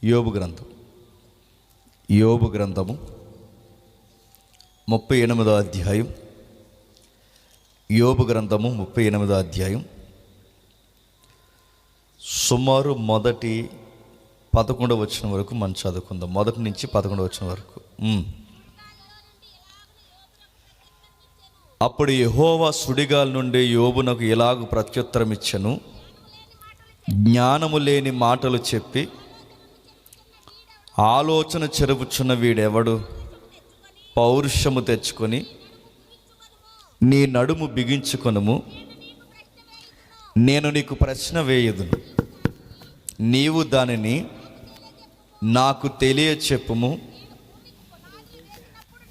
యోబు గ్రంథము 38వ అధ్యాయం. యోబు గ్రంథము 38వ అధ్యాయం సుమారు మొదటి 11వ వచనం వరకు మనం చదువుకుందాం. మొదటి నుంచి 11వ వచనం వరకు. అప్పుడు యెహోవా సుడిగాల నుండి యోబునకు ఇలాగు ప్రత్యుత్తరం ఇచ్చెను: జ్ఞానము లేని మాటలు చెప్పి ఆలోచన చెరుపుచున్న వీడెవడు? పౌరుషము తెచ్చుకొని నీ నడుము బిగించుకొనుము, నేను నీకు ప్రశ్న వేయుదును, నీవు దానిని నాకు తెలియచెప్పుము.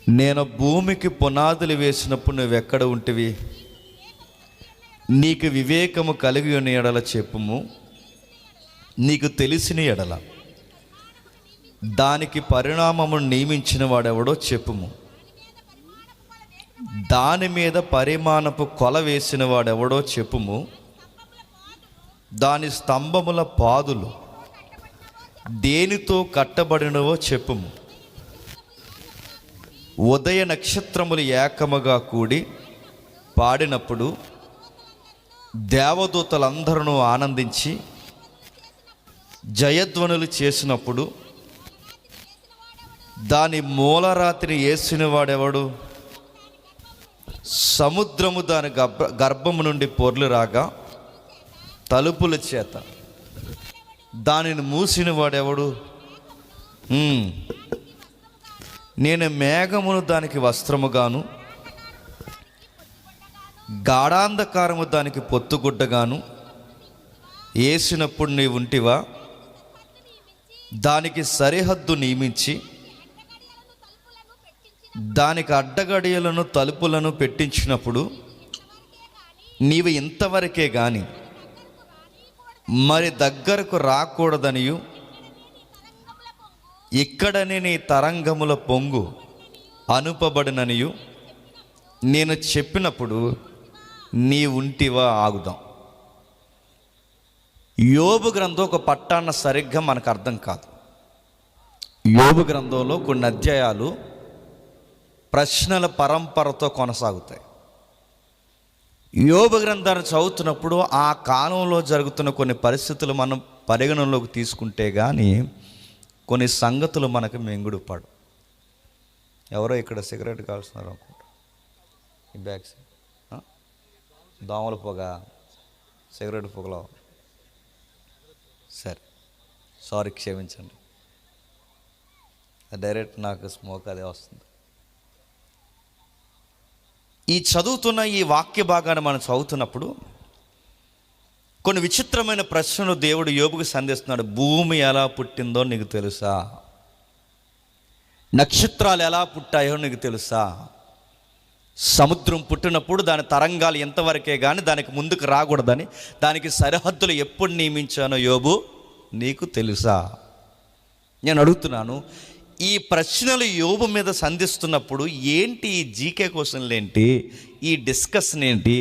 నేను భూమికి పునాదులు వేసినప్పుడు నువ్వెక్కడ ఉంటివి? నీకు వివేకము కలిగి ఉన్న ఎడల చెప్పుము, నీకు తెలిసిన ఎడల దానికి పరిణామమును నియమించిన వాడెవడో చెప్పుము, దాని మీద పరిమాణపు కొల వేసిన వాడెవడో చెప్పుము, దాని స్తంభముల పాదులు దేనితో కట్టబడినవో చెప్పుము. ఉదయ నక్షత్రములు ఏకముగా కూడి పాడినప్పుడు దేవదూతలందరూ ఆనందించి జయధ్వనులు చేసినప్పుడు దాని మూలరాత్రి వేసిన వాడెవడు? సముద్రము దాని గర్భము నుండి పొర్లు రాగా తలుపుల చేత దానిని మూసిన వాడెవడు? నేను మేఘమును దానికి వస్త్రముగాను గాఢాంధకారము దానికి పొత్తుగుడ్డగాను వేసినప్పుడు నీవు ఉంటివా? దానికి సరిహద్దు నియమించి దానికి అడ్డగడియలను తలుపులను పెట్టించినప్పుడు నీవు ఇంతవరకే గాని మరి దగ్గరకు రాకూడదనియు, ఇక్కడనే నీ తరంగముల పొంగు అనుపబడిననియు నేను చెప్పినప్పుడు నీ ఉంటివా? ఆగుదాం. యోబు గ్రంథం ఒక పట్టాన సరిగ్గా మనకు అర్థం కాదు. యోబు గ్రంథంలో కొన్ని అధ్యాయాలు ప్రశ్నల పరంపరతో కొనసాగుతాయి. యోబు గ్రంథాన్ని చదువుతున్నప్పుడు ఆ కాలంలో జరుగుతున్న కొన్ని పరిస్థితులు మనం పరిగణనలోకి తీసుకుంటే కానీ కొన్ని సంగతులు మనకు మెంగుడు పడు. ఎవరో ఇక్కడ సిగరెట్ కాల్స్తున్నారు అనుకుంటా. ఈ బ్యాగ్స్ దోమల పొగ, సిగరెట్ పొగలో. సరే, సారీ, క్షమించండి. డైరెక్ట్ నాకు స్మోక్ అదే వస్తుంది. ఈ చదువుతున్న ఈ వాక్య భాగాన్ని మనం చదువుతున్నప్పుడు కొన్ని విచిత్రమైన ప్రశ్నలు దేవుడు యోబుకు సంధిస్తున్నాడు. భూమి ఎలా పుట్టిందో నీకు తెలుసా? నక్షత్రాలు ఎలా పుట్టాయో నీకు తెలుసా? సముద్రం పుట్టినప్పుడు దాని తరంగాలు ఎంతవరకే కానీ దానికి ముందుకు రాకూడదని దానికి సరిహద్దులు ఎప్పుడు నియమించానో యోబు నీకు తెలుసా? నేను అడుగుతున్నాను, ఈ ప్రశ్నలు యోబు మీద సంధిస్తున్నప్పుడు ఏంటి ఈ జీకే క్వశ్చన్లు ఏంటి, ఈ డిస్కషన్ ఏంటి,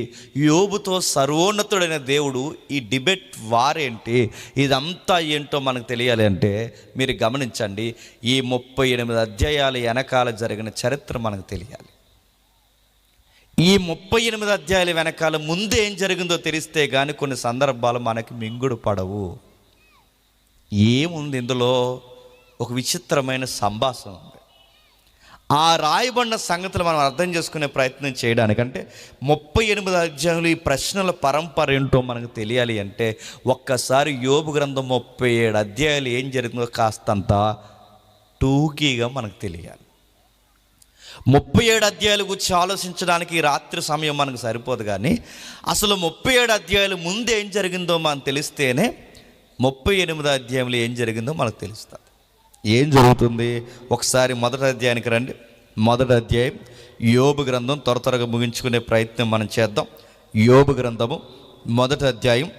యోబుతో సర్వోన్నతుడైన దేవుడు ఈ డిబేట్ వారేంటి, ఇదంతా ఏంటో మనకు తెలియాలి అంటే మీరు గమనించండి. ఈ 38 అధ్యాయాల వెనకాల జరిగిన చరిత్ర మనకు తెలియాలి. ఈ 38 అధ్యాయాల వెనకాల ముందు ఏం జరిగిందో తెలిస్తే కానీ కొన్ని సందర్భాలు మనకి మింగుడు పడవు. ఏముంది ఇందులో? ఒక విచిత్రమైన సంభాషణ ఉంది. ఆ రాయబడిన సంగతులు మనం అర్థం చేసుకునే ప్రయత్నం చేయడానికంటే 38 అధ్యాయులు ఈ ప్రశ్నల పరంపర ఏంటో మనకు తెలియాలి అంటే ఒక్కసారి యోబు గ్రంథం 37 అధ్యాయాలు ఏం జరిగిందో కాస్తంత టూకీగా మనకు తెలియాలి. 37 అధ్యాయాల గురించి ఆలోచించడానికి ఈ రాత్రి సమయం మనకు సరిపోదు. కానీ అసలు 37 అధ్యాయాలు ముందు ఏం జరిగిందో మనకు తెలిస్తేనే 38 అధ్యాయంలో ఏం జరిగిందో మనకు తెలుస్తుంది. ఏం జరుగుతుంది? ఒకసారి మొదటి అధ్యాయానికి రండి. మొదటి అధ్యాయం యోబు గ్రంథం త్వరగా ముగించుకునే ప్రయత్నం మనం చేద్దాం. యోబు గ్రంథము మొదటి అధ్యాయం,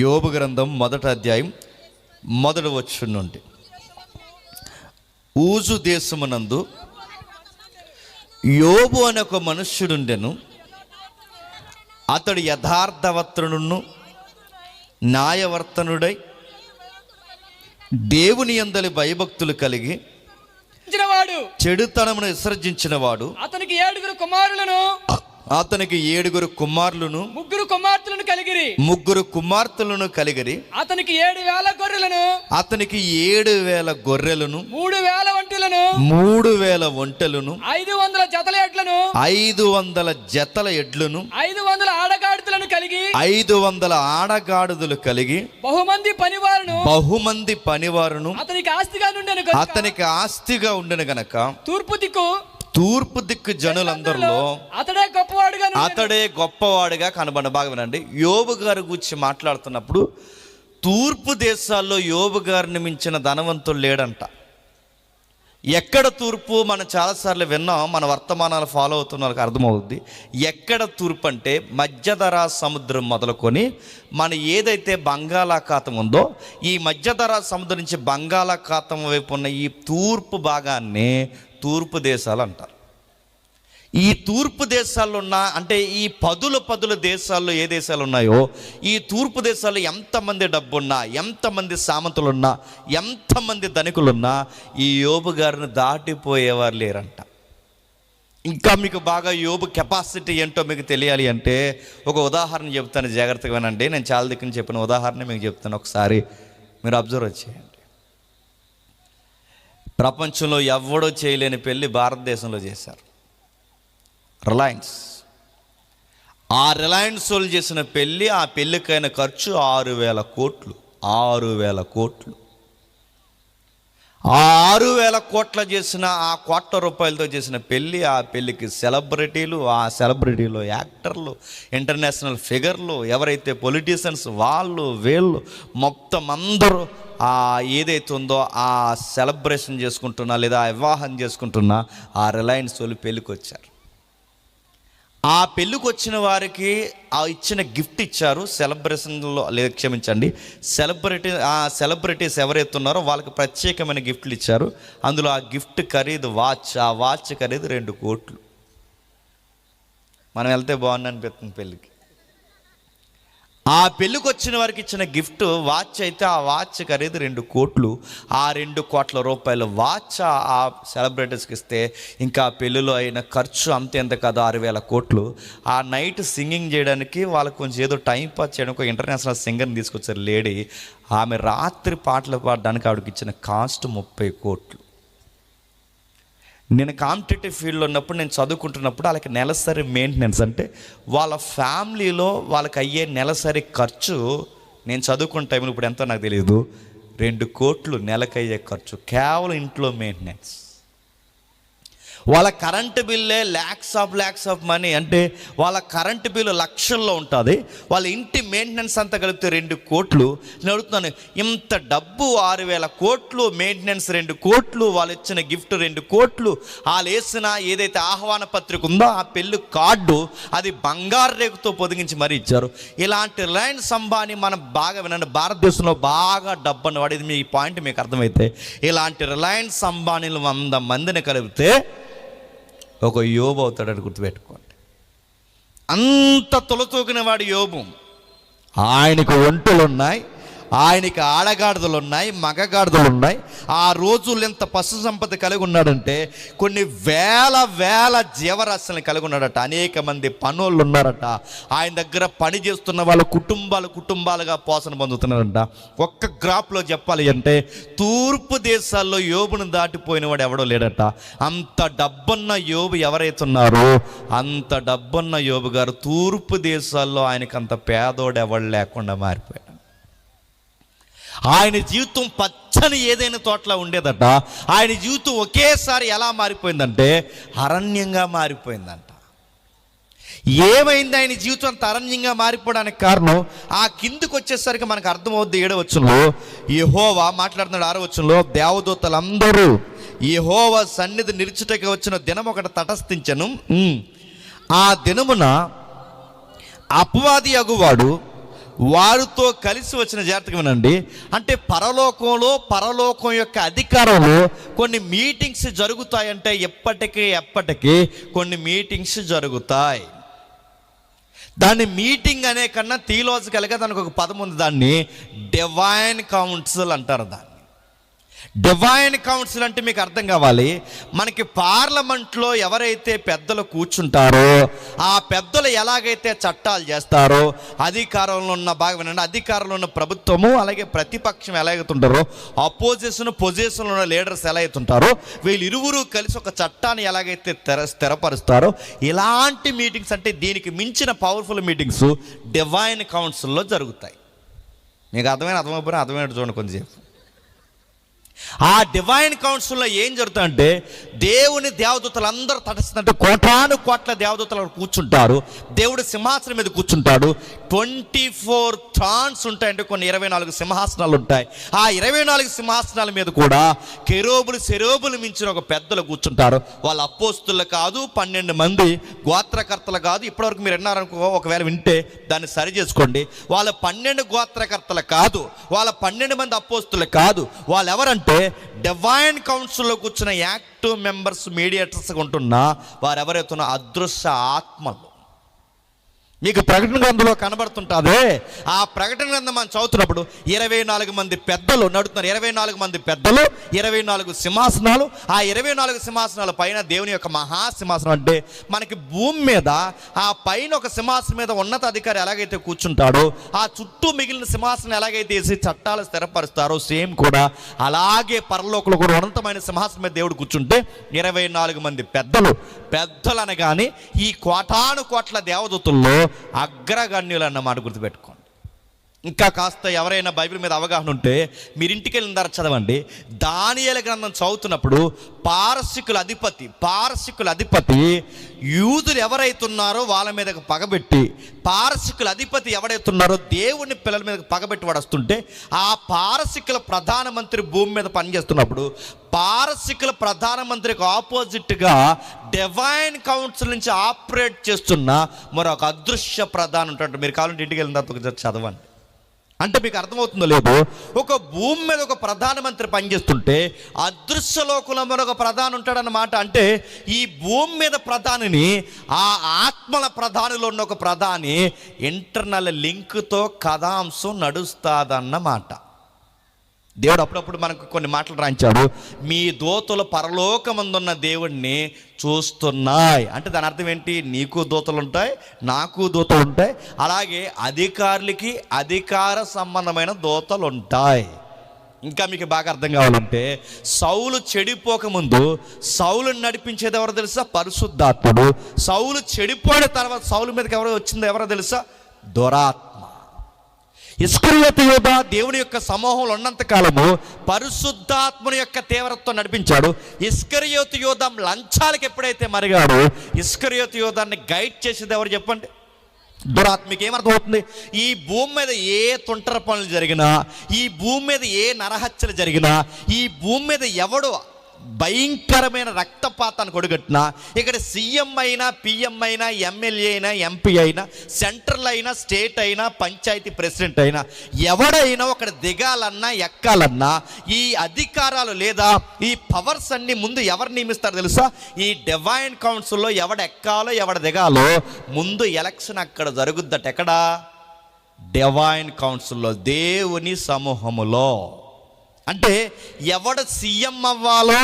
యోబు గ్రంథం మొదటి అధ్యాయం మొదటి వచనం నుండి. ఊజు దేశమునందు యోబు అనే ఒక మనుష్యుడుండెను. అతడు యథార్థవర్తనుడును న్యాయవర్తనుడై దేవుని యందలి భయభక్తులు కలిగి వాడు చెడుతనమును విసర్జించిన వాడు అతనికి 7 కుమారులను అతనికి 7 కుమారులను 3 కుమార్తెలను కలిగిరి 3 కుమార్తెలను కలిగిరి అతనికి 7,000 గొర్రెలను అతనికి 7,000 గొర్రెలను 3,000 ఒంటెలను 3,000 ఒంటెలను 500 జతల ఎడ్లను 500 జతల ఎడ్లను 500 ఆడగాడిదలను కలిగి 500 ఆడగాడుదలు కలిగి బహుమంది పనివారును అతనికి ఆస్తిగా ఉండెను గనక తూర్పు దిక్కు జనులందరిలో అతడే గొప్పవాడుగా కనబడ. బాగా వినండి, యోబు గారి గురించి మాట్లాడుతున్నప్పుడు తూర్పు దేశాల్లో యోబు గారిని మించిన ధనవంతులు లేడంట. ఎక్కడ తూర్పు మనం చాలాసార్లు విన్నాం, మన వర్తమానాలు ఫాలో అవుతున్న వాళ్ళకి అర్థమవుద్ది. ఎక్కడ తూర్పు అంటే మధ్యధరా సముద్రం మొదలుకొని మన ఏదైతే బంగాళాఖాతం ఉందో ఈ మధ్యధరా సముద్రం నుంచి బంగాళాఖాతం వైపు ఉన్న ఈ తూర్పు భాగాన్ని తూర్పు దేశాలు అంటారు. ఈ తూర్పు దేశాల్లో ఉన్న అంటే ఈ పదుల దేశాల్లో ఏ దేశాలు ఉన్నాయో ఈ తూర్పు దేశాల్లో ఎంతమంది డబ్బున్నా, ఎంతమంది సామంతులున్నా, ఎంతమంది ధనికులున్నా ఈ యోబు గారిని దాటిపోయేవారు లేరంట. ఇంకా మీకు బాగా యోబు కెపాసిటీ ఏంటో మీకు తెలియాలి అంటే ఒక ఉదాహరణ చెప్తాను, జాగ్రత్తగా వినండి. నేను చాలా దిక్కుని చెప్పిన ఉదాహరణ మీకు చెప్తాను, ఒకసారి మీరు అబ్జర్వ్ చేయండి. ప్రపంచంలో ఎవడో చేయలేని పెళ్ళి భారతదేశంలో చేశారు, రిలయన్స్. ఆ రిలయన్స్ వాళ్ళు చేసిన పెళ్ళి, ఆ పెళ్ళికైన ఖర్చు 6,000 కోట్లు. 6,000 కోట్లు. ఆ 6,000 కోట్ల చేసిన ఆ కోట్ల రూపాయలతో చేసిన పెళ్ళి, ఆ పెళ్ళికి సెలబ్రిటీలు, ఆ సెలబ్రిటీలో యాక్టర్లు, ఇంటర్నేషనల్ ఫిగర్లు, ఎవరైతే పొలిటీషియన్స్ వాళ్ళు వీళ్ళు మొత్తం అందరూ ఆ ఏదైతే ఉందో ఆ సెలబ్రేషన్ చేసుకుంటున్నా లేదా వివాహం చేసుకుంటున్నా ఆ రిలయన్స్ వాళ్ళు పెళ్ళికి వచ్చారు. ఆ పెళ్ళికి వచ్చిన వారికి ఆ ఇచ్చిన గిఫ్ట్ ఇచ్చారు. సెలబ్రేషన్లో లేదు, క్షమించండి, సెలబ్రిటీస్ ఎవరైతే ఉన్నారో వాళ్ళకి ప్రత్యేకమైన గిఫ్ట్లు ఇచ్చారు. అందులో ఆ గిఫ్ట్ ఖరీదు వాచ్. ఆ వాచ్ ఖరీదు 2 కోట్లు. మనం వెళ్తే బాగుంది అనిపిస్తుంది పెళ్ళికి. ఆ పెళ్ళికి వచ్చిన వారికి ఇచ్చిన గిఫ్ట్ వాచ్ అయితే ఆ వాచ్ ఖరీదు 2 కోట్లు. ఆ 2 కోట్ల రూపాయల వాచ్ ఆ సెలబ్రిటీస్కి ఇస్తే ఇంకా పెళ్ళిలో అయిన ఖర్చు అంత కాదు 6,000 కోట్లు. ఆ నైట్ సింగింగ్ చేయడానికి వాళ్ళకు కొంచెం ఏదో టైం పాస్ చేయడానికి ఒక ఇంటర్నేషనల్ సింగర్ని తీసుకొచ్చారు లేడీ. ఆమె రాత్రి పాటలు పాడడానికి ఆవిడకి ఇచ్చిన కాస్ట్ 30 కోట్లు. నేను కాంపిటేటివ్ ఫీల్డ్లో ఉన్నప్పుడు, నేను చదువుకుంటున్నప్పుడు వాళ్ళకి నెలసరి మెయింటెనెన్స్ అంటే వాళ్ళ ఫ్యామిలీలో వాళ్ళకి అయ్యే నెలసరి ఖర్చు, నేను చదువుకున్న టైంలో ఇప్పుడు ఎంతో నాకు తెలియదు, 2 కోట్లు నెలకయ్యే ఖర్చు కేవలం ఇంట్లో మెయింటెనెన్స్. వాళ్ళ కరెంటు బిల్లే ల్యాక్స్ ఆఫ్ మనీ, అంటే వాళ్ళ కరెంటు బిల్లు లక్షల్లో ఉంటుంది. వాళ్ళ ఇంటి మెయింటెనెన్స్ అంతా కలిపితే 2 కోట్లు. నేను అడుగుతున్నాను, ఇంత డబ్బు 6,000 కోట్లు, మెయింటెనెన్స్ 2 కోట్లు, వాళ్ళు ఇచ్చిన గిఫ్ట్ 2 కోట్లు, వాళ్ళు వేసిన ఏదైతే ఆహ్వాన పత్రిక ఉందో ఆ పెళ్ళి కార్డు అది బంగారు రేకుతో పొదిగించి మరీ ఇచ్చారు. ఇలాంటి రిలయన్స్ అంబానీ మనం బాగా వినండి, భారతదేశంలో బాగా డబ్బు అన్నవాడు, ఇది మీ పాయింట్ మీకు అర్థమైతే, ఇలాంటి రిలయన్స్ అంబానీలు 100 మందిని కలిపితే ఒక యోబు అవుతాడని గుర్తుపెట్టుకోండి. అంత తొలతూగిన వాడు యోబు. ఆయనకు ఒంటెలు ఉన్నాయి, ఆయనకి ఆడగాడిదలు ఉన్నాయి, మగగాడిదలు ఉన్నాయి. ఆ రోజుల్లో ఎంత పశు సంపద కలిగి ఉన్నాడంటే కొన్ని వేల జీవరాశులను కలిగి ఉన్నాడట. అనేక మంది పనులు ఉన్నారట. ఆయన దగ్గర పని చేస్తున్న వాళ్ళ కుటుంబాలుగా పోషణ పొందుతున్నారంట. ఒక్క గ్రాఫ్లో చెప్పాలి అంటే తూర్పు దేశాల్లో యోబును దాటిపోయిన వాడు ఎవడో లేడట. అంత డబ్బున్న యోబు ఎవరైతే ఉన్నారో అంత డబ్బున్న యోబు గారు తూర్పు దేశాల్లో ఆయనకు అంత పేదోడు ఎవడు లేకుండా మారిపోయాడు. ఆయన జీవితం పచ్చని ఏదైనా తోటలో ఉండేదట. ఆయన జీవితం ఒకేసారి ఎలా మారిపోయిందంటే అరణ్యంగా మారిపోయిందంట. ఏమైంది ఆయన జీవితం అంత అరణ్యంగా మారిపోవడానికి కారణం? ఆ కిందికి వచ్చేసరికి మనకు అర్థమవుద్ది. 7వ వచనంలో యెహోవా మాట్లాడుతున్నాడు. 6వ వచనంలో దేవదూతలందరూ యెహోవా సన్నిధి నిలుచుటకి వచ్చిన దినం ఒకటి తటస్థించెను. ఆ దినమున అపవాది అగువాడు వారితో కలిసి వచ్చిన, జాగ్రత్తగా వినండి, అంటే పరలోకం యొక్క అధికారంలో కొన్ని మీటింగ్స్ జరుగుతాయంటే ఎప్పటికీ కొన్ని మీటింగ్స్ జరుగుతాయి. దాన్ని మీటింగ్ అనే కన్నా థియలాజికల్గా దానికి ఒక పదం ఉంది, దాన్ని డివైన్ కౌన్సిల్ అంటారు. దాన్ని డివైన్ కౌన్సిల్ అంటే మీకు అర్థం కావాలి, మనకి పార్లమెంట్లో ఎవరైతే పెద్దలు కూర్చుంటారో ఆ పెద్దలు ఎలాగైతే చట్టాలు చేస్తారో, అధికారంలో ఉన్న బాగా వినండి, అధికారంలో ఉన్న ప్రభుత్వము అలాగే ప్రతిపక్షం ఎలాగైతే ఉంటారో, పొజిషన్లో ఉన్న లీడర్స్ ఎలా అయితే ఉంటారో, వీళ్ళు ఇరువురు కలిసి ఒక చట్టాన్ని ఎలాగైతే స్థిరపరుస్తారో, ఇలాంటి మీటింగ్స్ అంటే దీనికి మించిన పవర్ఫుల్ మీటింగ్స్ డివైన్ కౌన్సిల్లో జరుగుతాయి. మీకు అర్థమైపోయినా అర్థమైనట్టు చూడండి కొంచెంసేపు. ఆ డివైన్ కౌన్సిల్లో ఏం జరుగుతుందంటే దేవుని దేవదూతలందరూ తటస్థంటే కోటాను కోట్ల దేవదూతలు కూర్చుంటారు. దేవుడు సింహాసనం మీద కూర్చుంటాడు. 24 థ్రాన్స్ ఉంటాయంటే కొన్ని 24 సింహాసనాలు ఉంటాయి. ఆ 24 సింహాసనాల మీద కూడా సెరోబులు మించిన ఒక పెద్దలు కూర్చుంటారు. వాళ్ళ అపోస్తులు కాదు, 12 మంది గోత్రకర్తలు కాదు. ఇప్పటివరకు మీరు విన్నారనుకో, ఒకవేళ వింటే దాన్ని సరి చేసుకోండి. వాళ్ళ 12 గోత్రకర్తలు కాదు, వాళ్ళ 12 మంది అపోస్తులు కాదు. వాళ్ళు ఎవరంటే డివైన్ కౌన్సిల్లో కూర్చున్న యాక్టివ్ మెంబర్స్, మీడియేటర్స్గా ఉంటున్న వారు ఎవరైతున్న అదృశ్య ఆత్మలు. మీకు ప్రకటన గ్రంథంలో కనబడుతుంటుంది. ఆ ప్రకటన గ్రంథం మనం చదువుతున్నప్పుడు 24 మంది పెద్దలు నడుతున్నారు. 24 మంది పెద్దలు, 24 సింహాసనాలు. ఆ 24 సింహాసనాల పైన దేవుని యొక్క మహాసింహాసనం అంటే మనకి భూమి మీద ఆ పైన ఒక సింహాసనం మీద ఉన్నత అధికారి ఎలాగైతే కూర్చుంటాడో, ఆ చుట్టూ మిగిలిన సింహాసనం ఎలాగైతే వేసి చట్టాలు స్థిరపరుస్తారో, సేమ్ కూడా అలాగే పరలోకంలో కూడా ఉన్నతమైన సింహాసనం మీద దేవుడు కూర్చుంటే 24 మంది పెద్దలు అనగానే ఈ కోటాను కోట్ల దేవదూతల్లో అగ్రగణ్యులు అన్నమాట గుర్తుపెట్టుకోండి. ఇంకా కాస్త ఎవరైనా బైబిల్ మీద అవగాహన ఉంటే మీరు ఇంటికి వెళ్ళిన తర్వాత చదవండి. దానియేలు గ్రంథం చదువుతున్నప్పుడు పారసికుల అధిపతి యూదులు ఎవరైతున్నారో వాళ్ళ మీదకి పగబెట్టి, పారసికుల అధిపతి ఎవరైతున్నారో దేవుని పిల్లల మీద పగబెట్టి వాడు వస్తుంటే, ఆ పారసికుల ప్రధానమంత్రి భూమి మీద పనిచేస్తున్నప్పుడు పారసికుల ప్రధానమంత్రికి ఆపోజిట్గా డివైన్ కౌన్సిల్ నుంచి ఆపరేట్ చేస్తున్న మరొక అదృశ్య ప్రధాని ఉంటాడు. మీరు కావాలంటే ఇంటికి వెళ్ళిన తర్వాత చదవండి. అంటే మీకు అర్థమవుతుందో లేదో, ఒక భూమి మీద ఒక ప్రధానమంత్రి పనిచేస్తుంటే అదృశ్య లోకంలో మరొక ప్రధాని ఉంటాడన్నమాట. అంటే ఈ భూమి మీద ప్రధానిని, ఆ ఆత్మల ప్రధానిలో ఉన్న ఒక ప్రధాని ఇంటర్నల్ లింక్తో కథాంశం నడుస్తాదన్నమాట. దేవుడు అప్పుడప్పుడు మనకు కొన్ని మాటలు రాయించాడు. మీ దూతలు పరలోకమందున్న దేవుడిని చూస్తున్నాయి అంటే దాని అర్థం ఏంటి? నీకు దూతలు ఉంటాయి, నాకు దూతలు ఉంటాయి, అలాగే అధికారులకి అధికార సంబంధమైన దూతలు ఉంటాయి. ఇంకా మీకు బాగా అర్థం కావాలంటే, సౌలు చెడిపోకముందు సౌలుని నడిపించేది ఎవరో తెలుసా? పరిశుద్ధాత్ముడు. సౌలు చెడిపోయిన తర్వాత సౌలు మీదకి ఎవరో తెలుసా? దురాత్మ. ఇస్కరియోతు యూదా దేవుని యొక్క సమూహంలో ఉన్నంత కాలము పరిశుద్ధాత్మని యొక్క తీవ్రతతో నడిపించాడు. ఇస్కరియోతు యూదా లంచాలకు ఎప్పుడైతే మరిగాడు, ఇస్కరియోతు యూదాన్ని గైడ్ చేసేది ఎవరు చెప్పండి? దురాత్మకి. ఏమర్థమవుతుంది? ఈ భూమి మీద ఏ తుంటర పనులు జరిగినా, ఈ భూమి మీద ఏ నరహత్యలు జరిగినా, ఈ భూమి మీద ఎవడు భయంకరమైన రక్తపాతాన్ని కొడుగట్టినా, ఇక్కడ సీఎం అయినా, పిఎం అయినా, ఎమ్మెల్యే అయినా, ఎంపీ అయినా, సెంట్రల్ అయినా, స్టేట్ అయినా, పంచాయతీ ప్రెసిడెంట్ అయినా, ఎవడైనా ఒక దిగాలన్నా ఎక్కాలన్నా ఈ అధికారాలు లేదా ఈ పవర్స్ అన్ని ముందు ఎవరు నియమిస్తారు తెలుసా? ఈ డివైన్ కౌన్సిల్లో ఎవడ ఎక్కాలో ఎవడ దిగాలో ముందు ఎలక్షన్ అక్కడ జరుగుద్దట. ఎక్కడ? డివైన్ కౌన్సిల్లో, దేవుని సమూహములో. అంటే ఎవడు సీఎం అవ్వాలో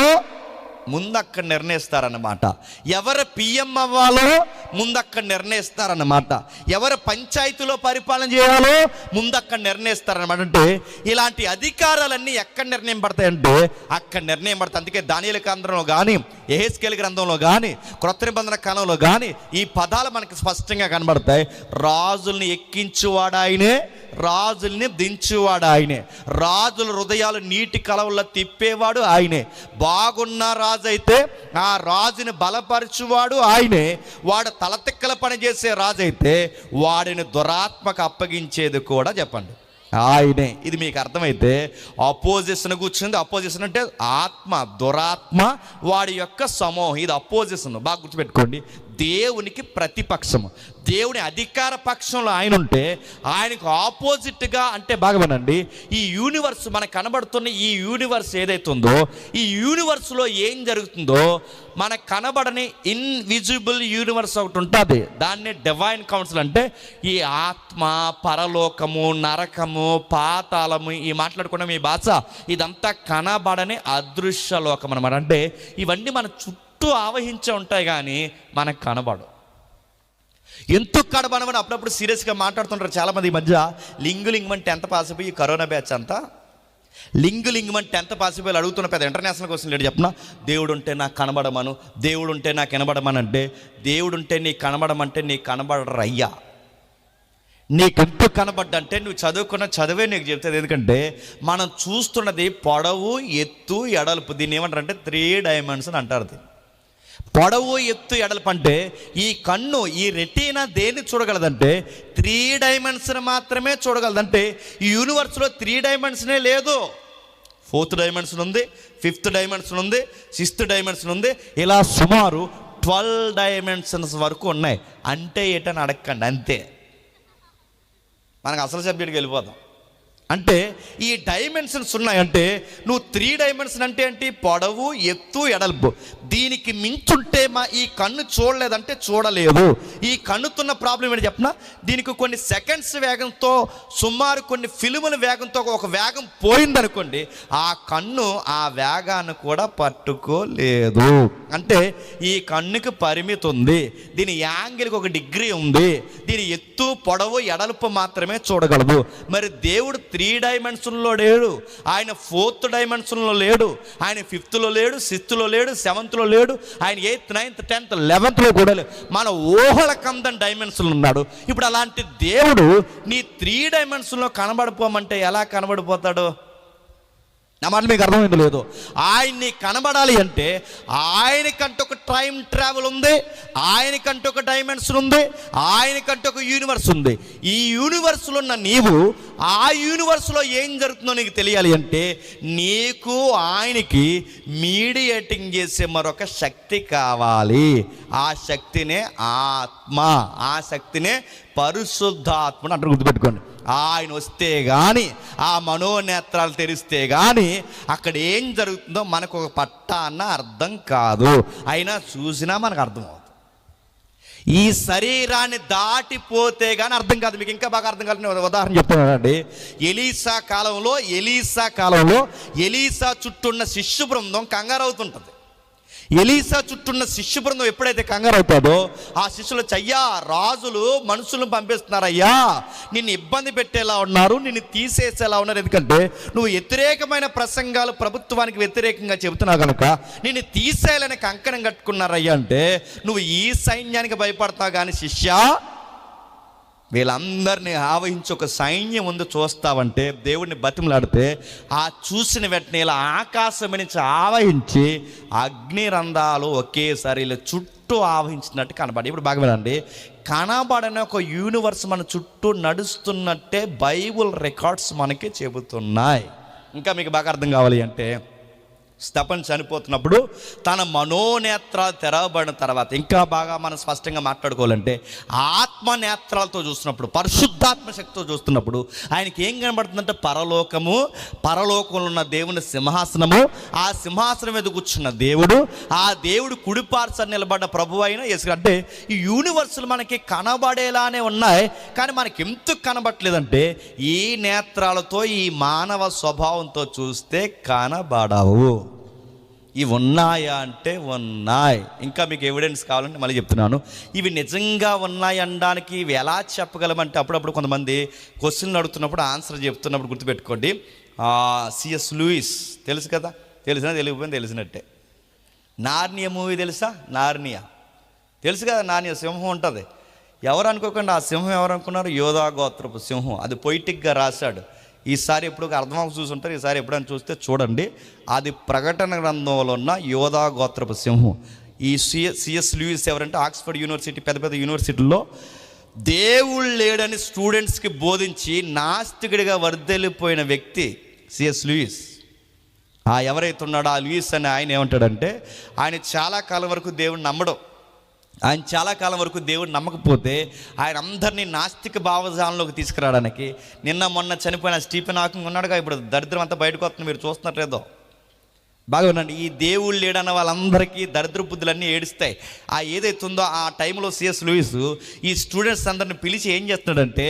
ముందు అక్కడ నిర్ణయిస్తారన్నమాట. ఎవరు పిఎం అవ్వాలో ముందు అక్కడ నిర్ణయిస్తారన్నమాట. ఎవరు పంచాయతీలో పరిపాలన చేయాలో ముందు అక్కడ నిర్ణయిస్తారన్నమాట. అంటే ఇలాంటి అధికారాలన్నీ ఎక్కడ నిర్ణయం పడతాయంటే అక్కడ నిర్ణయం పడతాయి. అందుకే దానియేలు గ్రంథంలో కానీ, యెహెజ్కేలు గ్రంథంలో కానీ, క్రొత్త నిబంధన కాలంలో కానీ ఈ పదాలు మనకి స్పష్టంగా కనబడతాయి. రాజుల్ని ఎక్కించువాడు ఆయనే, రాజుల్ని దించువాడు ఆయనే, రాజుల హృదయాలు నీటి కలవల్లో తిప్పేవాడు ఆయనే, బాగున్న రాజు అయితే ఆ రాజుని బలపరచువాడు ఆయనే, వాడు తలతిక్కల పని చేసే రాజు అయితే వాడిని దురాత్మకు అప్పగించేది కూడా చెప్పండి ఆయనే. ఇది మీకు అర్థమైతే అపోజిషన్ కూర్చుంది. అపోజిషన్ అంటే ఆత్మ, దురాత్మ, వాడి యొక్క సమూహం. ఇది అపోజిషన్. బాగా గుర్తుపెట్టుకోండి. దేవునికి ప్రతిపక్షము. దేవుని అధికార పక్షంలో ఆయన ఉంటే ఆయనకు ఆపోజిట్గా, అంటే బాగా వినండి, ఈ యూనివర్స్ మనకు కనబడుతున్న ఈ యూనివర్స్ ఏదైతే ఉందో, ఈ యూనివర్స్లో ఏం జరుగుతుందో మనకు కనబడని ఇన్విజిబుల్ యూనివర్స్ ఒకటి ఉంటుంది. దాన్ని డివైన్ కౌన్సిల్ అంటే ఈ ఆత్మ, పరలోకము, నరకము, పాతాళము, ఈ మాట్లాడుకున్న మీ భాష, ఇదంతా కనబడని అదృశ్య లోకం అన్నమాట. అంటే ఇవన్నీ మన చుట్టూ ఆవహించే ఉంటాయి కానీ మనకు కనబడవు. ఎందుకు కనబడమని అప్పుడప్పుడు సీరియస్గా మాట్లాడుతుంటారు చాలామంది. ఈ మధ్య లింగులింగమని 10th పాస్ అయిపోయి, ఈ కరోనా బ్యాచ్ అంతా లింగులింగమని 10th పాస్ అయిపోయి అడుగుతున్న పెద్ద ఇంటర్నేషనల్ క్వశ్చన్ లేడు చెప్పిన. దేవుడు ఉంటే నాకు కనబడమను, దేవుడు ఉంటే నాకు వినబడమని. అంటే దేవుడు ఉంటే నీకు కనబడమంటే నీకు కనబడరు అయ్యా. నీకెందుకు కనబడ్డంటే నువ్వు చదువుకున్న చదివే నీకు చెప్తుంది. ఎందుకంటే మనం చూస్తున్నది పొడవు, ఎత్తు, ఎడల్పు. దీన్ని ఏమంటారంటే 3 డైమెన్షన్ అంటారు. దీన్ని పొడవు, ఎత్తు, ఎడల్పు అంటే ఈ కన్ను, ఈ రెటీనా దేన్ని చూడగలదంటే 3 డైమెన్షన్ మాత్రమే చూడగలదంటే ఈ యూనివర్స్లో 3 డైమెన్షనే లేదు. 4th డైమెన్షన్ ఉంది, 5th డైమెన్షన్ ఉంది, 6th డైమెన్షన్ ఉంది, ఇలా సుమారు 12 డైమెన్షన్స్ వరకు ఉన్నాయి. అంటే ఏంటని అడగండి, అంతే. మనకు అసలు సబ్జెక్ట్కి వెళ్ళిపోదాం. అంటే ఈ డైమెన్షన్స్ ఉన్నాయంటే నువ్వు 3 డైమెన్షన్ అంటే ఏంటి? పొడవు, ఎత్తు, ఎడల్పు. దీనికి మించుంటే ఈ కన్ను చూడలేదంటే చూడలేదు. ఈ కన్నుతున్న ప్రాబ్లం ఏంటి చెప్పనా? దీనికి కొన్ని సెకండ్స్ వేగంతో, సుమారు కొన్ని ఫిల్ముల వేగంతో ఒక వేగం పోయిందనుకోండి, ఆ కన్ను ఆ వేగాన్ని కూడా పట్టుకోలేదు. అంటే ఈ కన్నుకి పరిమితి ఉంది. దీని యాంగిల్కి ఒక డిగ్రీ ఉంది. దీని ఎత్తు, పొడవు, ఎడల్పు మాత్రమే చూడగలదు. మరి దేవుడు 3 డైమెన్షన్లో లేడు. ఆయన 4th డైమెన్షన్లో లేడు. ఆయన 5thలో లేడు, 6thలో లేడు, 7thలో లేడు. ఆయన 8th, 9th, 10th, 11thలో కూడా లేడు. మన ఊహల కందని డైమెన్షన్లో ఉన్నాడు. ఇప్పుడు అలాంటి దేవుడు నీ 3 డైమెన్షన్లో కనబడిపోమంటే ఎలా కనబడిపోతాడు? నా మాట మీకు అర్థమైంది లేదు? ఆయన్ని కనబడాలి అంటే ఆయనకంటే ఒక టైం ట్రావెల్ ఉంది, ఆయనకంటే ఒక డైమెన్షన్ ఉంది, ఆయనకంటే ఒక యూనివర్స్ ఉంది. ఈ యూనివర్స్లో ఉన్న నీవు ఆ యూనివర్స్లో ఏం జరుగుతుందో నీకు తెలియాలి అంటే నీకు ఆయనకి మీడియేటింగ్ చేసే మరొక శక్తి కావాలి. ఆ శక్తినే ఆత్మ, ఆ శక్తినే పరిశుద్ధాత్మని అంటారు. గుర్తుపెట్టుకోండి. ఆయన వస్తే కానీ, ఆ మనోనేత్రాలు తెరిస్తే కానీ అక్కడ ఏం జరుగుతుందో మనకు ఒక పట్టా అన్న అర్థం కాదు. అయినా చూసినా మనకు అర్థమవుతుంది. ఈ శరీరాన్ని దాటిపోతే కానీ అర్థం కాదు. మీకు ఇంకా బాగా అర్థం కాదు. ఉదాహరణ చెప్తున్నానండి. ఎలీసా కాలంలో ఎలీసా చుట్టూన్న శిష్యు బృందం కంగారు అవుతుంటుంది. ఎలీసా చుట్టూన్న శిష్యు బృందం ఎప్పుడైతే కంగారు అవుతుందో ఆ శిష్యులు, అయ్యా రాజులు మనుషులను పంపిస్తున్నారయ్యా, నిన్ను ఇబ్బంది పెట్టేలా ఉన్నారు, నిన్ను తీసేసేలా ఉన్నారు. ఎందుకంటే నువ్వు వ్యతిరేకమైన ప్రసంగాలు ప్రభుత్వానికి వ్యతిరేకంగా చెబుతున్నావు కనుక నిన్ను తీసేయాలని కంకణం కట్టుకున్నారయ్యా. అంటే నువ్వు ఈ సైన్యానికి భయపడతావు కానీ శిష్య, వీళ్ళందరినీ ఆవహించి ఒక సైన్యం ముందు చూస్తావంటే దేవుడిని బతిమలాడితే ఆ చూసిన వెంటనే ఇలా ఆకాశం నుంచి ఆవహించి అగ్నిరంధ్రాలు ఒకేసారి ఇలా చుట్టూ ఆవహించినట్టు కనబడి. ఇప్పుడు బాగా వినండి. కనబడని ఒక యూనివర్స్ మన చుట్టూ నడుస్తున్నట్టే బైబుల్ రికార్డ్స్ మనకి చెబుతున్నాయి. ఇంకా మీకు బాగా అర్థం కావాలి అంటే స్తెఫను చనిపోతున్నప్పుడు తన మనోనేత్రాలు తెరవబడిన తర్వాత ఇంకా బాగా మనం స్పష్టంగా మాట్లాడుకోవాలంటే ఆత్మనేత్రాలతో చూస్తున్నప్పుడు, పరిశుద్ధాత్మ శక్తితో చూస్తున్నప్పుడు ఆయనకి ఏం కనబడుతుందంటే పరలోకంలో ఉన్న దేవుని సింహాసనము, ఆ సింహాసనం మీద కూర్చున్న దేవుడు, ఆ దేవుడు కుడిపార్శ్వన నిలబడ్డ ప్రభువు అయిన యేసు. అంటే ఈ యూనివర్సులు మనకి కనబడేలానే ఉన్నాయి కానీ మనకి ఎందుకు కనబడట్లేదంటే ఈ నేత్రాలతో, ఈ మానవ స్వభావంతో చూస్తే కనబడవు. ఇవి ఉన్నాయా అంటే ఉన్నాయి. ఇంకా మీకు ఎవిడెన్స్ కావాలంటే మళ్ళీ చెప్తున్నాను. ఇవి నిజంగా ఉన్నాయి అనడానికి ఇవి ఎలా చెప్పగలమంటే అప్పుడప్పుడు కొంతమంది క్వశ్చన్లు అడుగుతున్నప్పుడు ఆన్సర్ చెప్తున్నప్పుడు గుర్తుపెట్టుకోండి. సిఎస్ లూయిస్ తెలుసు కదా, తెలిసినా తెలియకపోయినా తెలిసినట్టే. నార్నియా మూవీ తెలుసా? నార్నియా తెలుసు కదా. నార్నియా సింహం ఉంటుంది. ఎవరు అనుకోకుండా ఆ సింహం ఎవరు అనుకున్నారు? యోధా గోత్రపు సింహం. అది పొయిటిక్గా రాశాడు. ఈసారి ఎప్పుడు అర్థమవు చూసుంటారు, ఈసారి ఎప్పుడైనా చూస్తే చూడండి. అది ప్రకటన గ్రంథంలో ఉన్న యోధా గోత్రపు సింహం. ఈ సిఎస్ లూయిస్ ఎవరంటే ఆక్స్ఫర్డ్ యూనివర్సిటీ, పెద్ద పెద్ద యూనివర్సిటీల్లో దేవుడు లేడని స్టూడెంట్స్కి బోధించి నాస్తికుడిగా వర్దెల్లిపోయిన వ్యక్తి సిఎస్ లూయిస్. ఎవరైతే ఉన్నాడో ఆ లూయిస్ అని ఆయన ఏమంటాడంటే ఆయన చాలా కాలం వరకు దేవుడిని నమ్మడం. ఆయన చాలా కాలం వరకు దేవుడు నమ్మకపోతే ఆయన అందరినీ నాస్తిక భావజాలంలోకి తీసుకురావడానికి నిన్న మొన్న చనిపోయిన స్టీఫెన్ హాకింగ్ ఉన్నాడుగా, ఇప్పుడు దరిద్రం అంతా బయటకు వస్తుంది, మీరు చూస్తున్నట్లేదో. బాగా ఉండండి, ఈ దేవుళ్ళు లేడన్న వాళ్ళందరికీ దరిద్ర బుద్ధులన్నీ ఏడుస్తాయి. ఆ ఏదైతే ఉందో ఆ టైంలో సిఎస్ లూయిస్ ఈ స్టూడెంట్స్ అందరిని పిలిచి ఏం చేస్తున్నాడంటే,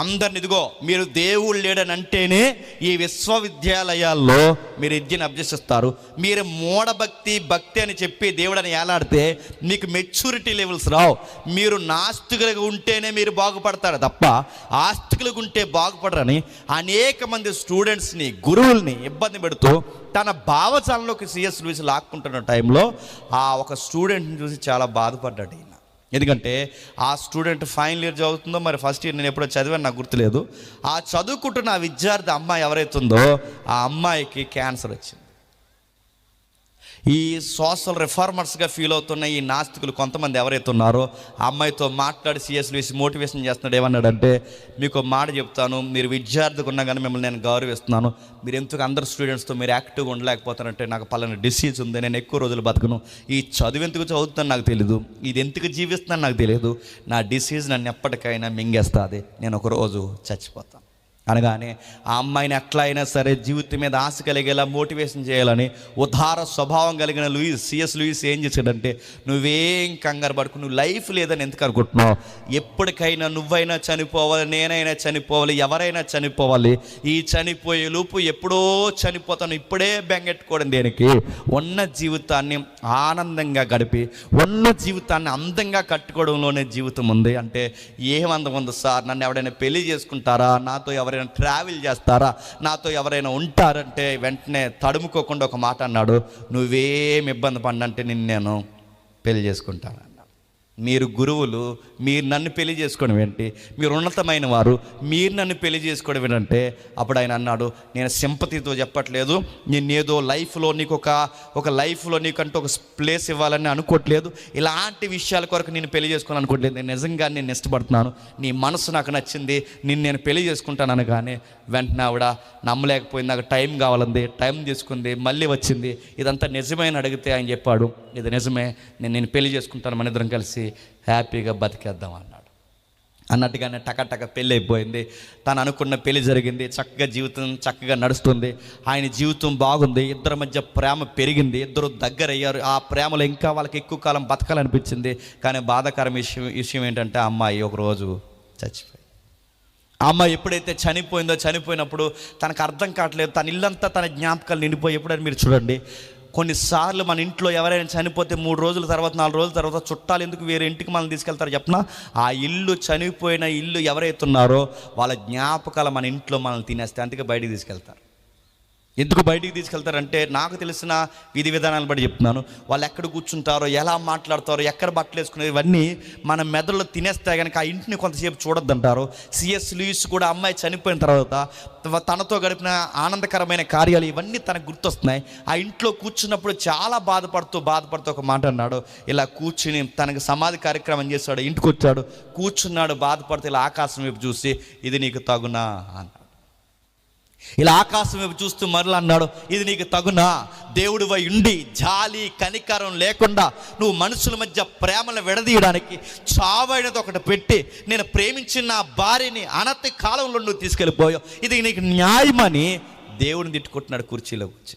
అందరిని ఇదిగో మీరు దేవుళ్ళు లేడని అంటేనే ఈ విశ్వవిద్యాలయాల్లో మీరు విద్యను అభ్యసిస్తారు, మీరు భక్తి అని చెప్పి దేవుడని ఏలాడితే మీకు మెచ్యూరిటీ లెవెల్స్ రావు, మీరు నాస్తికులుగా ఉంటేనే మీరు బాగుపడతారు తప్ప ఆస్తికులుగా ఉంటే బాగుపడరని అనేక మంది స్టూడెంట్స్ని గురువుల్ని ఇబ్బంది పెడుతూ తన భావజాలంలోకి సిఎస్ లూయిస్ లాక్కుంటున్న టైంలో ఆ ఒక స్టూడెంట్ని చూసి చాలా బాధపడ్డాడు ఈయన. ఎందుకంటే ఆ స్టూడెంట్ ఫైనల్ ఇయర్ చదువుతుందో మరి ఫస్ట్ ఇయర్, నేను ఎప్పుడో చదివాను నాకు గుర్తులేదు. ఆ చదువుకుంటున్న ఆ విద్యార్థి అమ్మాయి ఎవరైతుందో ఆ అమ్మాయికి క్యాన్సర్ వచ్చింది. ఈ సోషల్ రిఫార్మర్స్గా ఫీల్ అవుతున్న ఈ నాస్తికులు కొంతమంది ఎవరైతే ఉన్నారో ఆ అమ్మాయితో మాట్లాడి సిఎస్ లూయిస్ మోటివేషన్ చేస్తున్నాడు. ఏమన్నాడంటే, మీకు మాట చెప్తాను, మీరు విద్యార్థిగా ఉన్నా కానీ మిమ్మల్ని నేను గౌరవిస్తున్నాను, మీరు ఎందుకు అందరు స్టూడెంట్స్తో మీరు యాక్టివ్గా ఉండలేకపోతారంటే, నాకు పలానా డిసీజ్ ఉంది, నేను ఎక్కువ రోజులు బతకను, ఈ చదువు ఎందుకు చదువుతాను నాకు తెలియదు, ఇది ఎందుకు జీవిస్తున్నాను నాకు తెలియదు, నా డిసీజ్ నన్ను ఎప్పటికైనా మింగేస్తుంది, నేను ఒకరోజు చచ్చిపోతాను అనగానే ఆ అమ్మాయిని ఎట్లా అయినా సరే జీవితం మీద ఆశ కలిగేలా మోటివేషన్ చేయాలని ఉదార స్వభావం కలిగిన సిఎస్ లూయిస్ ఏం చేశాడంటే, నువ్వేం కంగారు పడుకు, నువ్వు లైఫ్ లేదని ఎందుకు అనుకుంటున్నావు, ఎప్పటికైనా నువ్వైనా చనిపోవాలి, నేనైనా చనిపోవాలి, ఎవరైనా చనిపోవాలి, ఈ చనిపోయే లోపు ఎప్పుడో చనిపోతాను, ఇప్పుడే బెంగెట్టుకోవడం దేనికి, ఉన్న జీవితాన్ని ఆనందంగా గడిపి ఉన్న జీవితాన్ని అందంగా కట్టుకోవడంలోనే జీవితం ఉంది. అంటే ఏమందం ఉంది సార్, నన్ను ఎవరైనా పెళ్లి చేసుకుంటారా, నాతో ఎవరైనా ట్రావెల్ చేస్తారా, నాతో ఎవరైనా ఉంటారంటే వెంటనే తడుముకోకుండా ఒక మాట అన్నాడు, నువ్వేం ఇబ్బంది పడినంటే నేను పెళ్లి చేసుకుంటాను. మీరు గురువులు, మీరు నన్ను పెళ్లి చేసుకోవడం ఏంటి, మీరు ఉన్నతమైన వారు, మీరు నన్ను పెళ్లి చేసుకోవడం ఏంటంటే, అప్పుడు ఆయన అన్నాడు, నేను సింపతితో చెప్పట్లేదు, నేను ఏదో లైఫ్లో నీకు ఒక లైఫ్లో నీకంటూ ఒక ప్లేస్ ఇవ్వాలని అనుకోవట్లేదు, ఇలాంటి విషయాల కొరకు నేను పెళ్లి చేసుకోవాలని అనుకోవట్లేదు, నేను నిజంగా నేను ఇష్టపడుతున్నాను, నీ మనసు నాకు నచ్చింది, నేను పెళ్లి చేసుకుంటాను అనగానే వెంటనే ఆవిడ నమ్మలేకపోయింది, నాకు టైం కావాలంది, టైం తీసుకుంది, మళ్ళీ వచ్చింది, ఇదంతా నిజమైన అడిగితే ఆయన చెప్పాడు, ఇది నిజమే, నేను పెళ్లి చేసుకుంటాను, మన ఇద్దరం కలిసి హ్యాపీగా బతికేద్దాం అన్నాడు. అన్నట్టుగానే టకటక పెళ్ళి అయిపోయింది, తను అనుకున్న పెళ్లి జరిగింది, చక్కగా జీవితం చక్కగా నడుస్తుంది, ఆయన జీవితం బాగుంది, ఇద్దరి మధ్య ప్రేమ పెరిగింది, ఇద్దరు దగ్గర అయ్యారు, ఆ ప్రేమలో ఇంకా వాళ్ళకి ఎక్కువ కాలం బతకాలనిపించింది. కానీ బాధాకరం విషయం ఏంటంటే, ఆ అమ్మాయి ఒకరోజు చచ్చిపోయింది. ఆ అమ్మాయి ఎప్పుడైతే చనిపోయినప్పుడు తనకు అర్థం కావట్లేదు, తన ఇల్లంతా తన జ్ఞాపకాలు నిండిపోయి, ఎప్పుడైనా మీరు చూడండి, కొన్నిసార్లు మన ఇంట్లో ఎవరైనా చనిపోతే 3 రోజుల తర్వాత 4 రోజుల తర్వాత చుట్టాలు ఎందుకు వేరే ఇంటికి మనల్ని తీసుకెళ్తారు చెప్పనా, ఆ ఇల్లు, చనిపోయిన ఇల్లు ఎవరైతే ఉన్నారో వాళ్ళ జ్ఞాపకాలు మన ఇంట్లో మనల్ని తినేస్తే అందుకే బయటికి తీసుకెళ్తారు. ఎందుకు బయటికి తీసుకెళ్తారంటే, నాకు తెలిసిన విధి విధానాలు బట్టి చెప్తున్నాను, వాళ్ళు ఎక్కడ కూర్చుంటారో, ఎలా మాట్లాడతారో, ఎక్కడ బట్టలు వేసుకునేది, ఇవన్నీ మన మెదడులో తినేస్తాయి కనుక ఆ ఇంటిని కొంతసేపు చూడొద్దంటారు. సిఎస్ లూయిస్ కూడా అమ్మాయి చనిపోయిన తర్వాత తనతో గడిపిన ఆనందకరమైన కార్యాలు ఇవన్నీ తనకు గుర్తొస్తున్నాయి. ఆ ఇంట్లో కూర్చున్నప్పుడు చాలా బాధపడుతూ ఒక మాట అన్నాడు, ఇలా కూర్చుని తనకు సమాధి కార్యక్రమం చేశాడు, ఇంటికి వచ్చాడు, కూర్చున్నాడు, బాధపడుతూ ఇలా ఆకాశం వైపు చూసి, ఇది నీకు తగునా అన్నాడు. ఇలా ఆకాశం వైపు చూస్తూ మరలా అన్నాడు, ఇది నీకు తగునా, దేవుడివై ఉండి జాలి కనికరం లేకుండా నువ్వు మనుషుల మధ్య ప్రేమను విడదీయడానికి చావైనది ఒకటి పెట్టి నేను ప్రేమించిన నా భార్యని అనతి కాలంలో నువ్వు తీసుకెళ్ళిపోయావు, ఇది నీకు న్యాయమని దేవుడిని తిట్టుకుంటున్నాడు కుర్చీలో కూర్చి.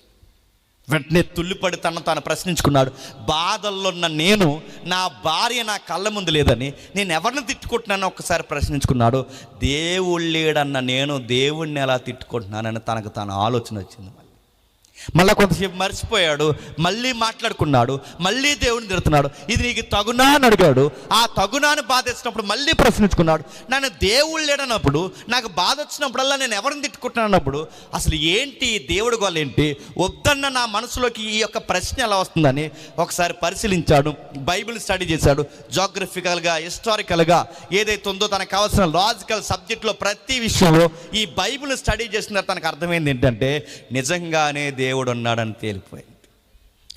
వెంటనే తుల్లిపడి తాను ప్రశ్నించుకున్నాడు, బాధల్లో ఉన్న నేను, నా భార్య నా కళ్ళ ముందు లేదని నేను ఎవరిని తిట్టుకుంటున్నానో ఒకసారి ప్రశ్నించుకున్నాడు. దేవుడు లేడన్న నేను దేవుడిని ఎలా తిట్టుకుంటున్నానని తనకు తాను ఆలోచన వచ్చింది. మళ్ళీ కొంతసేపు మర్చిపోయాడు, మళ్ళీ మాట్లాడుకున్నాడు, మళ్ళీ దేవుడిని తిడుతున్నాడు, ఇది నీకు తగునా అని అడిగాడు. ఆ తగునాని బాధ వచ్చినప్పుడు మళ్ళీ ప్రశ్నించుకున్నాడు, నన్ను దేవుడు లేడన్నప్పుడు, నాకు బాధ వచ్చినప్పుడల్లా నేను ఎవరిని తిట్టుకుంటున్నప్పుడు అసలు ఏంటి దేవుడి గోల ఏంటి, వద్దన్న నా మనసులోకి ఈ యొక్క ప్రశ్న ఎలా వస్తుందని ఒకసారి పరిశీలించాడు, బైబిల్ స్టడీ చేశాడు, జోగ్రఫికల్గా, హిస్టారికల్గా ఏదైతే ఉందో తనకు కావాల్సిన లాజికల్ సబ్జెక్ట్లో ప్రతి విషయంలో ఈ బైబిల్ స్టడీ చేసిన తర్వాత తనకు అర్థమైంది ఏంటంటే, నిజంగానే దేవుడు ఉన్నాడని తేలిపోయింది.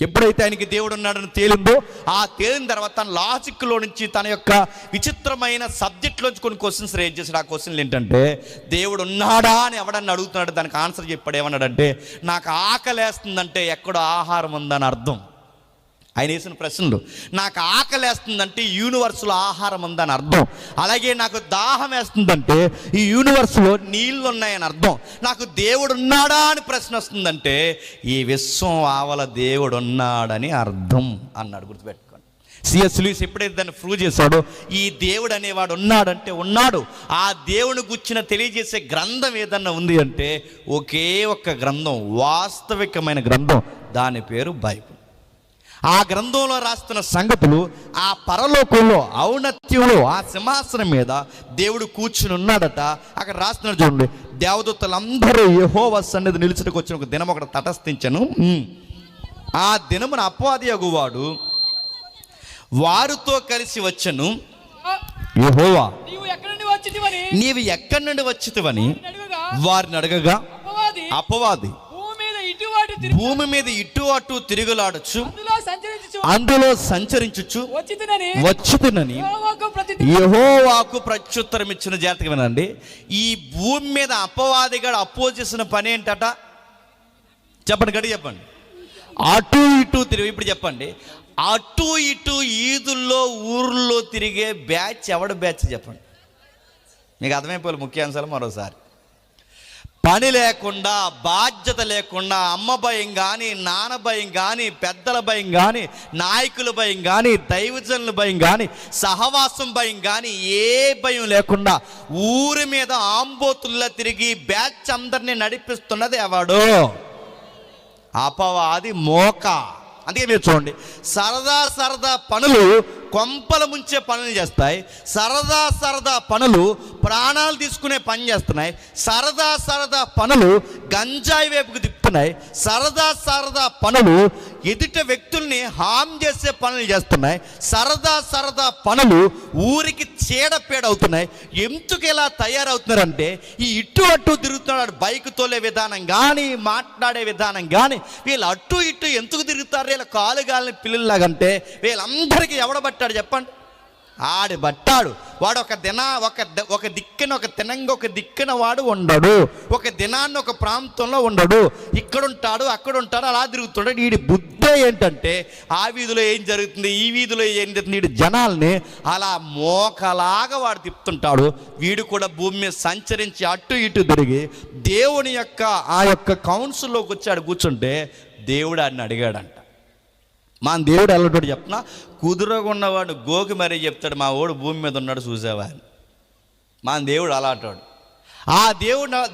ఎప్పుడైతే ఆయనకి దేవుడు ఉన్నాడని తేలిందో, ఆ తేలిన తర్వాత తన లాజిక్లో నుంచి తన యొక్క విచిత్రమైన సబ్జెక్ట్లోంచి కొన్ని క్వశ్చన్స్ రేజ్ చేశాడు. ఆ క్వశ్చన్లు ఏంటంటే, దేవుడు ఉన్నాడా అని ఎవడన్నా అడుగుతున్నాడు, దానికి ఆన్సర్ చెప్పాడు. ఏమన్నాడంటే, నాకు ఆకలేస్తుందంటే ఎక్కడో ఆహారం ఉందని అర్థం. ఆయన వేసిన ప్రశ్నలు. నాకు ఆకలి వేస్తుందంటే యూనివర్స్లో ఆహారం ఉందని అర్థం. అలాగే నాకు దాహం వేస్తుందంటే ఈ యూనివర్స్లో నీళ్ళు ఉన్నాయని అర్థం. నాకు దేవుడు ఉన్నాడా అని ప్రశ్న వస్తుందంటే ఈ విశ్వం ఆవల దేవుడు ఉన్నాడని అర్థం అన్నాడు. గుర్తుపెట్టుకోండి. సిఎస్ లూయిస్ ఎప్పుడైతే దాన్ని ప్రూవ్ చేశాడో ఈ దేవుడు అనేవాడు ఉన్నాడంటే ఉన్నాడు. ఆ దేవుని గుర్చిన తెలియజేసే గ్రంథం ఏదన్నా ఉంది అంటే ఒకే ఒక్క గ్రంథం, వాస్తవికమైన గ్రంథం, దాని పేరు బైబిల్. ఆ గ్రంథంలో రాస్తున్న సంగతులు ఆ పరలోకంలో ఔన్నత్యంలో ఆ సింహాసనం మీద దేవుడు కూర్చుని ఉన్నాడట. అక్కడ రాస్తున్నాడు చూడండి, దేవదూతలందరూ యెహోవా సన్నిధి నిలుచుటకు వచ్చిన ఒక దినం ఒకటి తటస్థించను. ఆ దినమున అపవాది అగువాడు వారితో కలిసి వచ్చను. యెహోవా నీవు ఎక్కడి నుండి వచ్చితివని వారిని అడగగా అపవాది భూమి మీద ఇటు అటు తిరుగులాడచ్చు, అందులో సంచరించుచు వచ్చితినని యెహోవాకు ప్రత్యుత్తరం ఇచ్చిన. జాగ్రత్తగా వినండి. ఈ భూమి మీద అపవాదిగాడు అపోజ్ చేసిన పని ఏంటట? చెప్పండి, గడి చెప్పండి. అటు ఇటు తిరిగి. ఇప్పుడు చెప్పండి, అటు ఇటు ఈదుల్లో ఊర్లో తిరిగే బ్యాచ్ ఎవడు బ్యాచ్? చెప్పండి, మీకు అర్థమైపోయి ముఖ్యాంశాలు మరోసారి. పని లేకుండా, బాధ్యత లేకుండా, అమ్మ భయం కానీ, నాన్న భయం కానీ, పెద్దల భయం కానీ, నాయకుల భయం కానీ, దైవజనుల భయం కానీ, సహవాసం భయం కానీ, ఏ భయం లేకుండా ఊరి మీద ఆంబోతుల్లో తిరిగి బ్యాచ్ అందరినీ నడిపిస్తున్నది ఎవడు? అపవాది మోక. అందుకే మీరు చూడండి, సరదా పనులు కొంపల ముంచే పనులు చేస్తాయి. సరదా పనులు ప్రాణాలు తీసుకునే పని చేస్తున్నాయి. సరదా పనులు గంజాయి వైపుకు తిప్పుతున్నాయి. సరదా పనులు ఎదుట వ్యక్తుల్ని హామ్ చేసే పనులు చేస్తున్నాయి. సరదా పనులు ఊరికి చీడపేడ అవుతున్నాయి. ఎందుకు ఇలా తయారవుతున్నారంటే ఈ ఇటు అటు తిరుగుతున్నాడు. బైక్ తోలే విధానం కానీ, మాట్లాడే విధానం కానీ, వీళ్ళు అటు ఇటు ఎందుకు తిరుగుతారు? వీళ్ళ కాలు గాలిని పిల్లలాగంటే వీళ్ళందరికీ ఎవడబట్టాడు చెప్పండి? ఆడి బట్టాడు. వాడు ఒక దిక్కున ఒక తినంగా ఒక దిక్కున వాడు ఉండడు. ఒక దినాన్ని ఒక ప్రాంతంలో ఉండడు. ఇక్కడ ఉంటాడు, అక్కడ ఉంటాడు, అలా తిరుగుతాడు. వీడి బుద్ధి ఏంటంటే ఆ వీధిలో ఏం జరుగుతుంది, ఈ వీధిలో ఏం జరుగుతుంది, వీడి జనాల్ని అలా మోకలాగా వాడు తిప్పుతుంటాడు. వీడు కూడా భూమి మీద సంచరించి అటు ఇటు తిరిగి దేవుని యొక్క ఆ యొక్క కౌన్సిల్లోకి వచ్చాడు. కూర్చుంటే దేవుడు ఆయన అడిగాడంట, మన దేవుడు ఎల్లటోడు చెప్పిన కుదురగున్నవాడు గోకి మరీ చెప్తాడు, మా ఓడు భూమి మీద ఉన్నాడు చూసావా అని. మన దేవుడు అలాంటాడు. ఆ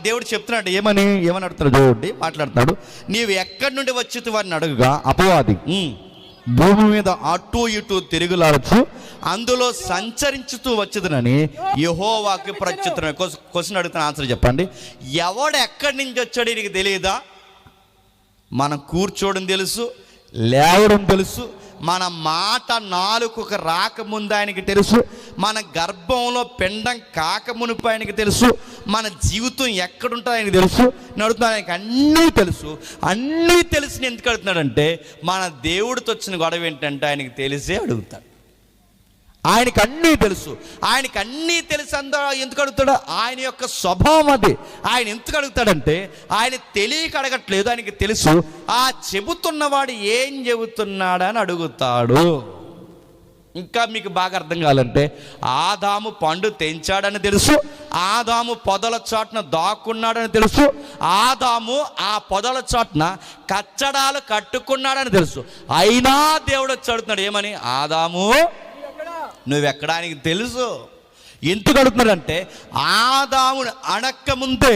దేవుడు చెప్తున్నాడు ఏమని అడుగుతాడు చూడండి, మాట్లాడుతాడు. నీవు ఎక్కడి నుండి వచ్చి వారిని అడుగుగా అపవాది భూమి మీద అటు ఇటు తిరుగులాడచ్చు, అందులో సంచరించుతూ వచ్చేదనని యెహోవాకు ప్రత్యుత్తరం. క్వశ్చన్ అడుగుతున్న ఆన్సర్ చెప్పండి. ఎవడు ఎక్కడి నుంచి వచ్చాడు నీకు తెలియదా? మనం కూర్చోవడం తెలుసు, లేవడం తెలుసు, మన మాట నాలుకకు రాకముందు ఆయనకి తెలుసు, మన గర్భంలో పిండం కాకమునుపు ఆయనకి తెలుసు, మన జీవితం ఎక్కడుంటుందో ఆయనకి తెలుసు. నడుతున్నాడు, ఆయనకి అన్నీ తెలుసు. అన్నీ తెలిసి ఎందుకు అడుగుతున్నాడంటే మన దేవుడితో వచ్చిన గొడవ ఏంటంటే ఆయనకి తెలిసే అడుగుతాడు. ఆయనకి అన్నీ తెలుసు. ఆయనకి అన్నీ తెలుసు ఎందుకు అడుగుతాడు? ఆయన యొక్క స్వభావం అది. ఆయన ఎందుకు అడుగుతాడంటే ఆయన తెలియక అడగట్లేదు, ఆయనకి తెలుసు. ఆ చెబుతున్నవాడు ఏం చెబుతున్నాడని అడుగుతాడు. ఇంకా మీకు బాగా అర్థం కావాలంటే ఆదాము పండు తెంచాడని తెలుసు, ఆదాము పొదల చాటున దాక్కున్నాడని తెలుసు, ఆదాము ఆ పొదల చాటున కచ్చడాలు కట్టుకున్నాడని తెలుసు. అయినా దేవుడు వచ్చి అడుగుతున్నాడు ఏమని? ఆదాము నువ్వెక్కడా? ఆయనకి తెలుసు. ఎందుకు అడుగుతున్నాడంటే ఆదాము అడక్క ముందే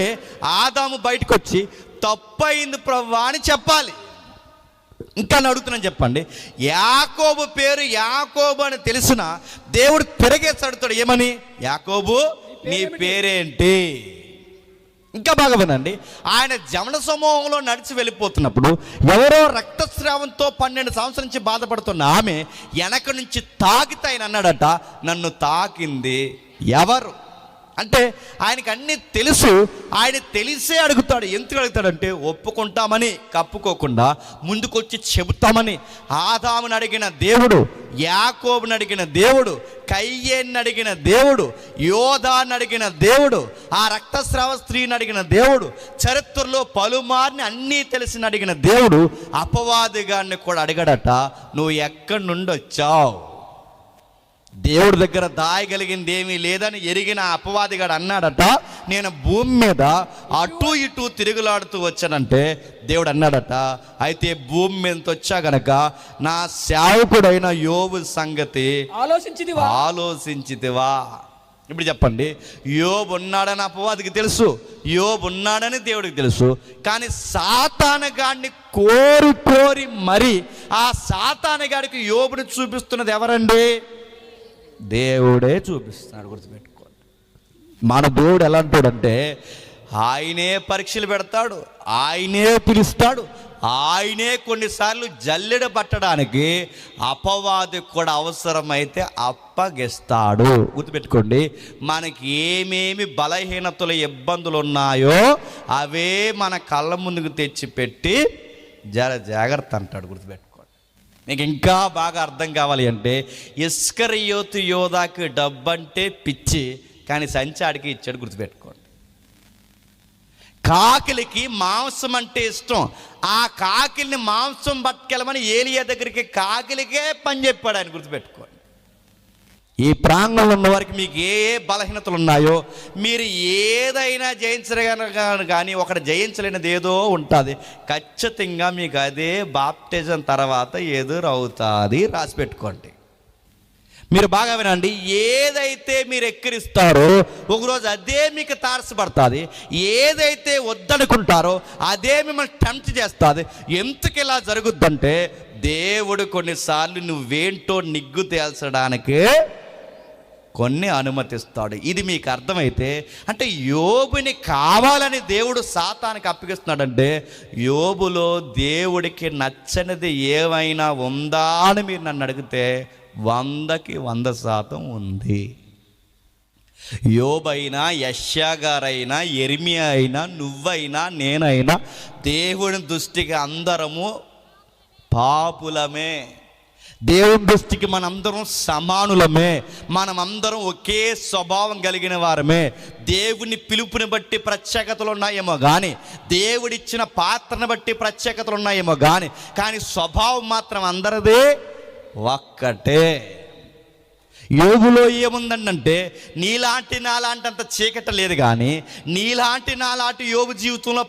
ఆదాము బయటకు వచ్చి తప్పయింది ప్రభువా అని చెప్పాలి. ఇంకా అడుగుతున్నాను చెప్పండి. యాకోబు పేరు యాకోబు అని తెలిసిన దేవుడు తిరగేసి అడుగుతాడు ఏమని? యాకోబు నీ పేరేంటి? ఇంకా బాగా వినండి. ఆయన జమల సమూహంలో నడిచి వెళ్ళిపోతున్నప్పుడు ఎవరో రక్తస్రావంతో 12 సంవత్సరాల నుంచి బాధపడుతున్న ఆమె వెనక నుంచి తాకితే ఆయన అన్నాడట, నన్ను తాకింది ఎవరు? అంటే ఆయనకి అన్నీ తెలుసు. ఆయన తెలిసే అడుగుతాడు. ఎందుకు అడుగుతాడంటే ఒప్పుకుంటామని, కప్పుకోకుండా ముందుకొచ్చి చెబుతామని. ఆదాముని అడిగిన దేవుడు, యాకోబుని అడిగిన దేవుడు, కయ్యేని అడిగిన దేవుడు, యోధాని అడిగిన దేవుడు, ఆ రక్తస్రావ స్త్రీని అడిగిన దేవుడు, చరిత్రలో పలుమార్ని అన్నీ తెలిసిన అడిగిన దేవుడు అపవాదిగాన్ని కూడా అడిగాడట, నువ్వు ఎక్కడి నుండి వచ్చావు? దేవుడి దగ్గర దాయగలిగింది ఏమీ లేదని ఎరిగిన అపవాదిగాడు అన్నాడట, నేను భూమి మీద అటు ఇటు తిరుగులాడుతూ వచ్చానంటే దేవుడు అన్నాడట, అయితే భూమి మీద వచ్చా గనక నా సేవకుడైన యోబు సంగతి ఆలోచించితివా? ఇప్పుడు చెప్పండి, యోబు ఉన్నాడని అపవాదికి తెలుసు, యోబు ఉన్నాడని దేవుడికి తెలుసు. కానీ సాతానుగాడిని కోరి మరి ఆ సాతానుగాడికి యోబుని చూపిస్తున్నది ఎవరండి? దేవుడే చూపిస్తున్నాడు. గుర్తుపెట్టుకోండి. మన దేవుడు ఎలాంటోడంటే ఆయనే పరీక్షలు పెడతాడు, ఆయనే పిలుస్తాడు, ఆయనే కొన్నిసార్లు జల్లెడ పట్టడానికి అపవాది కూడా అవసరమైతే అప్పగిస్తాడు. గుర్తుపెట్టుకోండి, మనకి ఏమేమి బలహీనతలు ఇబ్బందులు ఉన్నాయో అవే మన కళ్ళ ముందుకు తెచ్చిపెట్టి జాగ్రత్త అంటాడు. గుర్తుపెట్టుకోండి. మీకు ఇంకా బాగా అర్థం కావాలి అంటే ఇస్కరియోతు యోధాకి డబ్బంటే పిచ్చి, కానీ సంచాడికి ఇచ్చాడు. గుర్తుపెట్టుకోండి. కాకిలికి మాంసం అంటే ఇష్టం, ఆ కాకిల్ని మాంసం పట్టుకెళ్ళమని ఏలియా దగ్గరికి కాకిలికే పని చెప్పాడు ఆయన. గుర్తుపెట్టుకోండి. ఈ ప్రాంగణంలో ఉన్న వారికి మీకు ఏ బలహీనతలు ఉన్నాయో మీరు ఏదైనా జయించగలరు, కానీ ఒకటి జయించలేనిది ఏదో ఉంటుంది. ఖచ్చితంగా మీకు అదే బాప్టిజం తర్వాత ఎదురవుతుంది. రాసి పెట్టుకోండి. మీరు బాగా వినండి, ఏదైతే మీరు ఎక్కిరిస్తారో ఒకరోజు అదే మీకు తారసపడుతుంది, ఏదైతే వద్దనుకుంటారో అదే మిమ్మల్ని టెంప్ట్ చేస్తుంది. ఎందుకు ఇలా జరుగుద్దంటే దేవుడు కొన్నిసార్లు నువ్వేంటో నిగ్గు తేల్చడానికి కొన్ని అనుమతిస్తాడు. ఇది మీకు అర్థమైతే అంటే యోబుని కావాలని దేవుడు సాతానికి అప్పగిస్తున్నాడంటే యోబులో దేవుడికి నచ్చనిది ఏమైనా ఉందా అని మీరు నన్ను అడిగితే 100కి 100% ఉంది. యోబైనా, యెషయా గారైనా, యెరెమీయా అయినా, నువ్వైనా, నేనైనా దేవుని దృష్టికి అందరము పాపులమే. దేవుని దృష్టికి మనందరం సమానులమే. మనమందరం ఒకే స్వభావం కలిగిన వారమే. దేవుని పిలుపుని బట్టి ప్రత్యేకతలు ఉన్నాయేమో కానీ, దేవుడిచ్చిన పాత్రను బట్టి ప్రత్యేకతలు ఉన్నాయేమో కానీ స్వభావం మాత్రం అందరిదే ఒక్కటే. యోబులో ఏముందంటే నీలాంటి నాలాంటి అంత చీకట లేదు, కానీ నీలాంటి నాలాంటి యోబు జీవితంలో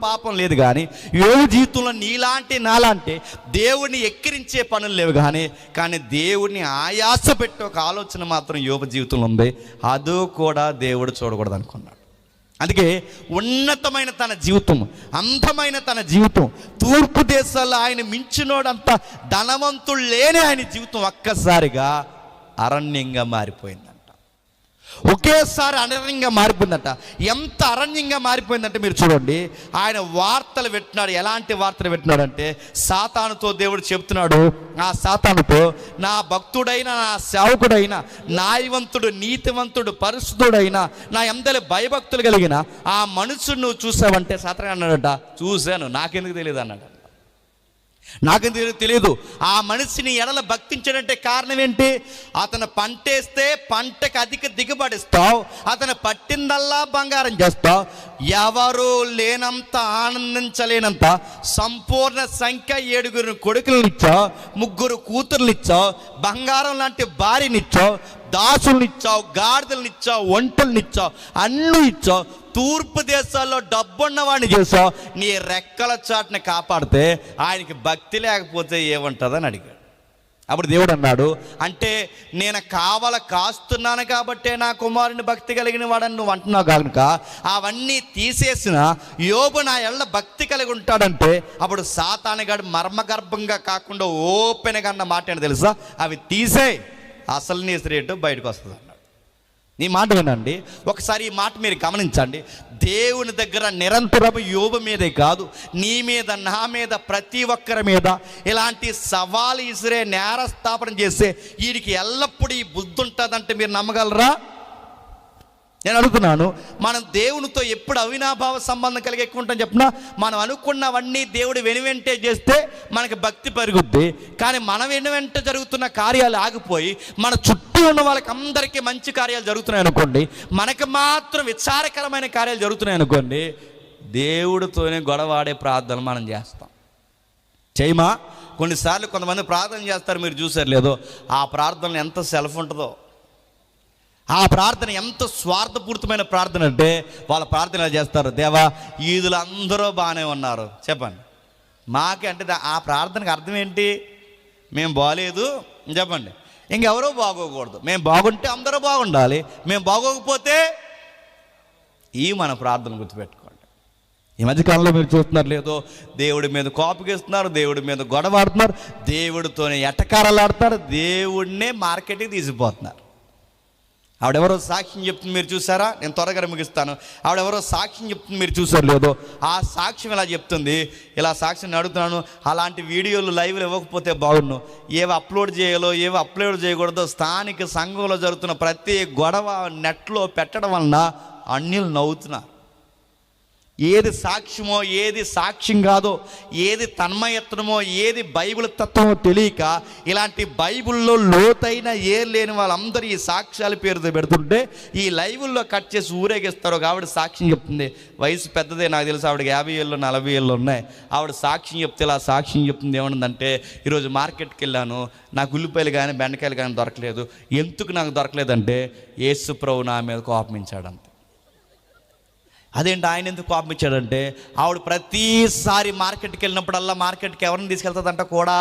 పాపం లేదు, కానీ యోబు జీవితంలో నీలాంటి నాలాంటి దేవుడిని ఎక్కిరించే పనులు లేవు, కానీ దేవుడిని ఆయాస పెట్టే ఒక ఆలోచన మాత్రం యోబు జీవితంలో ఉంది. అదో కూడా దేవుడు చూడకూడదు అనుకున్నాడు. అందుకే ఉన్నతమైన తన జీవితం, అందమైన తన జీవితం, తూర్పు దేశాల్లో ఆయన మించినోడంత ధనవంతుడు లేని ఆయన జీవితం ఒక్కసారిగా అరణ్యంగా మారిపోయిందంట. ఒకేసారి అరణ్యంగా మారిపోయిందంట. ఎంత అరణ్యంగా మారిపోయిందంటే మీరు చూడండి, ఆయన వార్తలు పెట్టినాడు. ఎలాంటి వార్తలు పెట్టినాడంటే సాతానుతో దేవుడు చెప్తున్నాడు, ఆ సాతానుతో, నా భక్తుడైన, నా సేవకుడైన, న్యాయవంతుడు, నీతివంతుడు, పరిశుద్ధుడైన, నా అందరి భయభక్తులు కలిగిన ఆ మనుషుడు నువ్వు చూసావంటే సాతాను అన్నాడట, చూశాను, నాకెందుకు తెలియదు అన్నాడు. నాకెందుకు తెలియదు. ఆ మనిషిని ఎడల భక్తించాడంటే కారణం ఏంటి? అతను పంటేస్తే పంటకు అధిక దిగుబడిస్తావు, అతను పట్టిందల్లా బంగారం చేస్తావు, ఎవరు లేనంత ఆనందించలేనంత సంపూర్ణ సంఖ్య 7 కొడుకులనిచ్చావు, 3 కూతుర్నిచ్చావు, బంగారం లాంటి భార్యనిచ్చావు, దాసులనిచ్చావు, గాడిదలనిచ్చావు, ఒంటెలనిచ్చావు, అన్నీ ఇచ్చావు. తూర్పు దేశాల్లో డబ్బున్నవాడిని చేసావు. నీ రెక్కల చాటుని కాపాడితే ఆయనకి భక్తి లేకపోతే ఏమంటుందని అడిగాడు. అప్పుడు దేవుడు అన్నాడు, అంటే నేను కాస్తున్నాను కాబట్టే నా కుమారుని భక్తి కలిగిన వాడని నువ్వు అంటున్నావు కనుక అవన్నీ తీసేసిన యోబు నా ఎళ్ళ భక్తి కలిగి ఉంటాడంటే అప్పుడు సాతానుగాడు మర్మగర్భంగా కాకుండా ఓపెన్గా అన్న మాట ఏంటో తెలుసా? అవి తీసేయి, అసలు నీ రేటు బయటకు వస్తుంది అన్నాడు. నీ మాట వినండి, ఒకసారి ఈ మాట మీరు గమనించండి. దేవుని దగ్గర నిరంతరం యోబు మీదే కాదు, నీ మీద, నా మీద, ప్రతి ఒక్కరి మీద ఇలాంటి సవాలు ఇసిరే, నేరస్థాపన చేసే వీడికి ఎల్లప్పుడూ ఈ బుద్ధి ఉంటుందంటే మీరు నమ్మగలరా? నేను అడుగుతున్నాను, మనం దేవునితో ఎప్పుడు అవినాభావ సంబంధం కలిగి ఎక్కువ ఉంటాం చెప్పినా, మనం అనుకున్నవన్నీ దేవుడు వెనువెంటే చేస్తే మనకి భక్తి పెరుగుద్ది. కానీ మన వెనువెంట జరుగుతున్న కార్యాలు ఆగిపోయి మన చుట్టూ ఉన్న వాళ్ళకి అందరికీ మంచి కార్యాలు జరుగుతున్నాయి అనుకోండి, మనకి మాత్రం విచారకరమైన కార్యాలు జరుగుతున్నాయి అనుకోండి, దేవుడితోనే గొడవాడే ప్రార్థనలు మనం చేస్తాం. చేయమా? కొన్నిసార్లు కొంతమంది ప్రార్థన చేస్తారు, మీరు చూసారు లేదో, ఆ ప్రార్థనలు ఎంత సెల్ఫ్ ఉంటుందో, ఆ ప్రార్థన ఎంత స్వార్థపూరితమైన ప్రార్థన అంటే వాళ్ళ ప్రార్థన ఎలా చేస్తారు, దేవా ఈదులు అందరూ బాగానే ఉన్నారు చెప్పండి మాకే అంటే ఆ ప్రార్థనకు అర్థం ఏంటి? మేము బాగలేదు చెప్పండి, ఇంకెవరో బాగోకూడదు, మేము బాగుంటే అందరూ బాగుండాలి, మేము బాగోకపోతే ఈ మన ప్రార్థన గుర్తుపెట్టుకోండి. ఈ మధ్యకాలంలో మీరు చూస్తున్నారు లేదో, దేవుడి మీద కోపగిస్తున్నారు, దేవుడి మీద గొడవాడుతున్నారు, దేవుడితోనే ఎటకారాలు ఆడుతున్నారు, దేవుడినే మార్కెట్కి తీసిపోతున్నారు. ఆవిడెవరో సాక్ష్యం చెప్తుంది, మీరు చూసారా? నేను త్వరగా ముగిస్తాను. ఆవిడెవరో సాక్ష్యం చెప్తుంది, మీరు చూసారు లేదో, ఆ సాక్ష్యం ఇలా చెప్తుంది. ఇలా సాక్ష్యం అడుగుతున్నాను, అలాంటి వీడియోలు లైవ్లు ఇవ్వకపోతే బాగుండు, ఏవి అప్లోడ్ చేయాలో ఏవి అప్లోడ్ చేయకూడదో స్థానిక సంఘంలో జరుగుతున్న ప్రతి గొడవ నెట్లో పెట్టడం వలన అన్యులు నవ్వుతున్నారు. ఏది సాక్ష్యమో ఏది సాక్ష్యం కాదో, ఏది తన్మయత్వమో ఏది బైబిల్ తత్వమో తెలియక ఇలాంటి బైబిల్లో లోతైన లేని వాళ్ళందరూ ఈ సాక్ష్యాల పేరుతో పెడుతుంటే ఈ లైవ్ల్లో కట్ చేసి ఊరేగిస్తారు. ఆవిడ సాక్ష్యం చెప్తుంది, వయసు పెద్దదే, నాకు తెలుసు ఆవిడకి 50 ఏళ్ళు 40 ఏళ్ళు ఉన్నాయి. ఆవిడ సాక్ష్యం చెప్తే ఇలా సాక్ష్యం చెప్తుంది ఏమన్నదంటే, ఈరోజు మార్కెట్కి వెళ్ళాను, నాకు ఉల్లిపాయలు కానీ బెండకాయలు కానీ దొరకలేదు. ఎందుకు నాకు దొరకలేదంటే యేసు ప్రభు నా మీద కోపమించాడంతే. అదేంటి ఆయన ఎందుకు కోపం ఇచ్చాడంటే, ఆవిడ ప్రతిసారి మార్కెట్కి వెళ్ళినప్పుడల్లా మార్కెట్కి ఎవరిని తీసుకెళ్తుందంట కూడా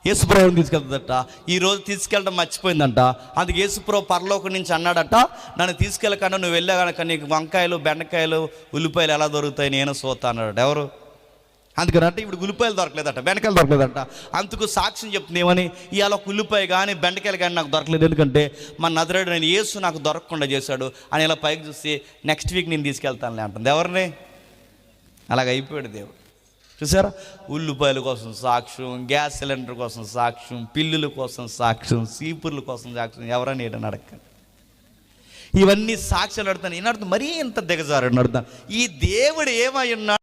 యేసుప్రభుని తీసుకెళ్తుందట. ఈరోజు తీసుకెళ్ళడం మర్చిపోయిందంట. అందుకు యేసుప్రభు పరలోకం నుంచి అన్నాడట, నన్ను తీసుకెళ్ళకుండా నువ్వు వెళ్ళా కనుక నీకు వంకాయలు బెండకాయలు ఉల్లిపాయలు ఎలా దొరుకుతాయి నేను సోతా అన్నాడట. ఎవరు? అందుకనంటే ఇప్పుడు ఉల్లిపాయలు దొరకలేదట, బెండకాయలు దొరకలేదట. అందుకు సాక్ష్యం చెప్తుంది ఏమని, ఇవాళ ఒక ఉల్లిపాయ కానీ బెండకాయలు కానీ నాకు దొరకలేదు, ఎందుకంటే మన నజరేయుడు నేను యేసు నాకు దొరకకుండా చేశాడు అని ఇలా పైకి చూసి నెక్స్ట్ వీక్ నేను తీసుకెళ్తానులే అంటుంది. ఎవరిని? అలాగ అయిపోయాడు దేవుడు. చూసారా? ఉల్లిపాయల కోసం సాక్ష్యం, గ్యాస్ సిలిండర్ కోసం సాక్ష్యం, పిల్లుల కోసం సాక్ష్యం, సీపుర్ల కోసం సాక్ష్యం, ఎవరని ఏడని అడగండి. ఇవన్నీ సాక్ష్యాలు అడుగుతాను. ఈయన మరీ ఇంత దిగజారని అడుగుతాను. ఈ దేవుడు ఏమై ఉన్నాడు?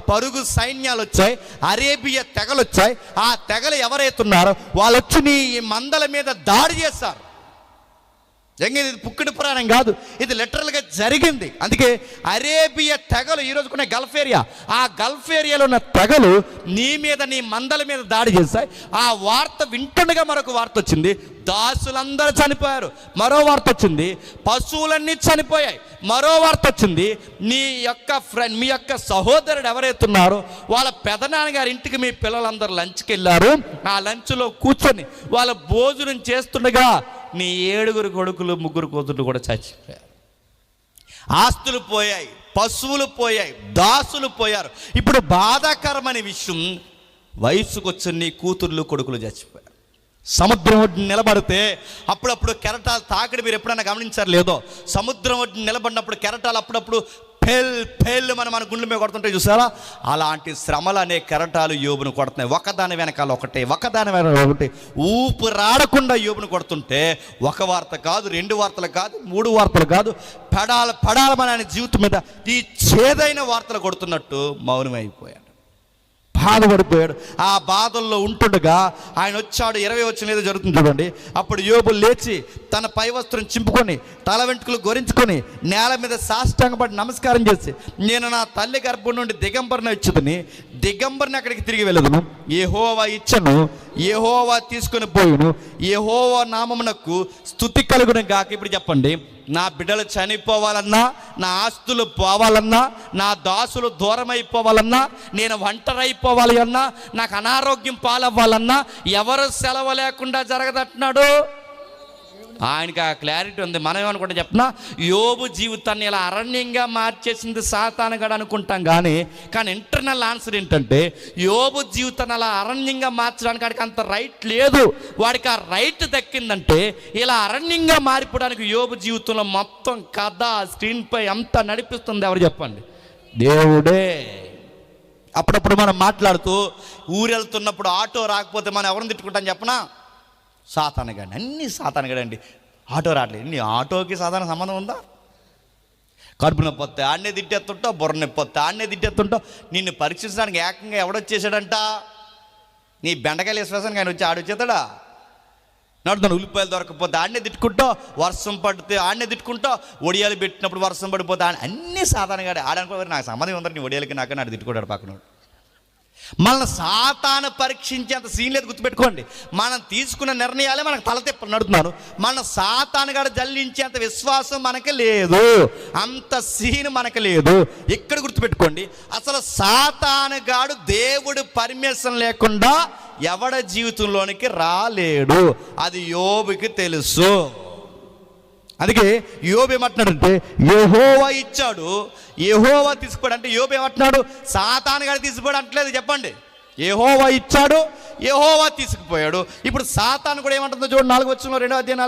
పరుగు సైన్యాలు వచ్చాయి, అరేబియా తెగలు వచ్చాయి. ఆ తెగలు ఎవరైతున్నారో వాళ్ళు వచ్చి నీ మందల మీద దాడి చేస్తారు. ఇది పుక్కిడి పురాణం కాదు, ఇది లిటరల్గా జరిగింది. అందుకే అరేబియా తెగలు ఈరోజు కొన్ని గల్ఫ్ ఏరియా, ఆ గల్ఫ్ ఏరియాలో ఉన్న తెగలు నీ మీద నీ మందల మీద దాడి చేస్తాయి. ఆ వార్త వింటుండగా మరొక వార్త వచ్చింది, దాసులందరూ చనిపోయారు. మరో వార్త వచ్చింది, పశువులన్నీ చనిపోయాయి. మరో వార్త వచ్చింది, మీ యొక్క సహోదరుడు ఎవరైతున్నారో వాళ్ళ పెదనాన్నగారి ఇంటికి మీ పిల్లలందరూ లంచ్కి వెళ్ళారు. ఆ లంచ్లో కూర్చొని వాళ్ళ భోజనం చేస్తుండగా నీ 7 కొడుకులు 3 కూతుళ్ళు కూడా చచ్చిపోయారు. ఆస్తులు పోయాయి, పశువులు పోయాయి, దాసులు పోయారు. ఇప్పుడు బాధాకరమైన విషయం, వయసుకు వచ్చిన నీ కూతుర్లు కొడుకులు చచ్చిపోయారు. సముద్రం ఒడ్డున నిలబడితే అప్పుడప్పుడు కెరటాలు తాకిడి మీరు ఎప్పుడైనా గమనించారు లేదో, సముద్రం ఒడ్డున నిలబడినప్పుడు కెరటాలు అప్పుడప్పుడు పేళ్ళు మన గుండెల మీద కొడుతుంటాయి చూసారా? అలాంటి శ్రమలు అనే కెరటాలు యోబును కొడుతున్నాయి. ఒకదాని వెనకాల ఒకదాని వెనకాల ఒకటి ఊపిరాడకుండా యోబును కొడుతుంటే ఒక వార్త కాదు, 2 వార్తలు కాదు, 3 వార్తలు కాదు, పడాలమని ఆయన జీవితం మీద ఈ చేదైన వార్తలు కొడుతున్నట్టు మౌనమైపోయాడు, బాధపడిపోయాడు. ఆ బాధల్లో ఉంటుండగా ఆయన వచ్చాడు. 20 వచ్చిన ఏదో జరుగుతుంది చూడండి. అప్పుడు యోబు లేచి తన పై వస్త్రం చింపుకొని తల వెంట్రుకలు గొరించుకొని నేల మీద సాష్టాంగపడి నమస్కారం చేసి, నేను నా తల్లి గర్భం నుండి దిగంబరిని ఇచ్చుదని, దిగంబరిని అక్కడికి తిరిగి వెళ్ళదును, యెహోవా ఇచ్చను, యెహోవా తీసుకొని పోయును, యెహోవా నామమునకు స్తుతి కలుగును గాక. ఇప్పుడు చెప్పండి, నా బిడ్డలు చనిపోవాలన్నా, నా ఆస్తులు పోవాలన్నా, నా దాసులు దూరం అయిపోవాలన్నా, నేను ఒంటరైపోవాలి అన్నా, నాకు అనారోగ్యం పాలవ్వాలన్నా ఎవరు సెలవు లేకుండా జరగదంటున్నాడు? ఆయనకి ఆ క్లారిటీ ఉంది. మనం ఏమనుకుంటే చెప్పినా యోబు జీవితాన్ని ఇలా అరణ్యంగా మార్చేసింది సాతానుగాడు అనుకుంటాం, కానీ ఇంటర్నల్ ఆన్సర్ ఏంటంటే యోబు జీవితాన్ని అలా అరణ్యంగా మార్చడానికి వాడికి అంత రైట్ లేదు. వాడికి ఆ రైట్ దక్కిందంటే ఇలా అరణ్యంగా మారిపోవడానికి యోబు జీవితంలో మొత్తం కథ స్క్రీన్ పై అంతా నడిపిస్తుంది ఎవరు చెప్పండి? దేవుడే. అప్పుడప్పుడు మనం మాట్లాడుతూ ఊరెళ్తున్నప్పుడు ఆటో రాకపోతే మనం ఎవరిని తిట్టుకుంటాం చెప్పనా? సాతానుగాడిని. అన్నీ సాతానుగాడండి. ఆటో రావట్లేదు, నీ ఆటోకి సాధారణ సంబంధం ఉందా? కడుపు నొప్పి వస్తే ఆడనే తిట్టేస్తుంటావు, బుర్ర నొప్పి వస్తే ఆడనే తిట్టేస్తుంటావు. నిన్ను పరీక్షించడానికి ఏకంగా ఎవడొచ్చేసాడంట? నీ బెండకాయలు విశ్వాసానికి ఆయన వచ్చి ఆడొచ్చేతాడా? నడుతాను. ఉల్లిపాయలు దొరకకపోతే ఆడనే తిట్టుకుంటావు, వర్షం పడితే ఆడనే తిట్టుకుంటావు, ఒడియాలు పెట్టినప్పుడు వర్షం పడిపోతే అన్నీ సాధారణంగా ఆడనుకో. నాకు సంబంధం ఉందని నీ ఒడియాలకి నాకు నాడు తిట్టుకుంటాడు పక్కన. మనల్ని సాతాను పరీక్షించేంత సీన్ లేదు, గుర్తుపెట్టుకోండి. మనం తీసుకున్న నిర్ణయాలే మనకు తలతిప్పలు నడుతున్నాను. మన సాతానుగాడు జల్లించేంత విశ్వాసం మనకి లేదు, అంత సీన్ మనకి లేదు. ఇక్కడ గుర్తుపెట్టుకోండి, అసలు సాతానుగాడు దేవుడు పర్మిషన్ లేకుండా ఎవడ జీవితంలోనికి రాలేడు. అది యోబుకి తెలుసు. అందుకే యోబు ఏమంటున్నాడంటే యెహోవా ఇచ్చాడు, యెహోవా తీసుకోడు. అంటే యోబు ఏమంటున్నాడు? సాతానుగాడు తీసిపోయాడు అంటలేదు, చెప్పండి. యెహోవా ఇచ్చాడు, యెహోవా తీసుకుపోయాడు. ఇప్పుడు సాతాను కూడా ఏమంటుందో చూడండి, 4వ వచనంలో, 2వ అధ్యాయం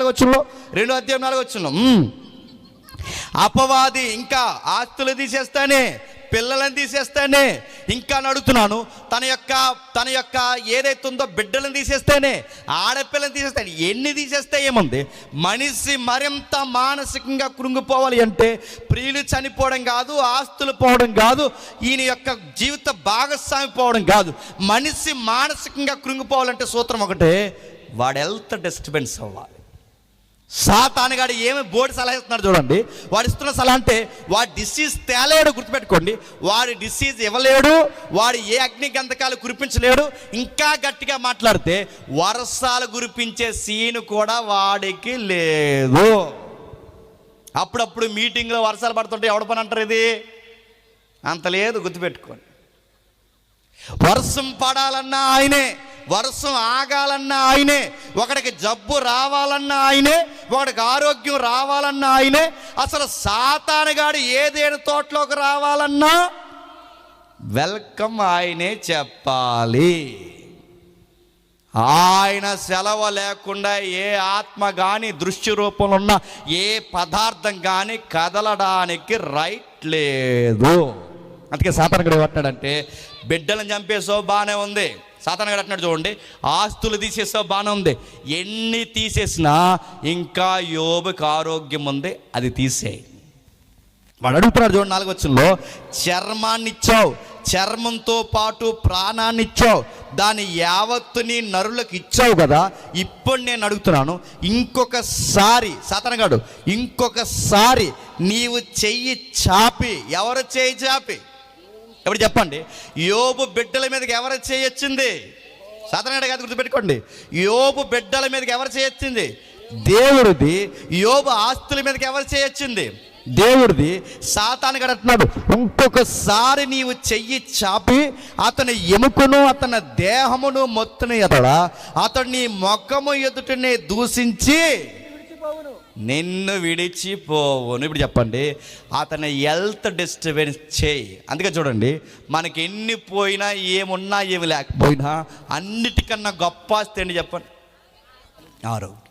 4వ వచనంలో అపవాది ఇంకా ఆస్తులు తీసేస్తానే, పిల్లలను తీసేస్తేనే, ఇంకా అడుగుతున్నాను తన యొక్క ఏదైతే ఉందో బిడ్డలను తీసేస్తేనే, ఆడపిల్లని తీసేస్తాను, ఎన్ని తీసేస్తే ఏముంది? మనిషి మరింత మానసికంగా కృంగిపోవాలి అంటే ప్రియులు చనిపోవడం కాదు, ఆస్తులు పోవడం కాదు, ఈయన యొక్క జీవిత భాగస్వామి పోవడం కాదు. మనిషి మానసికంగా కృంగిపోవాలంటే సూత్రం ఒకటే, వాడు హెల్త్ డిస్టర్బెన్స్ అవ్వాలి. సాతానుగాడు ఏమి బోర్డు సలహా ఇస్తున్నాడు చూడండి. వాడు ఇస్తున్న సలహా అంటే వాడి డిసీజ్ తేలేడు, గుర్తుపెట్టుకోండి. వాడి డిసీజ్ ఇవ్వలేడు, వాడు ఏ అగ్ని గంధకాలు కురిపించలేడు. ఇంకా గట్టిగా మాట్లాడితే వర్షాలు కురిపించే సీన్ కూడా వాడికి లేదు. అప్పుడప్పుడు మీటింగ్లో వర్షాలు పడుతుంటే ఎవడ పని అంటారు? ఇది అంత లేదు, గుర్తుపెట్టుకోండి. వర్షం పడాలన్నా ఆయనే, వర్షం ఆగాలన్నా ఆయనే, ఒకడికి జబ్బు రావాలన్నా ఆయనే, ఒకడికి ఆరోగ్యం రావాలన్నా ఆయనే. అసలు సాతానుగాడు ఏదేని తోటలోకి రావాలన్నా వెల్కమ్ ఆయనే చెప్పాలి. ఆయన సెలవు లేకుండా ఏ ఆత్మ కానీ దృశ్య రూపంలో ఉన్న ఏ పదార్థం కానీ కదలడానికి రైట్ లేదు. అందుకే సాతానుగాడు ఏమంటాడంటే బిడ్డలను చంపేసో బాగానే ఉంది, సాతానుగాడు అంటున్నాడు చూడండి, ఆస్తులు తీసేసో బాగానే ఉంది, ఎన్ని తీసేసినా ఇంకా యోబుకి ఆరోగ్యం ఉంది, అది తీసేయి. వాడు అడుగుతున్నాడు చూడండి 4వ వచనంలో, చర్మాన్ని ఇచ్చావు, చర్మంతో పాటు ప్రాణాన్ని ఇచ్చావు, దాని యావత్తుని నరులకు ఇచ్చావు కదా. ఇప్పుడు నేను అడుగుతున్నాను, ఇంకొకసారి సాతానుగాడు ఇంకొకసారి నీవు చెయ్యి చాపి, ఎవరు చెయ్యి చాపి? ఎవరు చెప్పండి? యోబు బిడ్డల మీదకి ఎవరు చేయొచ్చింది? సాతానుగాడు కాదు, గుర్తుపెట్టుకోండి. యోబు బిడ్డల మీదకి ఎవరు చేయొచ్చింది? దేవుడిది. యోబు ఆస్తుల మీదకి ఎవరు చేయొచ్చింది? దేవుడిది. సాతానుగాడు అంటున్నాడు, ఇంకొకసారి నీవు చెయ్యి చాపి అతని ఎముకను అతని దేహమును మొత్తని అతడు నీ ముఖము ఎదుటనే దూషించి నిన్ను విడిచిపోవును. ఇప్పుడు చెప్పండి, అతని హెల్త్ డిస్టర్బెన్స్ చేయి. అందుకే చూడండి, మనకి ఎన్ని పోయినా, ఏమున్నా ఏమి లేకపోయినా, అన్నిటికన్నా గొప్ప ఆస్తి ఏంటి చెప్పండి? ఆరోగ్యం.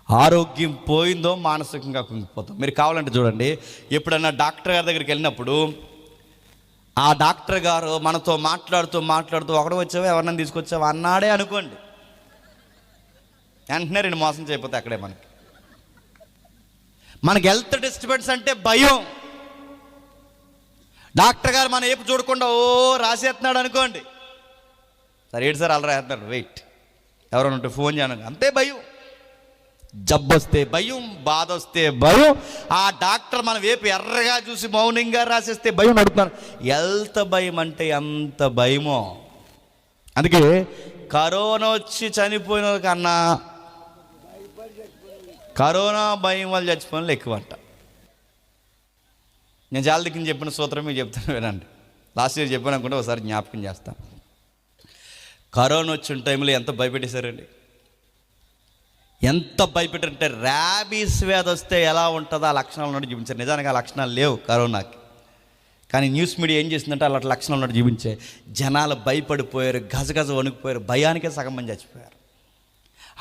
ఆరోగ్యం పోయిందో మానసికంగా కుంగిపోతాం. మీరు కావాలంటే చూడండి, ఎప్పుడన్నా డాక్టర్ గారి దగ్గరికి వెళ్ళినప్పుడు ఆ డాక్టర్ గారు మనతో మాట్లాడుతూ ఒకడు వచ్చావా, ఎవరినైనా తీసుకొచ్చావా అన్నాడే అనుకోండి, వెంటనే 2 మోసం చేయకపోతే అక్కడే మనకి హెల్త్ డిస్టర్బెన్స్ అంటే భయం. డాక్టర్ గారు మన ఏపు చూడకుండా రాసేస్తున్నాడు అనుకోండి, సరే ఏంటి సార్ అలా రాస్తున్నాడు, వెయిట్ ఎవరైనా ఉంటే ఫోన్ చేయను, అంతే భయం. జబ్బు వస్తే భయం, బాధ వస్తే భయం. ఆ డాక్టర్ మన వైపు ఎర్రగా చూసి మౌనంగా రాసేస్తే భయం నడుపుతాను. హెల్త్ భయం అంటే ఎంత భయమో. అందుకే కరోనా వచ్చి చనిపోయిన కన్నా కరోనా భయం వల్ల చచ్చిపోయిన వాళ్ళు ఎక్కువ అంట. నేను చాలా దిక్కుని చెప్పిన సూత్రం మీకు చెప్తాను వినండి. లాస్ట్ ఇయర్ చెప్పాను అనుకుంటే ఒకసారి జ్ఞాపకం చేస్తాను. కరోనా వచ్చిన టైంలో ఎంత భయపెట్టేశారండి. ఎంత భయపెట్టారంటే ర్యాబీస్ వ్యాధి వస్తే ఎలా ఉంటుందో ఆ లక్షణాలు ఉన్నట్టు చూపించారు. నిజానికి ఆ లక్షణాలు లేవు కరోనాకి, కానీ న్యూస్ మీడియా ఏం చేసిందంటే అలాంటి లక్షణాలు ఉన్నట్టు చూపించే జనాలు భయపడిపోయారు, గజగజ వణుకుపోయారు, భయానికే సగం మంది చచ్చిపోయారు.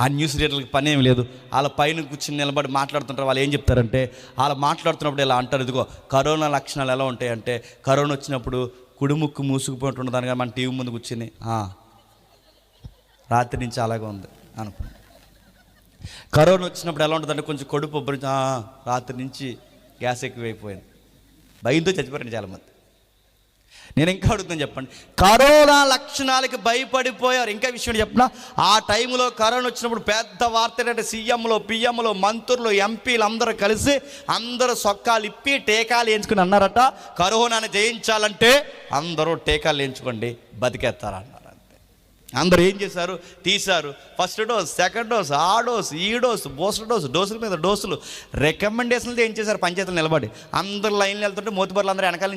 ఆ న్యూస్ రీడర్లకు పని ఏమి లేదు, వాళ్ళ పైన కూర్చుని నిలబడి మాట్లాడుతుంటారు. వాళ్ళు ఏం చెప్తారంటే, వాళ్ళు మాట్లాడుతున్నప్పుడు ఇలా అంటారు, ఇదిగో కరోనా లక్షణాలు ఎలా ఉంటాయంటే, కరోనా వచ్చినప్పుడు కుడిముక్కు మూసుకుపోతుంటుంది దానిగా మన టీవీ ముందు కూర్చుని రాత్రి నుంచి అలాగే ఉంది అనుకున్నాను. కరోనా వచ్చినప్పుడు ఎలా ఉంటుందంటే కొంచెం కడుపు ఉబ్బరించి రాత్రి నుంచి గ్యాస్ ఎక్కువైపోయింది, భయంతో చచ్చిపోయారండి చాలామంది. నేను ఇంకా అడుగుతాను, చెప్పండి, కరోనా లక్షణాలకి భయపడిపోయారు. ఇంకా విషయం చెప్పిన, ఆ టైంలో కరోనా వచ్చినప్పుడు పెద్ద వార్త ఏంటంటే సీఎంలు, పిఎంలు, మంత్రులు, ఎంపీలు అందరూ కలిసి అందరూ సొక్కాలు ఇప్పి టీకాలు వేయించుకుని అన్నారట, కరోనాని జయించాలంటే అందరూ టీకాలు వేయించుకోండి బతికేస్తారన్నారు. అంతే. అందరూ ఏం చేశారు, తీశారు ఫస్ట్ డోస్, సెకండ్ డోస్, ఆ డోస్, ఈ డోస్, బూస్టర్ డోస్, డోసుల మీద డోసులు, రికమెండేషన్లు ఏం చేశారు, పంచాయతీలు నిలబడి అందరు లైన్లు వెళ్తుంటే మోతిబర్లు అందరూ వెనకాల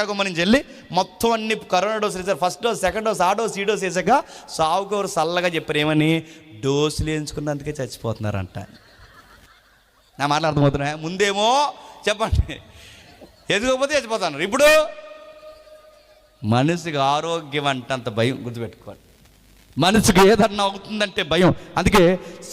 గుమ్మ నుంచి వెళ్ళి మొత్తం అన్ని కరోనా డోసులు వేసారు. ఫస్ట్ డోస్, సెకండ్ డోస్, ఆ డోస్, ఈ డోస్ వేసాక సావుకోరు చల్లగా చెప్పారు, ఏమని, డోసులు వేయించుకున్నందుకే చచ్చిపోతున్నారంట. నా మాటలు అర్థమవుతున్నాయా? ముందేమో చెప్పండి ఎదుగకపోతే చచ్చిపోతున్నారు, ఇప్పుడు మనిషికి ఆరోగ్యం అంటే అంత భయం. గుర్తుపెట్టుకోండి, మనసుకు ఏదన్నా అవుతుందంటే భయం. అందుకే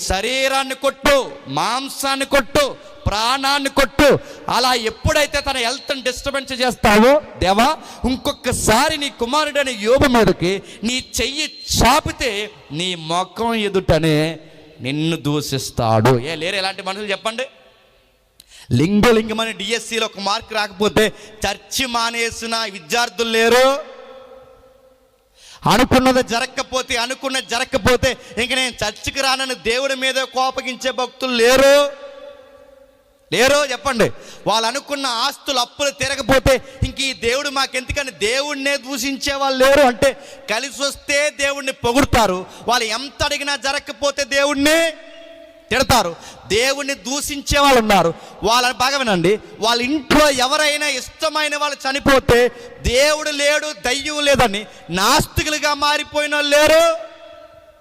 శరీరాన్ని కొట్టు, మాంసాన్ని కొట్టు, ప్రాణాన్ని కొట్టు. అలా ఎప్పుడైతే తన హెల్త్ని డిస్టర్బెన్స్ చేస్తావో, దేవా ఇంకొకసారి నీ కుమారుడని యోబు మీదకి నీ చెయ్యి చాపితే నీ ముఖం ఎదుటనే నిన్ను దూషిస్తాడు. లేరు ఎలాంటి మనుషులు చెప్పండి? లింగమని డిఎస్సిలో ఒక మార్క్ రాకపోతే చర్చి మానేసిన విద్యార్థులు లేరు. అనుకున్నది జరగకపోతే ఇంక నేను చర్చికి రానని దేవుడి మీద కోపగించే భక్తులు లేరు చెప్పండి. వాళ్ళు అనుకున్న ఆస్తులు అప్పులు తిరగపోతే ఇంక ఈ దేవుడు మాకెందుకని దేవుడినే దూషించే వాళ్ళు లేరు. అంటే కలిసి వస్తే దేవుడిని పొగుడుతారు, వాళ్ళు ఎంత అడిగినా జరగకపోతే దేవుడిని తిడతారు. దేవుణ్ణి దూషించే వాళ్ళు ఉన్నారు. వాళ్ళని బాగా వినండి, వాళ్ళ ఇంట్లో ఎవరైనా ఇష్టమైన వాళ్ళు చనిపోతే దేవుడు లేడు, దయ్యం లేదని నాస్తికులుగా మారిపోయిన వాళ్ళు లేరు.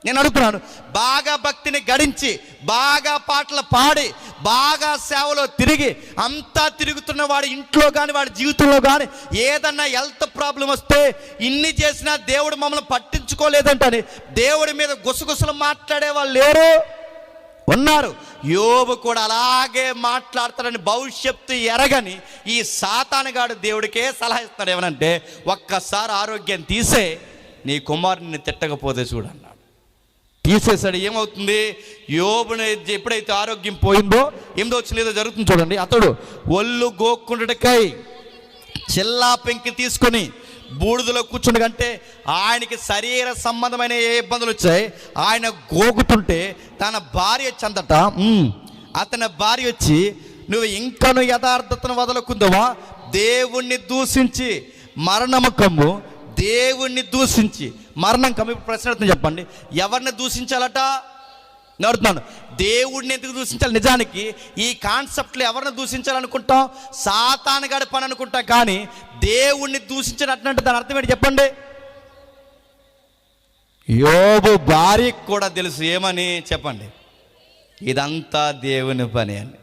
నేను అడుగుతున్నాను, బాగా భక్తిని గడించి, బాగా పాటలు పాడి, బాగా సేవలో తిరిగి, అంతా తిరుగుతున్న వాడి ఇంట్లో కానీ వాడి జీవితంలో కానీ ఏదన్నా హెల్త్ ప్రాబ్లం వస్తే ఇన్ని చేసినా దేవుడు మమ్మల్ని పట్టించుకోలేదంటని దేవుడి మీద గుసగుసలు మాట్లాడే వాళ్ళు లేరు, ఉన్నారు. యోబు కూడా అలాగే మాట్లాడతాడని భవిష్యత్తు ఎరగని ఈ సాతానుగాడు దేవుడికే సలహా ఇస్తాడు, ఏమనంటే ఒక్కసారి ఆరోగ్యం తీసే, నీ కుమారుని తిట్టకపోతే చూడన్నాడు. తీసేశాడు. ఏమవుతుంది, యోబుని ఎప్పుడైతే ఆరోగ్యం పోయిందో 8వ వచనంలో జరుగుతుంది చూడండి. అతడు ఒళ్ళు గోక్కుండుటకై చిల్లా పెంకి తీసుకొని బూడిదలో కూర్చుండు. కంటే ఆయనకి శరీర సంబంధమైన ఏ ఇబ్బందులు వచ్చాయి, ఆయన గోగుతుంటే తన భార్య చందట, అతని భార్య వచ్చి, నువ్వు ఇంకను యథార్థతను వదలకుందావా, దేవుణ్ణి దూషించి మరణము కమ్ము, దేవుణ్ణి దూషించి మరణం కమ్ము. ఇప్పుడు ప్రశ్న అడుగుతుంది, చెప్పండి, ఎవరిని దూషించాలట? నేను అడుగుతున్నాను, దేవుడిని ఎందుకు దూషించాలి? నిజానికి ఈ కాన్సెప్ట్లో ఎవరిని దూషించాలనుకుంటాం? సాతానుగాడి పని అనుకుంటాం, కానీ దేవుణ్ణి దూషించినట్టు దాని అర్థం ఏంటి చెప్పండి? యోబు భార్యకు కూడా తెలుసు, ఏమని చెప్పండి, ఇదంతా దేవుని పని అని.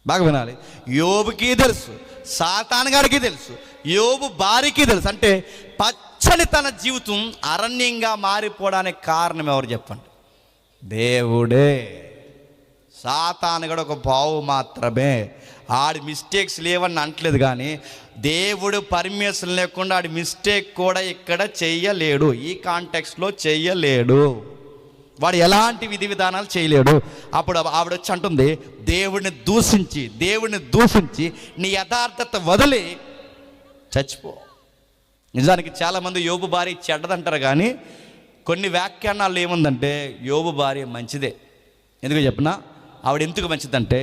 బాగా వినాలి, యోబుకి తెలుసు, సాతానుగాడికి తెలుసు, యోబు భార్యకి తెలుసు. అంటే పచ్చని తన జీవితం అరణ్యంగా మారిపోవడానికి కారణం ఎవరు చెప్పండి? దేవుడే. సాతానుగాడు ఒక పావు మాత్రమే, ఆడి మిస్టేక్స్ లేవని అంటలేదు, కానీ దేవుడు పర్మిషన్ లేకుండా ఆడి మిస్టేక్ కూడా ఇక్కడ చెయ్యలేడు, ఈ కాంటెక్స్ట్లో చెయ్యలేడు, వాడు ఎలాంటి విధి విధానాలు చేయలేడు. అప్పుడు ఆవిడ వచ్చి అంటుంది, దేవుడిని దూషించి నీ యథార్థత వదిలి చచ్చిపో. నిజానికి చాలామంది యోబు భార్య చెడ్డదంటారు, కానీ కొన్ని వ్యాఖ్యానాలు ఏముందంటే యోబు భార్య మంచిదే. ఎందుకు చెప్పినా, ఆవిడ ఎందుకు మంచిదంటే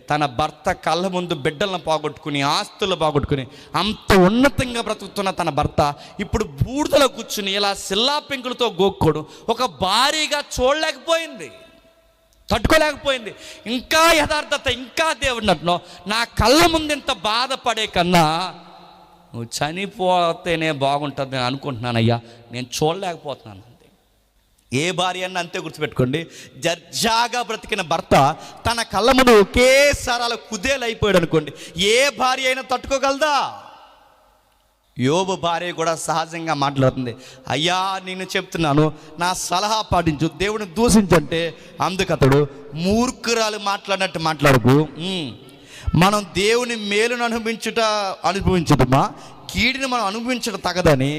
తన భర్త కళ్ళ ముందు బిడ్డలను పోగొట్టుకుని, ఆస్తులు పోగొట్టుకుని, అంత ఉన్నతంగా బ్రతుకుతున్న తన భర్త ఇప్పుడు బూడిదలో కూర్చుని ఇలా సిల్లా పెంకులతో గోక్కోడు ఒక భారీగా చూడలేకపోయింది, తట్టుకోలేకపోయింది. ఇంకా యథార్థత, ఇంకా దేవుడిని అంటున్నావు, నా కళ్ళ ముందు ఇంత బాధపడే కన్నా నువ్వు చనిపోతేనే బాగుంటుంది నేను అనుకుంటున్నానయ్యా, నేను చూడలేకపోతున్నాను. ఏ భార్య అన్న అంతే గుర్తుపెట్టుకోండి. జర్జాగా బ్రతికిన భర్త తన కళ్ళ ముందు ఒకేసారి అలా కుదేలైపోయాడు అనుకోండి, ఏ భార్య అయినా తట్టుకోగలదా? యోబు భార్య కూడా సహజంగా మాట్లాడుతుంది, అయ్యా నేను చెప్తున్నాను, నా సలహా పాటించు, దేవుని దూషించంటే అందుకు అతడు మూర్ఖురాలు మాట్లాడినట్టు మాట్లాడుకు. మనం దేవుని మేలును అనుభవించుటమా, కీడిని మనం అనుభవించడం తగదని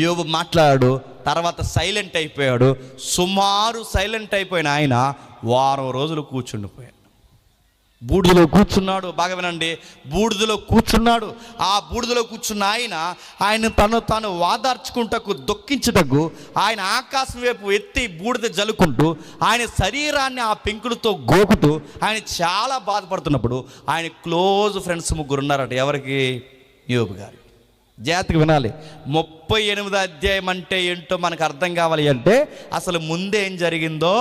యోబు మాట్లాడాడు. తర్వాత సైలెంట్ అయిపోయాడు. సుమారు సైలెంట్ అయిపోయిన ఆయన వారం రోజులు కూర్చుండిపోయాడు. బూడిదలో కూర్చున్నాడు. బాగా వినండి, బూడిదలో కూర్చున్నాడు. ఆ బూడిదలో కూర్చున్న ఆయన తాను వాదార్చుకుంటకు దొక్కించుటకు ఆయన ఆకాశం వైపు ఎత్తి బూడిద జల్లుకుంటూ ఆయన శరీరాన్ని ఆ పెంకులతో గోకుతూ ఆయన చాలా బాధపడుతున్నప్పుడు ఆయన క్లోజ్ ఫ్రెండ్స్ 3 ఉన్నారట. ఎవరికి? యోబు గారు. జాగ్రత్తగా వినాలి. 38వ అధ్యాయం అంటే ఏంటో మనకు అర్థం కావాలి అంటే అసలు ముందే ఏం జరిగిందో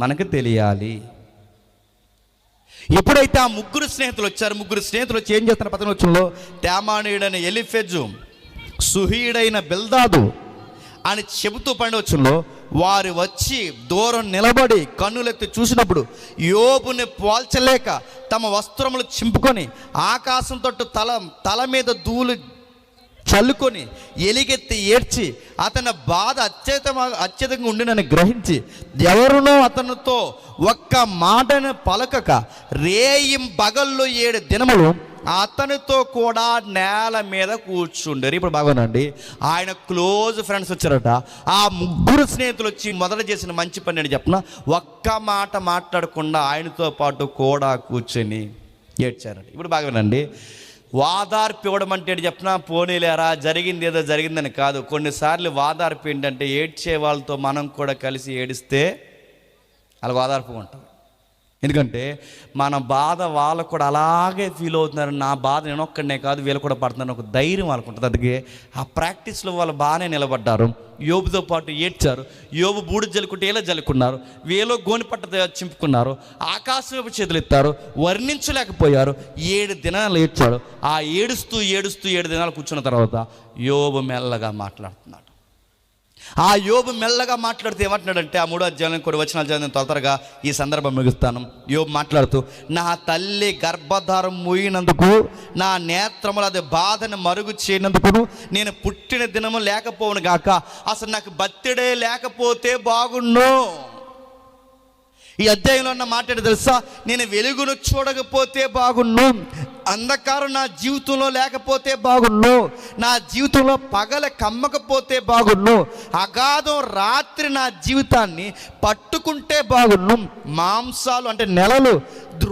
మనకు తెలియాలి. ఎప్పుడైతే ఆ 3 స్నేహితులు వచ్చారు, 3 స్నేహితులు వచ్చి ఏం చేస్తున్నారు? 10వ వచనంలో, తేమానీయుడైన ఎలీఫెజు, సుహీయుడైన బిల్దాదు అని చెబుతూ 12వ వచనంలో, వారు వచ్చి దూరం నిలబడి కన్నులెత్తి చూసినప్పుడు యోబుని పోల్చలేక తమ వస్త్రములు చింపుకొని ఆకాశం తట్టు తల మీద ధూళి చల్లుకొని ఎలిగెత్తి ఏడ్చి అతని బాధ అత్యధికంగా ఉండినని గ్రహించి ఎవరునో అతనితో ఒక్క మాటను పలకక రేయిం పగళ్ళు 7 దినములు అతనితో కూడా నేల మీద కూర్చుండారు. ఇప్పుడు బాగోనండి, ఆయన క్లోజ్ ఫ్రెండ్స్ వచ్చారట. ఆ 3 స్నేహితులు వచ్చి మొదట చేసిన మంచి పని అని చెప్పిన ఒక్క మాట మాట్లాడకుండా ఆయనతో పాటు కూడా కూర్చొని ఏడ్చారట. ఇప్పుడు బాగోనండి, వాదార్పు ఇవ్వడం అంటే చెప్పినా పోనీలేరా జరిగింది ఏదో జరిగిందని కాదు. కొన్నిసార్లు వాదార్పు ఏంటంటే ఏడ్చే వాళ్ళతో మనం కూడా కలిసి ఏడిస్తే అలా వాదార్పుగా ఉంటుంది. ఎందుకంటే మన బాధ వాళ్ళకు కూడా అలాగే ఫీల్ అవుతున్నారు, నా బాధ నేను ఒక్కడనే కాదు వీళ్ళు కూడా పడుతున్నారు, ఒక ధైర్యం వాళ్ళకు ఉంటుంది. అందుకే ఆ ప్రాక్టీస్లో వాళ్ళు బాగానే నిలబడ్డారు. యోబుతో పాటు ఏడ్చారు. యోబు బూడిద జల్లుకుంటే ఇలా జల్లుకున్నారు, వీళ్ళు గోనిపట్ట చింపుకున్నారు, ఆకాశం వైపు చేతులు ఎత్తారు, వర్ణించలేకపోయారు. 7 దినాలు ఏడ్చాడు. ఆ ఏడుస్తూ 7 దినాలు కూర్చున్న తర్వాత యోబు మెల్లగా మాట్లాడుతున్నాడు. ఆ యోబు మెల్లగా మాట్లాడితే ఏమంటున్నాడంటే, ఆ 3వ అధ్యాయం కొన్ని వచనాలు చదివిన త్వరగా ఈ సందర్భం ముగిస్తాను. యోబు మాట్లాడుతూ, నా తల్లి గర్భధారం మూయినందుకు, నా నేత్రములు అది బాధను మరుగు చేయనందుకు నేను పుట్టిన దినము లేకపోవును గాక, అసలు నాకు బర్త్డే లేకపోతే బాగుండు. ఈ అధ్యాయంలో ఉన్న మాట తెలుసా? నేను వెలుగును చూడకపోతే బాగుండు, అంధకారం నా జీవితంలో లేకపోతే బాగుండు, నా జీవితంలో పగల కమ్మకపోతే బాగుండు, అగాధం రాత్రి నా జీవితాన్ని పట్టుకుంటే బాగుండు, మాంసాలు అంటే నెలలు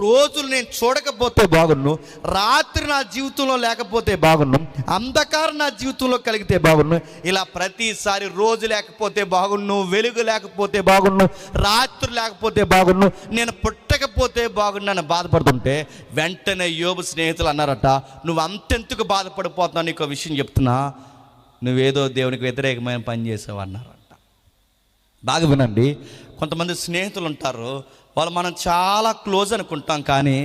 రోజులు నేను చూడకపోతే బాగుండు, రాత్రి నా జీవితంలో లేకపోతే బాగుండు, అంధకారం నా జీవితంలో కలిగితే బాగుండు. ఇలా ప్రతిసారి రోజు లేకపోతే బాగుండు, వెలుగు లేకపోతే బాగుండు, రాత్రి లేకపోతే బాగుండు, నేను పుట్టకపోతే బాగుండు అని బాధపడుతుంటే వెంటనే యోబు స్నేహితులు అన్నారట, నువ్వు అంతెందుకు బాధపడిపోతున్నావు, నీకు విషయం చెప్తున్నా, నువ్వేదో దేవునికి వ్యతిరేకమైన పని చేసావు అన్నారట. బాగా వినండి, కొంతమంది స్నేహితులు ఉంటారు, వాళ్ళు మనం చాలా క్లోజ్ అనుకుంటాం, కానీ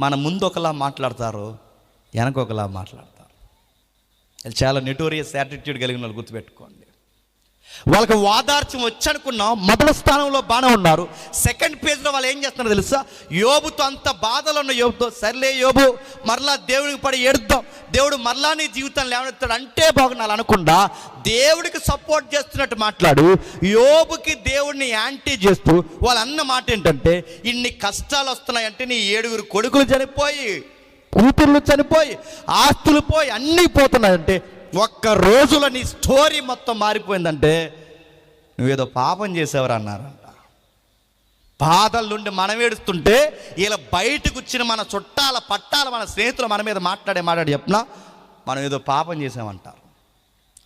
మన ముందు ఒకలా మాట్లాడతారు, వెనక ఒకలా మాట్లాడతారు. అది చాలా నెటోరియస్ యాటిట్యూడ్ కలిగిన వాళ్ళు గుర్తుపెట్టుకోండి. వాళ్ళకి వాదార్చం వచ్చనుకున్నాం, మొదటి స్థానంలో బాగానే ఉన్నారు, సెకండ్ పేజ్లో వాళ్ళు ఏం చేస్తున్నారు తెలుసా? యోబుతో అంత బాధలో ఉన్న యోబుతో, సర్లే యోబు మరలా దేవుడికి పడి ఏడుద్దాం, దేవుడు మరలా నీ జీవితాన్ని లేవనెత్తాడు అంటే బాగుండాలి అనకుండా దేవుడికి సపోర్ట్ చేస్తున్నట్టు మాట్లాడు, యోబుకి దేవుడిని యాంటీ చేస్తూ వాళ్ళు అన్న మాట ఏంటంటే, ఇన్ని కష్టాలు వస్తున్నాయంటే నీ 7 కొడుకులు చనిపోయి, కూతుర్లు చనిపోయి, ఆస్తులు పోయి, అన్నీ పోతున్నాయంటే, ఒక్క రోజులో నీ స్టోరీ మొత్తం మారిపోయిందంటే నువ్వేదో పాపం చేసేవారు అన్నారంట. బాధల నుండి మనం ఏడుస్తుంటే ఇలా బయటకు వచ్చిన మన చుట్టాల పట్టాల మన స్నేహితులు మన మీద మాట్లాడి చెప్పినా మనం ఏదో పాపం చేసామంటారు.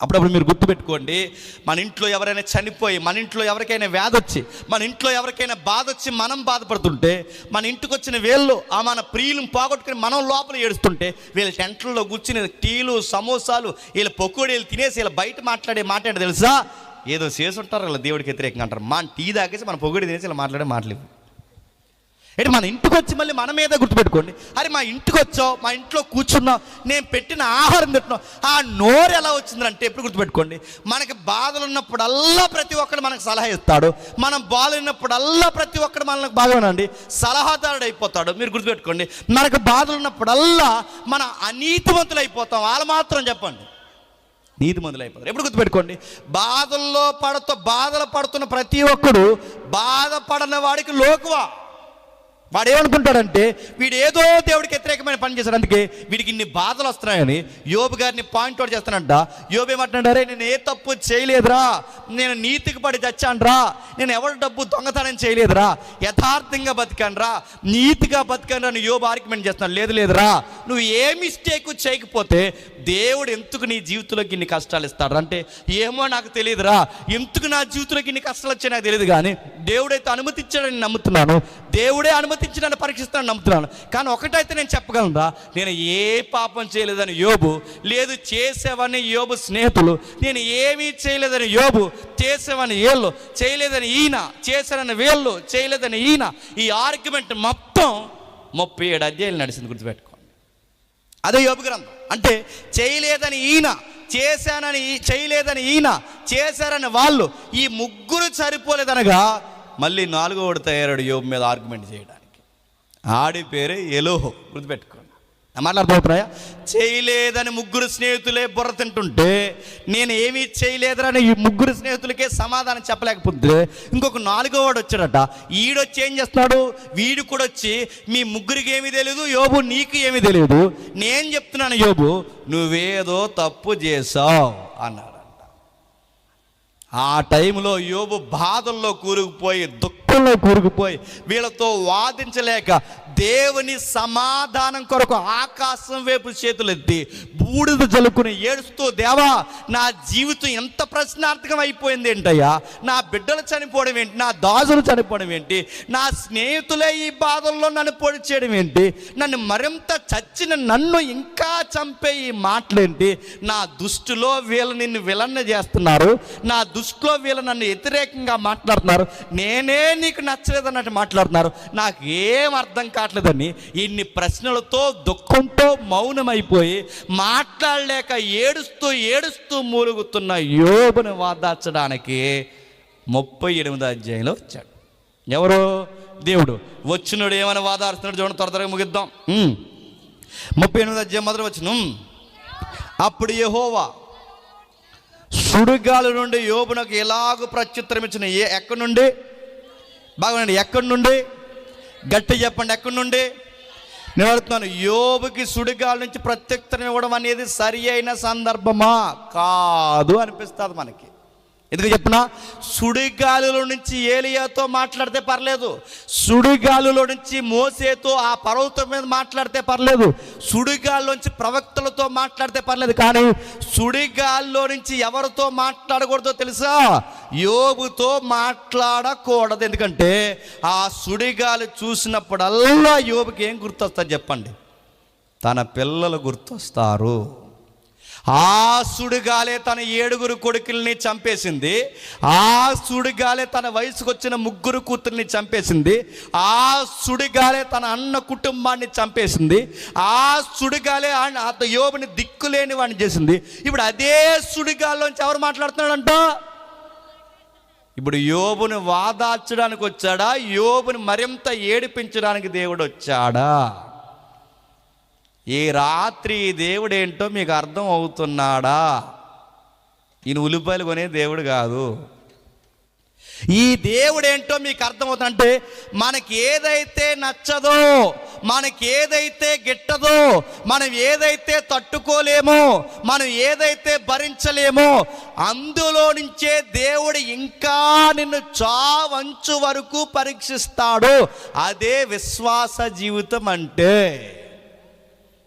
అప్పుడప్పుడు మీరు గుర్తుపెట్టుకోండి, మన ఇంట్లో ఎవరైనా చనిపోయి, మన ఇంట్లో ఎవరికైనా వ్యాధి వచ్చి, మన ఇంట్లో ఎవరికైనా బాధ వచ్చి మనం బాధపడుతుంటే, మన ఇంటికి వచ్చిన వీళ్ళు ఆ మన ప్రియులను పోగొట్టుకుని మనం లోపల ఏడుస్తుంటే, వీళ్ళ టెంట్లలో కూర్చుని టీలు సమోసాలు వీళ్ళ పకోడీలు తినేసి వీళ్ళ బయట మాట్లాడే మాట ఏంటో తెలుసా? ఏదో చేసుంటారు వీళ్ళ దేవుడికి వ్యతిరేకంగా అంటారు. మన టీ తాగేసి మన పొగడి తినేసి ఇలా మాట్లాడే మాటలేవు. అంటే మన ఇంటికి వచ్చి మళ్ళీ మన మీద గుర్తుపెట్టుకోండి, అరే మా ఇంటికి వచ్చావు, మా ఇంట్లో కూర్చున్నావు, నేను పెట్టిన ఆహారం తింటున్నావు, ఆ నోరు ఎలా వచ్చిందంటే ఎప్పుడు గుర్తుపెట్టుకోండి, మనకి బాధలు ఉన్నప్పుడల్లా ప్రతి ఒక్కడు మనకు సలహా ఇస్తాడు, మనం బాధలున్నప్పుడల్లా ప్రతి ఒక్కడు మనకు బాగానండి సలహాదారుడు అయిపోతాడు. మీరు గుర్తుపెట్టుకోండి, మనకు బాధలు ఉన్నప్పుడల్లా మన అనీతివంతులు అయిపోతాం. వాళ్ళు మాత్రం చెప్పండి నీతిమంతులు అయిపోతారు. ఎప్పుడు గుర్తుపెట్టుకోండి, బాధలు పడుతున్న ప్రతి ఒక్కడు బాధపడని వాడికి లోకువా. వాడు ఏమనుకుంటాడంటే వీడు ఏదో దేవుడికి వ్యతిరేకమైన పని చేశాడు, అందుకే వీడికి ఇన్ని బాధలు వస్తున్నాయని యోబు గారిని పాయింట్ అవుట్ చేస్తానంట. యోబు ఏమంటున్నాడు, అరే నేను ఏ తప్పు చేయలేదురా, నేను నీతికి పడి చచ్చానురా, నేను ఎవరి డబ్బు దొంగతనం చేయలేదురా, యథార్థంగా బతికానురా, నీతిగా బతికానురా అని యోబు ఆర్గ్యుమెంట్ చేస్తున్నాడు. లేదురా, నువ్వు ఏ మిస్టేక్ చేయకపోతే దేవుడు ఎందుకు నీ జీవితంలోకి ఇన్ని కష్టాలు ఇస్తాడు అంటే, ఏమో నాకు తెలియదురా, ఎందుకు నా జీవితంలోకి ఇన్ని కష్టాలు వచ్చాయి నాకు తెలియదు, కానీ దేవుడైతే అనుమతించాడని నమ్ముతున్నాను, దేవుడే అనుమతించడాన్ని పరీక్షిస్తానని నమ్ముతున్నాను. కానీ ఒకటైతే నేను చెప్పగలనురా, నేను ఏ పాపం చేయలేదని యోబు, లేదు చేసేవని యోబు స్నేహితులు, నేను ఏమీ చేయలేదని యోబు, చేసేవని వీళ్ళు, చేయలేదని ఈయన, చేశానని వీళ్ళు, చేయలేదని ఈయన, ఈ ఆర్గ్యుమెంట్ మొత్తం 37 అధ్యాయాలు నడిచింది. గుర్తుపెట్టుకోండి, అదే యోబు గ్రంథం. అంటే చేయలేదని ఈయన, చేయలేదని ఈయన, చేశారని వాళ్ళు, ఈ ముగ్గురు సరిపోలేదనగా మళ్ళీ 4వ తయారాడు యోబు మీద ఆర్గ్యుమెంట్ చేయడానికి. ఆడి పేరే ఎలోహో. గుర్తుపెట్టుకోండి, మాట్లాడుతున్నాయా? చేయలేదని ముగ్గురు స్నేహితులే బుర్ర తింటుంటే, నేను ఏమీ చేయలేదని ఈ ముగ్గురు స్నేహితులకే సమాధానం చెప్పలేకపోతే ఇంకొక 4వ వాడు వచ్చాడట. ఈడొచ్చి ఏం చేస్తున్నాడు, వీడు కూడా వచ్చి మీ ముగ్గురికి ఏమీ తెలియదు యోబు, నీకు ఏమీ తెలియదు, నేను చెప్తున్నాను యోబు నువ్వేదో తప్పు చేసావు అన్నాడంట. ఆ టైంలో యోబు బాధల్లో కూరుకుపోయి, దుఃఖంలో కూరుకుపోయి, వీళ్ళతో వాదించలేక దేవుని సమాధానం కొరకు ఆకాశం వైపు చేతులెత్తి బూడిద జలుకుని ఏడుస్తూ, దేవా నా జీవితం ఎంత ప్రశ్నార్థకం అయిపోయింది ఏంటయ్యా, నా బిడ్డలు చనిపోవడం ఏంటి, నా దాసులు చనిపోవడం ఏంటి, నా స్నేహితులే ఈ బాధల్లో నన్ను పొడి చేయడం ఏంటి, నన్ను మరింత చచ్చిన నన్ను ఇంకా చంపే ఈ మాటలేంటి, నా దృష్టిలో వీళ్ళు నిన్ను విలన్న చేస్తున్నారు, నా దృష్టిలో వీళ్ళు నన్ను వ్యతిరేకంగా మాట్లాడుతున్నారు, నేనే నీకు నచ్చలేదన్నట్టు మాట్లాడుతున్నారు, నాకు ఏం అర్థం కావట్లేదని ఇన్ని ప్రశ్నలతో దుఃఖంతో మౌనమైపోయి మాట్లాడలేక ఏడుస్తూ మూలుగుతున్న యోబుని వాదార్చడానికి 38వ అధ్యాయంలో వచ్చాడు. ఎవరు? దేవుడు. వచ్చినోడు ఏమైనా వాదారుస్తున్నాడు చూడండి, త్వరగా ముగిద్దాం. 38వ అధ్యాయం మొదటి వచనం, అప్పుడు యెహోవా సుడిగాలి నుండి యోబునకు ఎలాగూ ప్రత్యుత్తరం ఇచ్చిన. ఎక్కడి నుండి? బాగుండండి, ఎక్కడి నుండి? గట్టి చెప్పండి, ఎక్కడి నుండి? నేను అడుగుతున్నాను, యోబుకి సుడిగాలి నుంచి ప్రత్యుత్తరం ఇవ్వడం అనేది సరి అయిన సందర్భమా? కాదు అనిపిస్తుంది మనకి. ఎందుకు చెప్పినా, సుడిగాలిలో నుంచి ఏలియాతో మాట్లాడితే పర్లేదు, సుడిగాలిలో నుంచి మోసేతో ఆ పర్వతం మీద మాట్లాడితే పర్లేదు, సుడిగాలిలోంచి ప్రవక్తలతో మాట్లాడితే పర్లేదు, కానీ సుడిగాలిలో నుంచి ఎవరితో మాట్లాడకూడదో తెలుసా? యోబుతో మాట్లాడకూడదు. ఎందుకంటే ఆ సుడిగాలి చూసినప్పుడల్లా యోబుకి ఏం గుర్తొస్తుంది చెప్పండి? తన పిల్లలు గుర్తొస్తారు. ఆ సుడిగాలే తన 7 కొడుకుల్ని చంపేసింది, ఆ సుడిగాలే తన వయసుకు వచ్చిన 3 కూతుర్ని చంపేసింది, ఆ సుడిగాలే తన అన్న కుటుంబాన్ని చంపేసింది, ఆ సుడిగాలే యోబుని దిక్కులేని వాడిని చేసింది. ఇప్పుడు అదే సుడిగాల్లోంచి ఎవరు మాట్లాడుతున్నాడంట? ఇప్పుడు యోబుని వాదార్చడానికి వచ్చాడా, యోబుని మరింత ఏడిపించడానికి దేవుడు వచ్చాడా? ఈ రాత్రి దేవుడు ఏంటో మీకు అర్థం అవుతున్నాడా? ఈయన ఉల్లిపాయలు కొనే దేవుడు కాదు. ఈ దేవుడు ఏంటో మీకు అర్థమవుతుందంటే, మనకి ఏదైతే నచ్చదో, మనకి ఏదైతే గిట్టదో, మనం ఏదైతే తట్టుకోలేమో, మనం ఏదైతే భరించలేమో, అందులో నుంచే దేవుడు ఇంకా నిన్ను చావంచు వరకు పరీక్షిస్తాడు. అదే విశ్వాస జీవితం అంటే.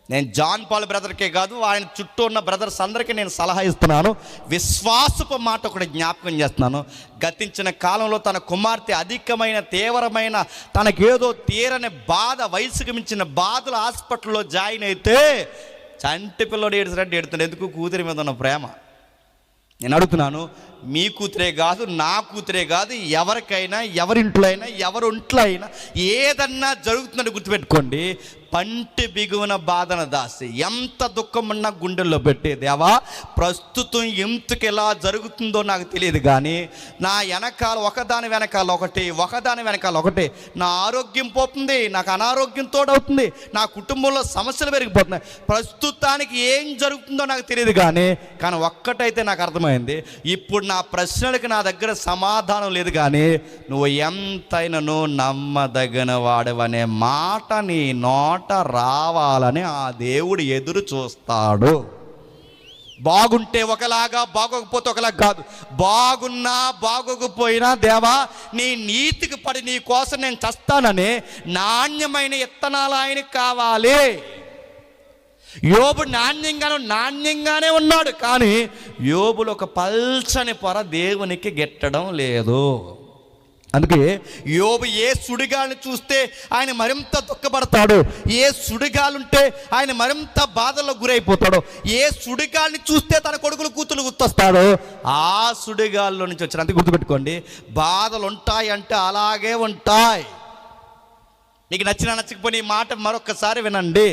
నేను జాన్ పాల్ బ్రదర్కే కాదు, ఆయన చుట్టూ ఉన్న బ్రదర్స్ అందరికీ నేను సలహా ఇస్తున్నాను. విశ్వాసపు మాట ఒకటి జ్ఞాపకం చేస్తున్నాను. గతించిన కాలంలో తన కుమార్తె అధికమైన తీవ్రమైన తనకేదో తీరని బాధ, వయసుకు మించిన బాధలు హాస్పిటల్లో జాయిన్ అయితే చంటి పిల్లడు ఏడుస్తున్నట్టు ఏడుతున్నాడు. ఎందుకు? కూతురి మీద ఉన్న ప్రేమ. నేను అడుగుతున్నాను, మీ కూతురే కాదు, నా కూతురే కాదు, ఎవరికైనా, ఎవరింట్లో అయినా, ఎవరి ఒంట్లో అయినా ఏదన్నా జరుగుతుందని గుర్తుపెట్టుకోండి. పంటి బిగువన బాధన దాసి ఎంత దుఃఖం ఉన్నా గుండెల్లో పెట్టే, దేవా ప్రస్తుతం ఎందుకు ఎలా జరుగుతుందో నాకు తెలియదు, కానీ నా వెనకాల ఒకదాని వెనకాల ఒకటి నా ఆరోగ్యం పోతుంది, నాకు అనారోగ్యం తోడవుతుంది, నా కుటుంబంలో సమస్యలు పెరిగిపోతున్నాయి. ప్రస్తుతానికి ఏం జరుగుతుందో నాకు తెలియదు, కానీ ఒక్కటైతే నాకు అర్థమైంది, ఇప్పుడు నా ప్రశ్నలకు నా దగ్గర సమాధానం లేదు, కానీ నువ్వు ఎంతైనా నమ్మదగిన వాడవనే మాట నీ నోట రావాలని ఆ దేవుడు ఎదురు చూస్తాడు. బాగుంటే ఒకలాగా, బాగోకపోతే ఒకలాగా కాదు. బాగున్నా బాగోకపోయినా దేవా నీ నీతికి పడి నీ కోసం నేను చస్తానని నాణ్యమైన విత్తనాలు ఆయనకి కావాలి. యోబు నాణ్యంగానే ఉన్నాడు, కానీ యోబులో ఒక పల్చని పొర దేవునికి గిట్టడం లేదు. అందుకే యోబు ఏ సుడిగాలిని చూస్తే ఆయన మరింత దుఃఖపడతాడు, ఏ సుడిగాలుంటే ఆయన మరింత బాధల్లో గురైపోతాడు, ఏ సుడిగాలిని చూస్తే తన కొడుకులు కూతురు గుర్తొస్తాడు, ఆ సుడిగాల్లో నుంచి వచ్చారు. అంతే గుర్తుపెట్టుకోండి, బాధలు ఉంటాయి అంటే అలాగే ఉంటాయి. మీకు నచ్చకపోయిన ఈ మాట మరొకసారి వినండి.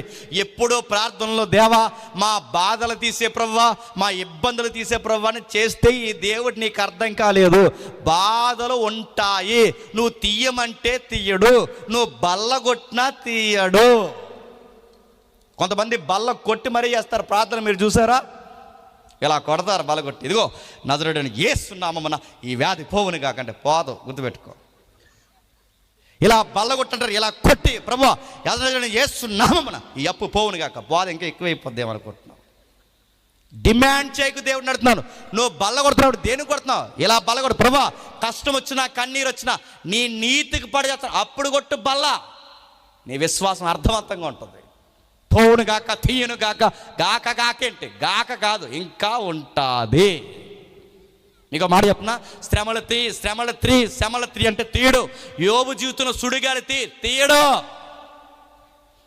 ఎప్పుడో ప్రార్థనలో దేవా మా బాధలు తీసే ప్రభువా, మా ఇబ్బందులు తీసే ప్రభువా అని చేస్తే ఈ దేవుడు నీకు అర్థం కాలేదు. బాధలు ఉంటాయి, నువ్వు తీయమంటే తీయడు, నువ్వు బల్లగొట్టినా తీయడు. కొంతమంది బల్ల కొట్టి మరీ చేస్తారు ప్రార్థన, మీరు చూసారా? ఇలా కొడతారు బల్లగొట్టి. ఇదిగో నజరేయుడైన యేసు నామమున ఈ వ్యాధి పోవును కాకంటే పోదు, గుర్తుపెట్టుకో. ఇలా బల్లగొట్టంటారు, ఇలా కొట్టి ప్రభువా యేసు నామమున ఈ అప్పు పోవును కాక, బాధ ఇంకా ఎక్కువైపోద్ది ఏమనుకుంటున్నావు. డిమాండ్ చేయకు దేవుడిని అడుగుతున్నాను. నువ్వు బల్ల కొడుతున్నావు, దేనికి కొడుతున్నావు? ఇలా బల్ల కొడు. ప్రభువా కష్టం వచ్చినా కన్నీరు వచ్చినా నీ నీతికి పడి చేస్తాను, అప్పుడు కొట్టు బల్ల. నీ విశ్వాసం అర్థవంతంగా ఉంటుంది. పోవును గాక, తీయను గాక, గాకేంటి? గాక కాదు, ఇంకా ఉంటుంది. నీకు మాట చెప్తున్నా, శ్రమలు తీ అంటే తీయడు. యోబు జీవితంలో సుడిగాలి తీయడు,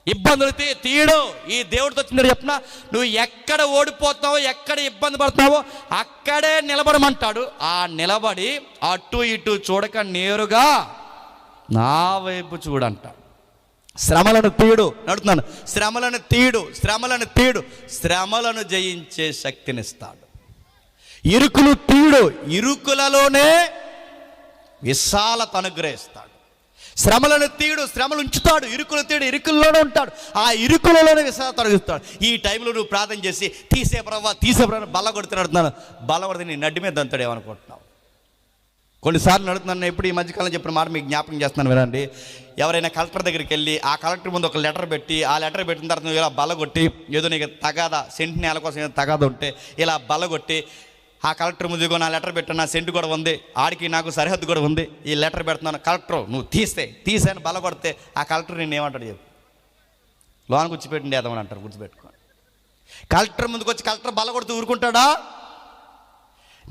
ఇబ్బందులు తీయడు. ఈ దేవుడితో వచ్చింది చెప్తున్నా, నువ్వు ఎక్కడ ఓడిపోతావో, ఎక్కడ ఇబ్బంది పడతావో అక్కడే నిలబడమంటాడు. ఆ నిలబడి అటు ఇటు చూడక నేరుగా నా వైపు చూడంటాడు. శ్రమలను తీయడు నడుతున్నాను, శ్రమలను తీయడు, శ్రమలను జయించే శక్తినిస్తాడు. ఇరుకులు తీయడు, ఇరుకులలోనే విశాలత అనుగ్రహిస్తాడు. శ్రమలను తీయడు, శ్రమలు ఉంచుతాడు. ఇరుకులు తీయడు, ఇరుకుల్లోనే ఉంటాడు. ఆ ఇరుకులలోనే విశాలత అనుగ్రహిస్తాడు. ఈ టైంలో నువ్వు ప్రార్థన చేసి తీసే ప్రభావ బల్ల కొడుతున్నాడు, బల్ల కొడితే నీ నడ్డి మీద దంతాడు ఏమనుకుంటున్నావు? కొన్నిసార్లు నడుతున్నాను. ఎప్పుడు ఈ మధ్యకాలం చెప్పిన మాట మీకు జ్ఞాపకం చేస్తున్నాను వినండి. ఎవరైనా కలెక్టర్ దగ్గరికి వెళ్ళి ఆ కలెక్టర్ ముందు ఒక లెటర్ పెట్టి, ఆ లెటర్ పెట్టిన తర్వాత నువ్వు ఇలా బల్లగొట్టి, ఏదో నీకు తగాదా సెంటు నేల కోసం ఏదో తగాదా ఉంటే ఇలా బల్లగొట్టి ఆ కలెక్టర్ ముందుగా నా లెటర్ పెట్టాను, నా సెంటు కూడా ఉంది, ఆడికి నాకు సరిహద్దు కూడా ఉంది, ఈ లెటర్ పెడుతున్నాను, కలెక్టర్ నువ్వు తీసేని బల్ల కొడితే ఆ కలెక్టర్ నేను ఏమంటాడు చెప్పు? లోన కూర్చిపెట్టిండి ఏదమని అంటారు, గుర్తుపెట్టుకో. కలెక్టర్ ముందుకు వచ్చి కలెక్టర్ బల్ల కొడుతూ ఊరుకుంటాడా?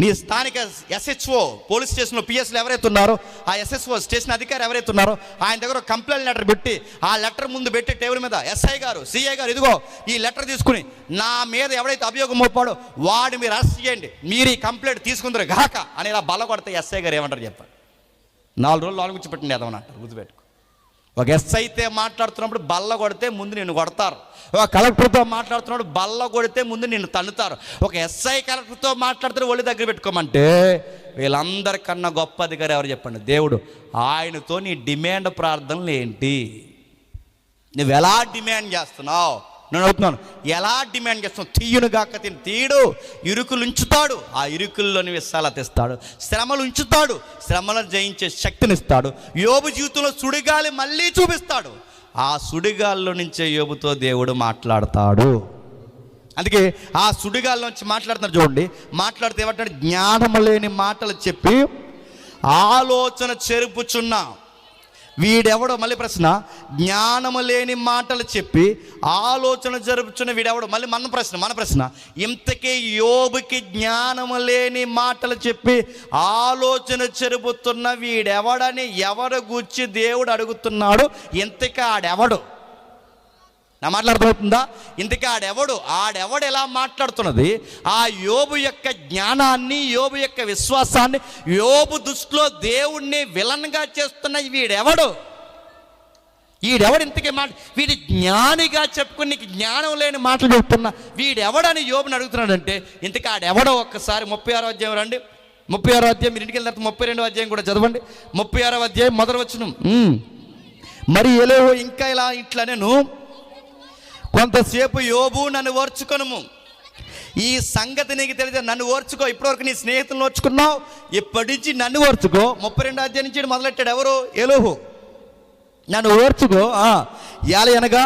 నీ స్థానిక ఎస్హెచ్ఓ పోలీస్ స్టేషన్లో పిఎస్లు ఎవరైతే ఉన్నారో, ఆ ఎస్హెచ్ఓ స్టేషన్ అధికారి ఎవరైతే ఉన్నారో ఆయన దగ్గర కంప్లైంట్ లెటర్ పెట్టి, ఆ లెటర్ ముందు పెట్టి టేబుల్ మీద ఎస్ఐ గారు, సిఐ గారు, ఇదిగో ఈ లెటర్ తీసుకుని నా మీద ఎవరైతే అభియోగం మోపాడో వాడు మీరు అరెస్ట్ చేయండి, మీరు ఈ కంప్లైంట్ తీసుకుందరు గాక అని ఇలా బల్ల కొడితే ఎస్ఐ గారు ఏమంటారు చెప్పండి? 4 రోజులు లోన కూర్చోపెట్టింది ఏదమని అంటారు, గుర్తుపెట్టుకో. ఒక ఎస్ఐ అయితే మాట్లాడుతున్నప్పుడు బల్ల కొడితే ముందు నిన్ను కొడతారు. ఒక కలెక్టర్తో మాట్లాడుతున్నప్పుడు బల్ల కొడితే ముందు నిన్ను తన్నుతారు. ఒక ఎస్ఐ కలెక్టర్తో మాట్లాడుతూ ఒళ్ళు దగ్గర పెట్టుకోమంటే వీళ్ళందరికన్నా గొప్ప అధికారి ఎవరు చెప్పండి? దేవుడు. ఆయనతో నీ డిమాండ్ ప్రార్థనలు ఏంటి? నువ్వు ఎలా డిమాండ్ చేస్తున్నావు? నేను అడుగుతున్నాను, ఎలా డిమాండ్ చేస్తున్నావు? తీయును గాక తీయడు, ఇరుకులు ఉంచుతాడు, ఆ ఇరుకుల్లోని విశాలత ఇస్తాడు. శ్రమలు ఉంచుతాడు, శ్రమలను జయించే శక్తినిస్తాడు. యోబు జీవితంలో సుడిగాలి మళ్ళీ చూపిస్తాడు. ఆ సుడిగాల్లో నుంచే యోబుతో దేవుడు మాట్లాడతాడు. అందుకే ఆ సుడిగాల్లో నుంచి మాట్లాడుతున్నారు చూడండి. మాట్లాడితే ఏమంటాడు? జ్ఞానము లేని మాటలు చెప్పి ఆలోచన చెరుపుచున్నా వీడెవడో. మళ్ళీ ప్రశ్న, జ్ఞానము లేని మాటలు చెప్పి ఆలోచన జరుపుచున్న వీడెవడో. మళ్ళీ మన ప్రశ్న, ఇంతకీ యోబుకి జ్ఞానము లేని మాటలు చెప్పి ఆలోచన చెరుపుతున్న వీడెవడని ఎవరు గూర్చి దేవుడు అడుగుతున్నాడు? ఇంతకీ ఆడెవడు? నా మాట్లాడుతుందా? ఇంతకీ ఆడెవడు ఎలా మాట్లాడుతున్నది? ఆ యోబు యొక్క జ్ఞానాన్ని, యోబు యొక్క విశ్వాసాన్ని, యోబు దృష్టిలో దేవుణ్ణి విలన్గా చేస్తున్న ఈడెవడు ఇంతకీ వీడి జ్ఞానిగా చెప్పుకుని నీకు జ్ఞానం లేని మాటలు చెప్తున్నా వీడెవడని యోబుని అడుగుతున్నాడంటే, ఇంతకీ ఆడెవడో ఒక్కసారి 36వ అధ్యాయం రండి. 36వ అధ్యాయం మీరు ఇంటికి వెళ్ళిన తర్వాత 32వ అధ్యాయం కూడా చదవండి. 36వ అధ్యాయం మొదటి వచనం. మరి ఎలోహు ఇంకా ఇట్లా నేను కొంతసేపు యోబు నన్ను ఓర్చుకొనుము, ఈ సంగతి నీకు తెలియదు, నన్ను ఓర్చుకో. ఇప్పటివరకు నీ స్నేహితులను ఓర్చుకున్నావు, ఇప్పటి నుంచి నన్ను ఓర్చుకో. 32వ అధ్యాయం నుంచి మొదలెట్టాడు ఎవరు? ఎలోహు. నన్ను ఓర్చుకో. అనగా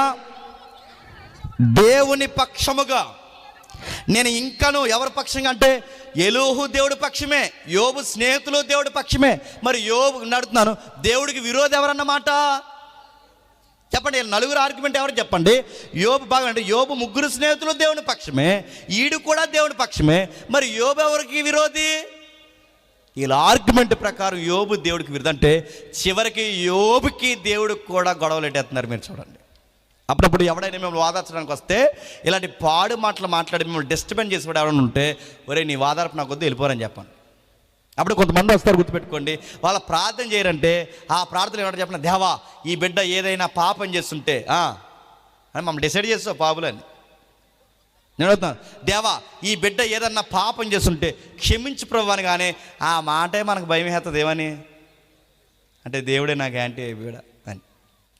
దేవుని పక్షముగా నేను ఇంకను. ఎవరి పక్షంగా అంటే ఎలోహు దేవుడి పక్షమే, యోబు స్నేహితులు దేవుడి పక్షమే. మరి యోబు నడుతున్నాను, దేవుడికి విరోధం ఎవరన్నమాట చెప్పండి. నలుగురు ఆర్గ్యుమెంట్ ఎవరు చెప్పండి? యోబు బాగా అంటే యోబు ముగ్గురు స్నేహితులు దేవుని పక్షమే, ఈడు కూడా దేవుని పక్షమే. మరి యోబు ఎవరికి విరోధి? ఇలా ఆర్గ్యుమెంట్ ప్రకారం యోబు దేవుడికి విరోధి అంటే చివరికి యోబుకి దేవుడికి కూడా గొడవలు ఎట్టేస్తున్నారు. మీరు చూడండి, అప్పుడప్పుడు ఎవడైనా మిమ్మల్ని వాదార్చడానికి వస్తే ఇలాంటి పాడు మాటలు మాట్లాడి మిమ్మల్ని డిస్టర్బెన్స్ చేసేవాడు ఎవరైనా ఉంటే, ఒరే నీ వాదార్పు నాకు వద్దు, వెళ్ళిపోరని చెప్పండి. అప్పుడు కొంతమంది వస్తారు, గుర్తుపెట్టుకోండి, వాళ్ళ ప్రార్థన చేయరంటే ఆ ప్రార్థన ఏమంటే చెప్పిన, దేవా ఈ బిడ్డ ఏదైనా పాపం చేస్తుంటే అని మమ్మల్ని డిసైడ్ చేస్తావు పాపులని. నేను అడుగుతున్నాను, దేవా ఈ బిడ్డ ఏదన్నా పాపం చేస్తుంటే క్షమించు ప్రభు అని. కానీ ఆ మాటే మనకు భయం వేస్తుంది. ఏమని అంటే దేవుడే నాకు యాంటీ అయిపోయాడు అని.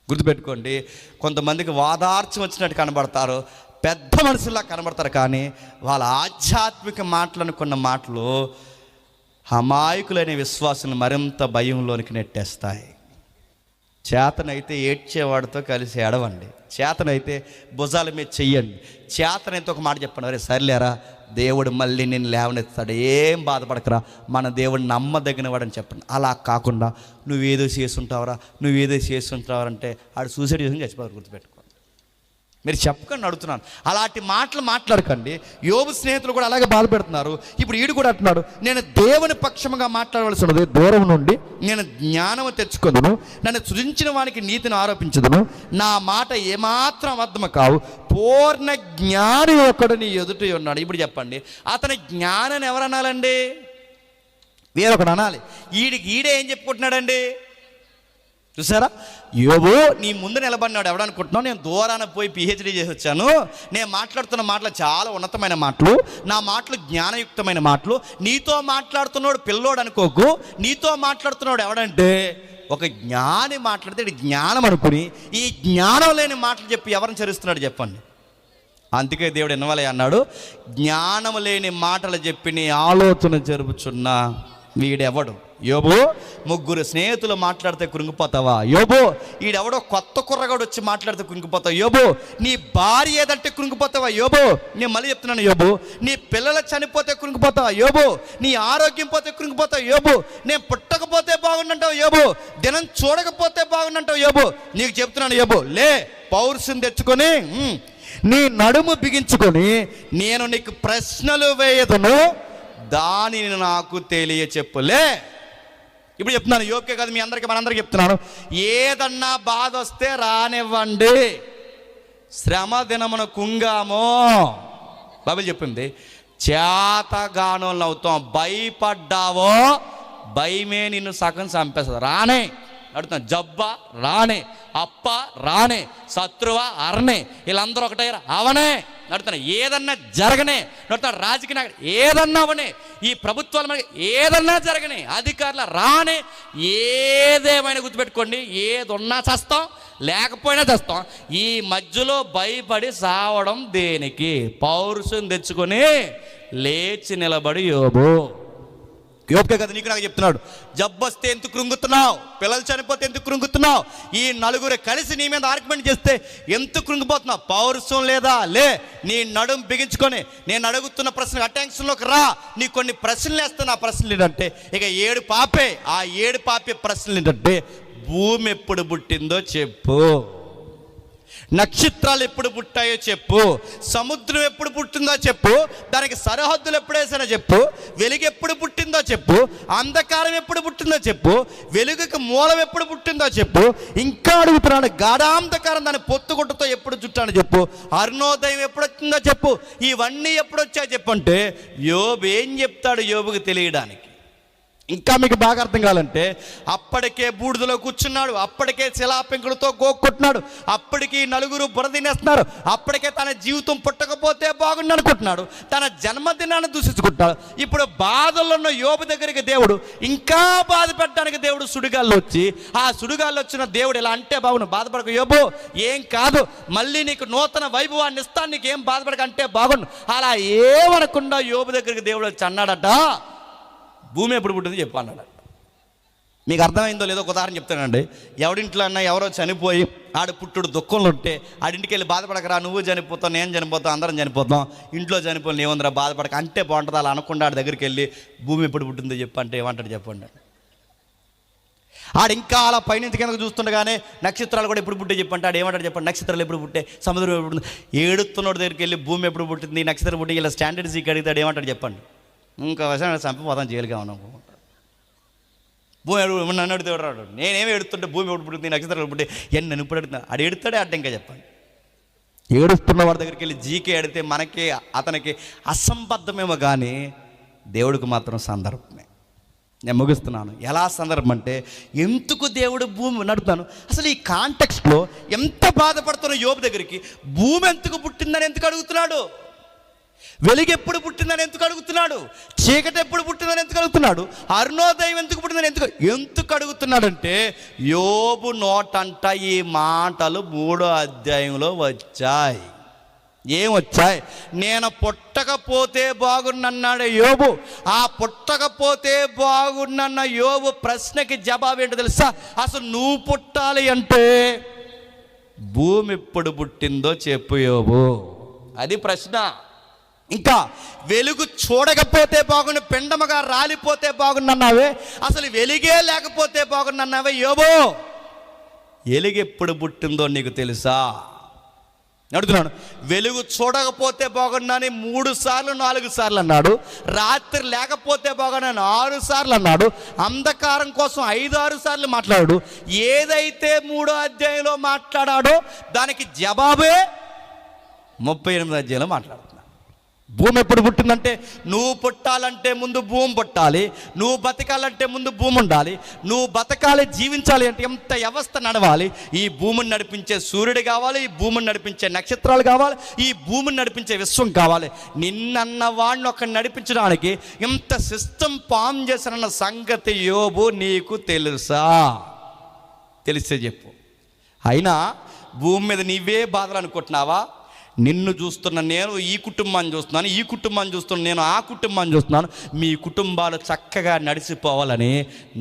గుర్తుపెట్టుకోండి, కొంతమందికి వాదార్చం వచ్చినట్టు కనబడతారు, పెద్ద మనుషుల్లా కనబడతారు, కానీ వాళ్ళ ఆధ్యాత్మిక మాటలు అనుకున్న మాటలు అమాయకులైన విశ్వాసులను మరింత భయంలోనికి నెట్టేస్తాయి. చేతనైతే ఏడ్చేవాడితో కలిసి ఏడవండి, చేతనైతే భుజాల మీద చెయ్యండి, చేతనైతే ఒక మాట చెప్పండి, అరే సర్లేరా దేవుడు మళ్ళీ నేను లేవనెత్తాడు, ఏం బాధపడకరా, మన దేవుడు నమ్మదగిన వాడని చెప్పండి. అలా కాకుండా నువ్వేదో చేస్తుంటావరా అంటే ఆడు సూసైడ్ చేసుకుని చచ్చిపోతారు. గుర్తుపెట్టుకో, మీరు చెప్పకండి, అడుగుతున్నాను. అలాంటి మాటలు మాట్లాడకండి. యోబు స్నేహితులు కూడా అలాగే బాధపెడుతున్నారు. ఇప్పుడు ఈడు కూడా అంటున్నాడు, నేను దేవుని పక్షముగా మాట్లాడవలసి ఉన్నది, దూరం నుండి నేను జ్ఞానము తెచ్చుకొనును, నన్ను సృజించిన వానికి నీతిని ఆరోపించదును, నా మాట ఏమాత్రం అబద్ధము కావు, పూర్ణ జ్ఞాని ఒకడు నీ ఎదుట ఉన్నాడు. ఇప్పుడు చెప్పండి, అతని జ్ఞానాన్ని ఎవరు అనాలండి? వేరొకడు అనాలి. ఈడే ఏం చెప్పుకుంటున్నాడండి? చూసారా, యోబు నీ ముందు నిలబడినాడు ఎవడనుకుంటున్నావు? నేను దూరాన పోయి పిహెచ్డీ చేసి వచ్చాను, నేను మాట్లాడుతున్న మాటలు చాలా ఉన్నతమైన మాటలు, నా మాటలు జ్ఞానయుక్తమైన మాటలు. నీతో మాట్లాడుతున్నాడు పిల్లోడు అనుకోకు, నీతో మాట్లాడుతున్నాడు ఎవడంటే ఒక జ్ఞాని మాట్లాడితే ఇది జ్ఞానం అనుకుని ఈ జ్ఞానం లేని మాటలు చెప్పి ఎవరిని చరిస్తున్నాడు చెప్పండి. అందుకే దేవుడు ఎన్నవలే అన్నాడు, జ్ఞానం లేని మాటలు చెప్పి నీ ఆలోచన జరుపుచున్న వీడెవడు? యోబు ముగ్గురు స్నేహితులు మాట్లాడితే కృంగిపోతావా? యోబు ఈడెవడో కొత్త కుర్రగాడు వచ్చి మాట్లాడితే కృంగిపోతావు. యోబు నీ భార్య ఏదంటే కృంగిపోతావా? యోబు నేను మళ్ళీ చెప్తున్నాను, యోబు నీ పిల్లలు చనిపోతే కృంగిపోతావా? యోబు నీ ఆరోగ్యం పోతే కృంగిపోతావు. యోబు నేను పుట్టకపోతే బాగుండంటావు. యోబు దినం చూడకపోతే బాగుండంటావు. యోబు నీకు చెప్తున్నాను, యోబు లే, పౌరుషం తెచ్చుకొని నీ నడుము బిగించుకొని నేను నీకు ప్రశ్నలు వేయదును, దానిని నాకు తెలియ చెప్పులే. ఇప్పుడు చెప్తున్నాను, యోబుకే కాదు మీ అందరికీ మనందరికీ చెప్తున్నాను, ఏదన్నా బాధ వస్తే రానివ్వండి, శ్రమ దినమున కుంగామో బైబిల్ చెప్పింది, చేతగానోళ్ళు అవుతాం. భయపడ్డావో భయమే నిన్ను సగం చంపేస్తుంది. రానే అడుగుతాను, జబ్బా రానే, అప్ప రానే, శత్రువ అరనే, వీళ్ళందరూ ఒకటే అవనే నడుతున్నాడు. ఏదన్నా జరగనే నడుతున్నాడు. రాజకీయ ఏదన్నా అవనే, ఈ ప్రభుత్వాల మనకి ఏదన్నా జరగనే, అధికారుల రానే, ఏదేమైనా గుర్తుపెట్టుకోండి, ఏది ఉన్నా చస్తాం, లేకపోయినా చస్తాం. ఈ మధ్యలో భయపడి సావడం దేనికి? పౌరుషం తెచ్చుకొని లేచి నిలబడి యోబు. యోబుకే కదా నీకు నాకు చెప్తున్నాడు, జబ్బొస్తే ఎందుకు కృంగుతున్నావు, పిల్లలు చనిపోతే ఎందుకు కృంగుతున్నావు, ఈ నలుగురు కలిసి నీ మీద ఆర్గ్యుమెంట్ చేస్తే ఎందుకు కృంగిపోతున్నావు? పౌరుషం లేదా? లే, నీ నడుం బిగించుకొని నేను అడుగుతున్న ప్రశ్న అటెన్షన్లోకి రా. నీ కొన్ని ప్రశ్నలు వేస్తాను. ఆ ప్రశ్నలు ఏంటంటే ఇక 7 పాపే. ఆ 7 పాపే ప్రశ్నలు ఏంటంటే భూమి ఎప్పుడు పుట్టిందో చెప్పు. నక్షత్రాలు ఎప్పుడు పుట్టాయో చెప్పు, సముద్రం ఎప్పుడు పుట్టిందో చెప్పు, దానికి సరిహద్దులు ఎప్పుడు వేసానో చెప్పు, వెలుగు ఎప్పుడు పుట్టిందో చెప్పు, అంధకారం ఎప్పుడు పుట్టిందో చెప్పు, వెలుగుకి మూలం ఎప్పుడు పుట్టిందో చెప్పు, ఇంకా అడుగుతున్నాను గాఢాంధకారం దాని పొత్తుగుట్టతో ఎప్పుడు చుట్టానో చెప్పు, అరుణోదయం ఎప్పుడు వచ్చిందో చెప్పు, ఇవన్నీ ఎప్పుడు వచ్చాయో చెప్పు అంటే యోబు ఏం చెప్తాడు యోబుకి తెలియడానికి? ఇంకా మీకు బాగా అర్థం కావాలంటే అప్పటికే బూడిదలో కూర్చున్నాడు, అప్పటికే శిలాపెంకులతో గోక్కొట్టున్నాడు, అప్పటికి నలుగురు బురదినేస్తున్నారు, అప్పటికే తన జీవితం పుట్టకపోతే బాగుండి అనుకుంటున్నాడు, తన జన్మదినాన్ని దూషించుకుంటున్నాడు. ఇప్పుడు బాధల్లో ఉన్న యోబు దగ్గరికి దేవుడు ఇంకా బాధ పెట్టడానికి దేవుడు సుడిగాల్లో వచ్చి, ఆ సుడిగాల్లో వచ్చిన దేవుడు ఇలా అంటే బాగుండు, బాధపడక యోబు ఏం కాదు, మళ్ళీ నీకు నూతన వైభవాన్ని ఇస్తాను, నీకు ఏం బాధపడక అంటే బాగుండు, అలా ఏమనకుండా యోబు దగ్గరికి దేవుడు వచ్చి అన్నాడట, భూమి ఎప్పుడు పుట్టింది చెప్పు అన్నాడు. మీకు అర్థమైందో లేదో ఒక ఉదాహరణ చెప్తానండి. ఎవడింట్లో అన్నా ఎవరో చనిపోయి ఆడు పుట్టుడు దుఃఖంలో ఉంటే ఆడింటికి వెళ్ళి బాధపడకరా, నువ్వు చనిపోతావు, నేను చనిపోతావు, అందరం చనిపోతాం, ఇంట్లో చనిపోయి ఏముందిరా బాధపడక అంటే బాగుంటుంది. అలా అనకుండా ఆడి దగ్గరికి వెళ్ళి భూమి ఎప్పుడు పుట్టిందో చెప్పు అంటే ఏమంటాడు చెప్పండి. ఆడు ఇంకా అలా పైనుంచి కిందకు చూస్తుండగానే నక్షత్రాలు కూడా ఎప్పుడు పుట్టే చెప్పంటే ఆడు ఏమంటాడు చెప్పండి, నక్షత్రాలు ఎప్పుడు పుట్టే, సముద్రం ఎప్పుడు పుట్టింది, ఏడుతున్నోడి దగ్గరికి వెళ్ళి భూమి ఎప్పుడు పుట్టింది, నక్షత్రం పుట్టి ఇలా స్టాండర్డ్ సీక్ అడిగితే ఏమంటాడు చెప్పండి. ఇంకా వయసు చంపిపోతాం, జైలుగా ఉన్నాం. భూమి నన్ను అడుగుతాడు రాడు, నేనేమి ఎడుతుంటే భూమి ఎప్పుడు పుట్టింది, నక్షత్రాలు పుట్టి ఎన్ని నన్ను ఇప్పుడు అడుగుతున్నా, ఆడు ఎడుతాడే అడ్డ. ఇంకా చెప్పండి, ఏడుస్తున్న వాడి దగ్గరికి వెళ్ళి జీకే అడిగితే మనకి అతనికి అసంబద్ధమేమో కానీ దేవుడికి మాత్రం సందర్భమే. నేను ముగిస్తున్నాను. ఎలా సందర్భం అంటే ఎందుకు దేవుడు భూమి నడుపుతాను అసలు ఈ కాంటెక్స్ట్లో ఎంత బాధపడుతున్న యోబు దగ్గరికి భూమి ఎందుకు పుట్టిందని ఎందుకు అడుగుతున్నాడు, వెలుగు ఎప్పుడు పుట్టిందని ఎందుకు అడుగుతున్నాడు, చీకటి ఎప్పుడు పుట్టిందని ఎందుకు అడుగుతున్నాడు, అరుణోదయం ఎందుకు పుట్టిందని ఎందుకు అడుగుతున్నాడంటే యోబు నోటంట ఈ మాటలు 3వ అధ్యాయంలో వచ్చాయి. ఏం వచ్చాయి? నేను పుట్టకపోతే బాగున్నన్నాడే యోబు. ఆ పుట్టకపోతే బాగున్నన్న యోబు ప్రశ్నకి జవాబు ఏంటో తెలుసా? అసలు నువ్వు పుట్టాలి అంటే భూమి ఎప్పుడు పుట్టిందో చెప్పు యోబు, అది ప్రశ్న. ఇంకా వెలుగు చూడకపోతే బాగుండు, పిండముగా రాలిపోతే బాగుండన్నావే, అసలు వెలుగే లేకపోతే బాగుండన్నావే యోబు, వెలుగు ఎప్పుడు పుట్టిందో నీకు తెలుసా అడుగుతున్నాను. వెలుగు చూడకపోతే బాగుండని 3 సార్లు 4 సార్లు అన్నాడు, రాత్రి లేకపోతే బాగుండని 6 సార్లు అన్నాడు, అంధకారం కోసం 5-6 సార్లు మాట్లాడాడు. ఏదైతే 3వ అధ్యాయంలో మాట్లాడాడో దానికి జవాబే 38వ అధ్యాయంలో మాట్లాడుతున్నాడు. భూమి ఎప్పుడు పుట్టిందంటే నువ్వు పుట్టాలంటే ముందు భూమి పుట్టాలి, నువ్వు బతకాలంటే ముందు భూమి ఉండాలి, నువ్వు బతకాలి జీవించాలి అంటే ఎంత వ్యవస్థ నడవాలి. ఈ భూమిని నడిపించే సూర్యుడు కావాలి, ఈ భూమిని నడిపించే నక్షత్రాలు కావాలి, ఈ భూమిని నడిపించే విశ్వం కావాలి. నిన్నన్న వాడిని ఒక నడిపించడానికి ఇంత సిస్టమ్ ఫామ్ చేసిన సంగతి యోబు నీకు తెలుసా? తెలిస్తే చెప్పు. అయినా భూమి మీద నీవే బాధలు అనుకుంటున్నావా? నిన్ను చూస్తున్న నేను ఈ కుటుంబాన్ని చూస్తున్నాను, ఈ కుటుంబాన్ని చూస్తున్న నేను ఆ కుటుంబాన్ని చూస్తున్నాను. మీ కుటుంబాలు చక్కగా నడిచిపోవాలని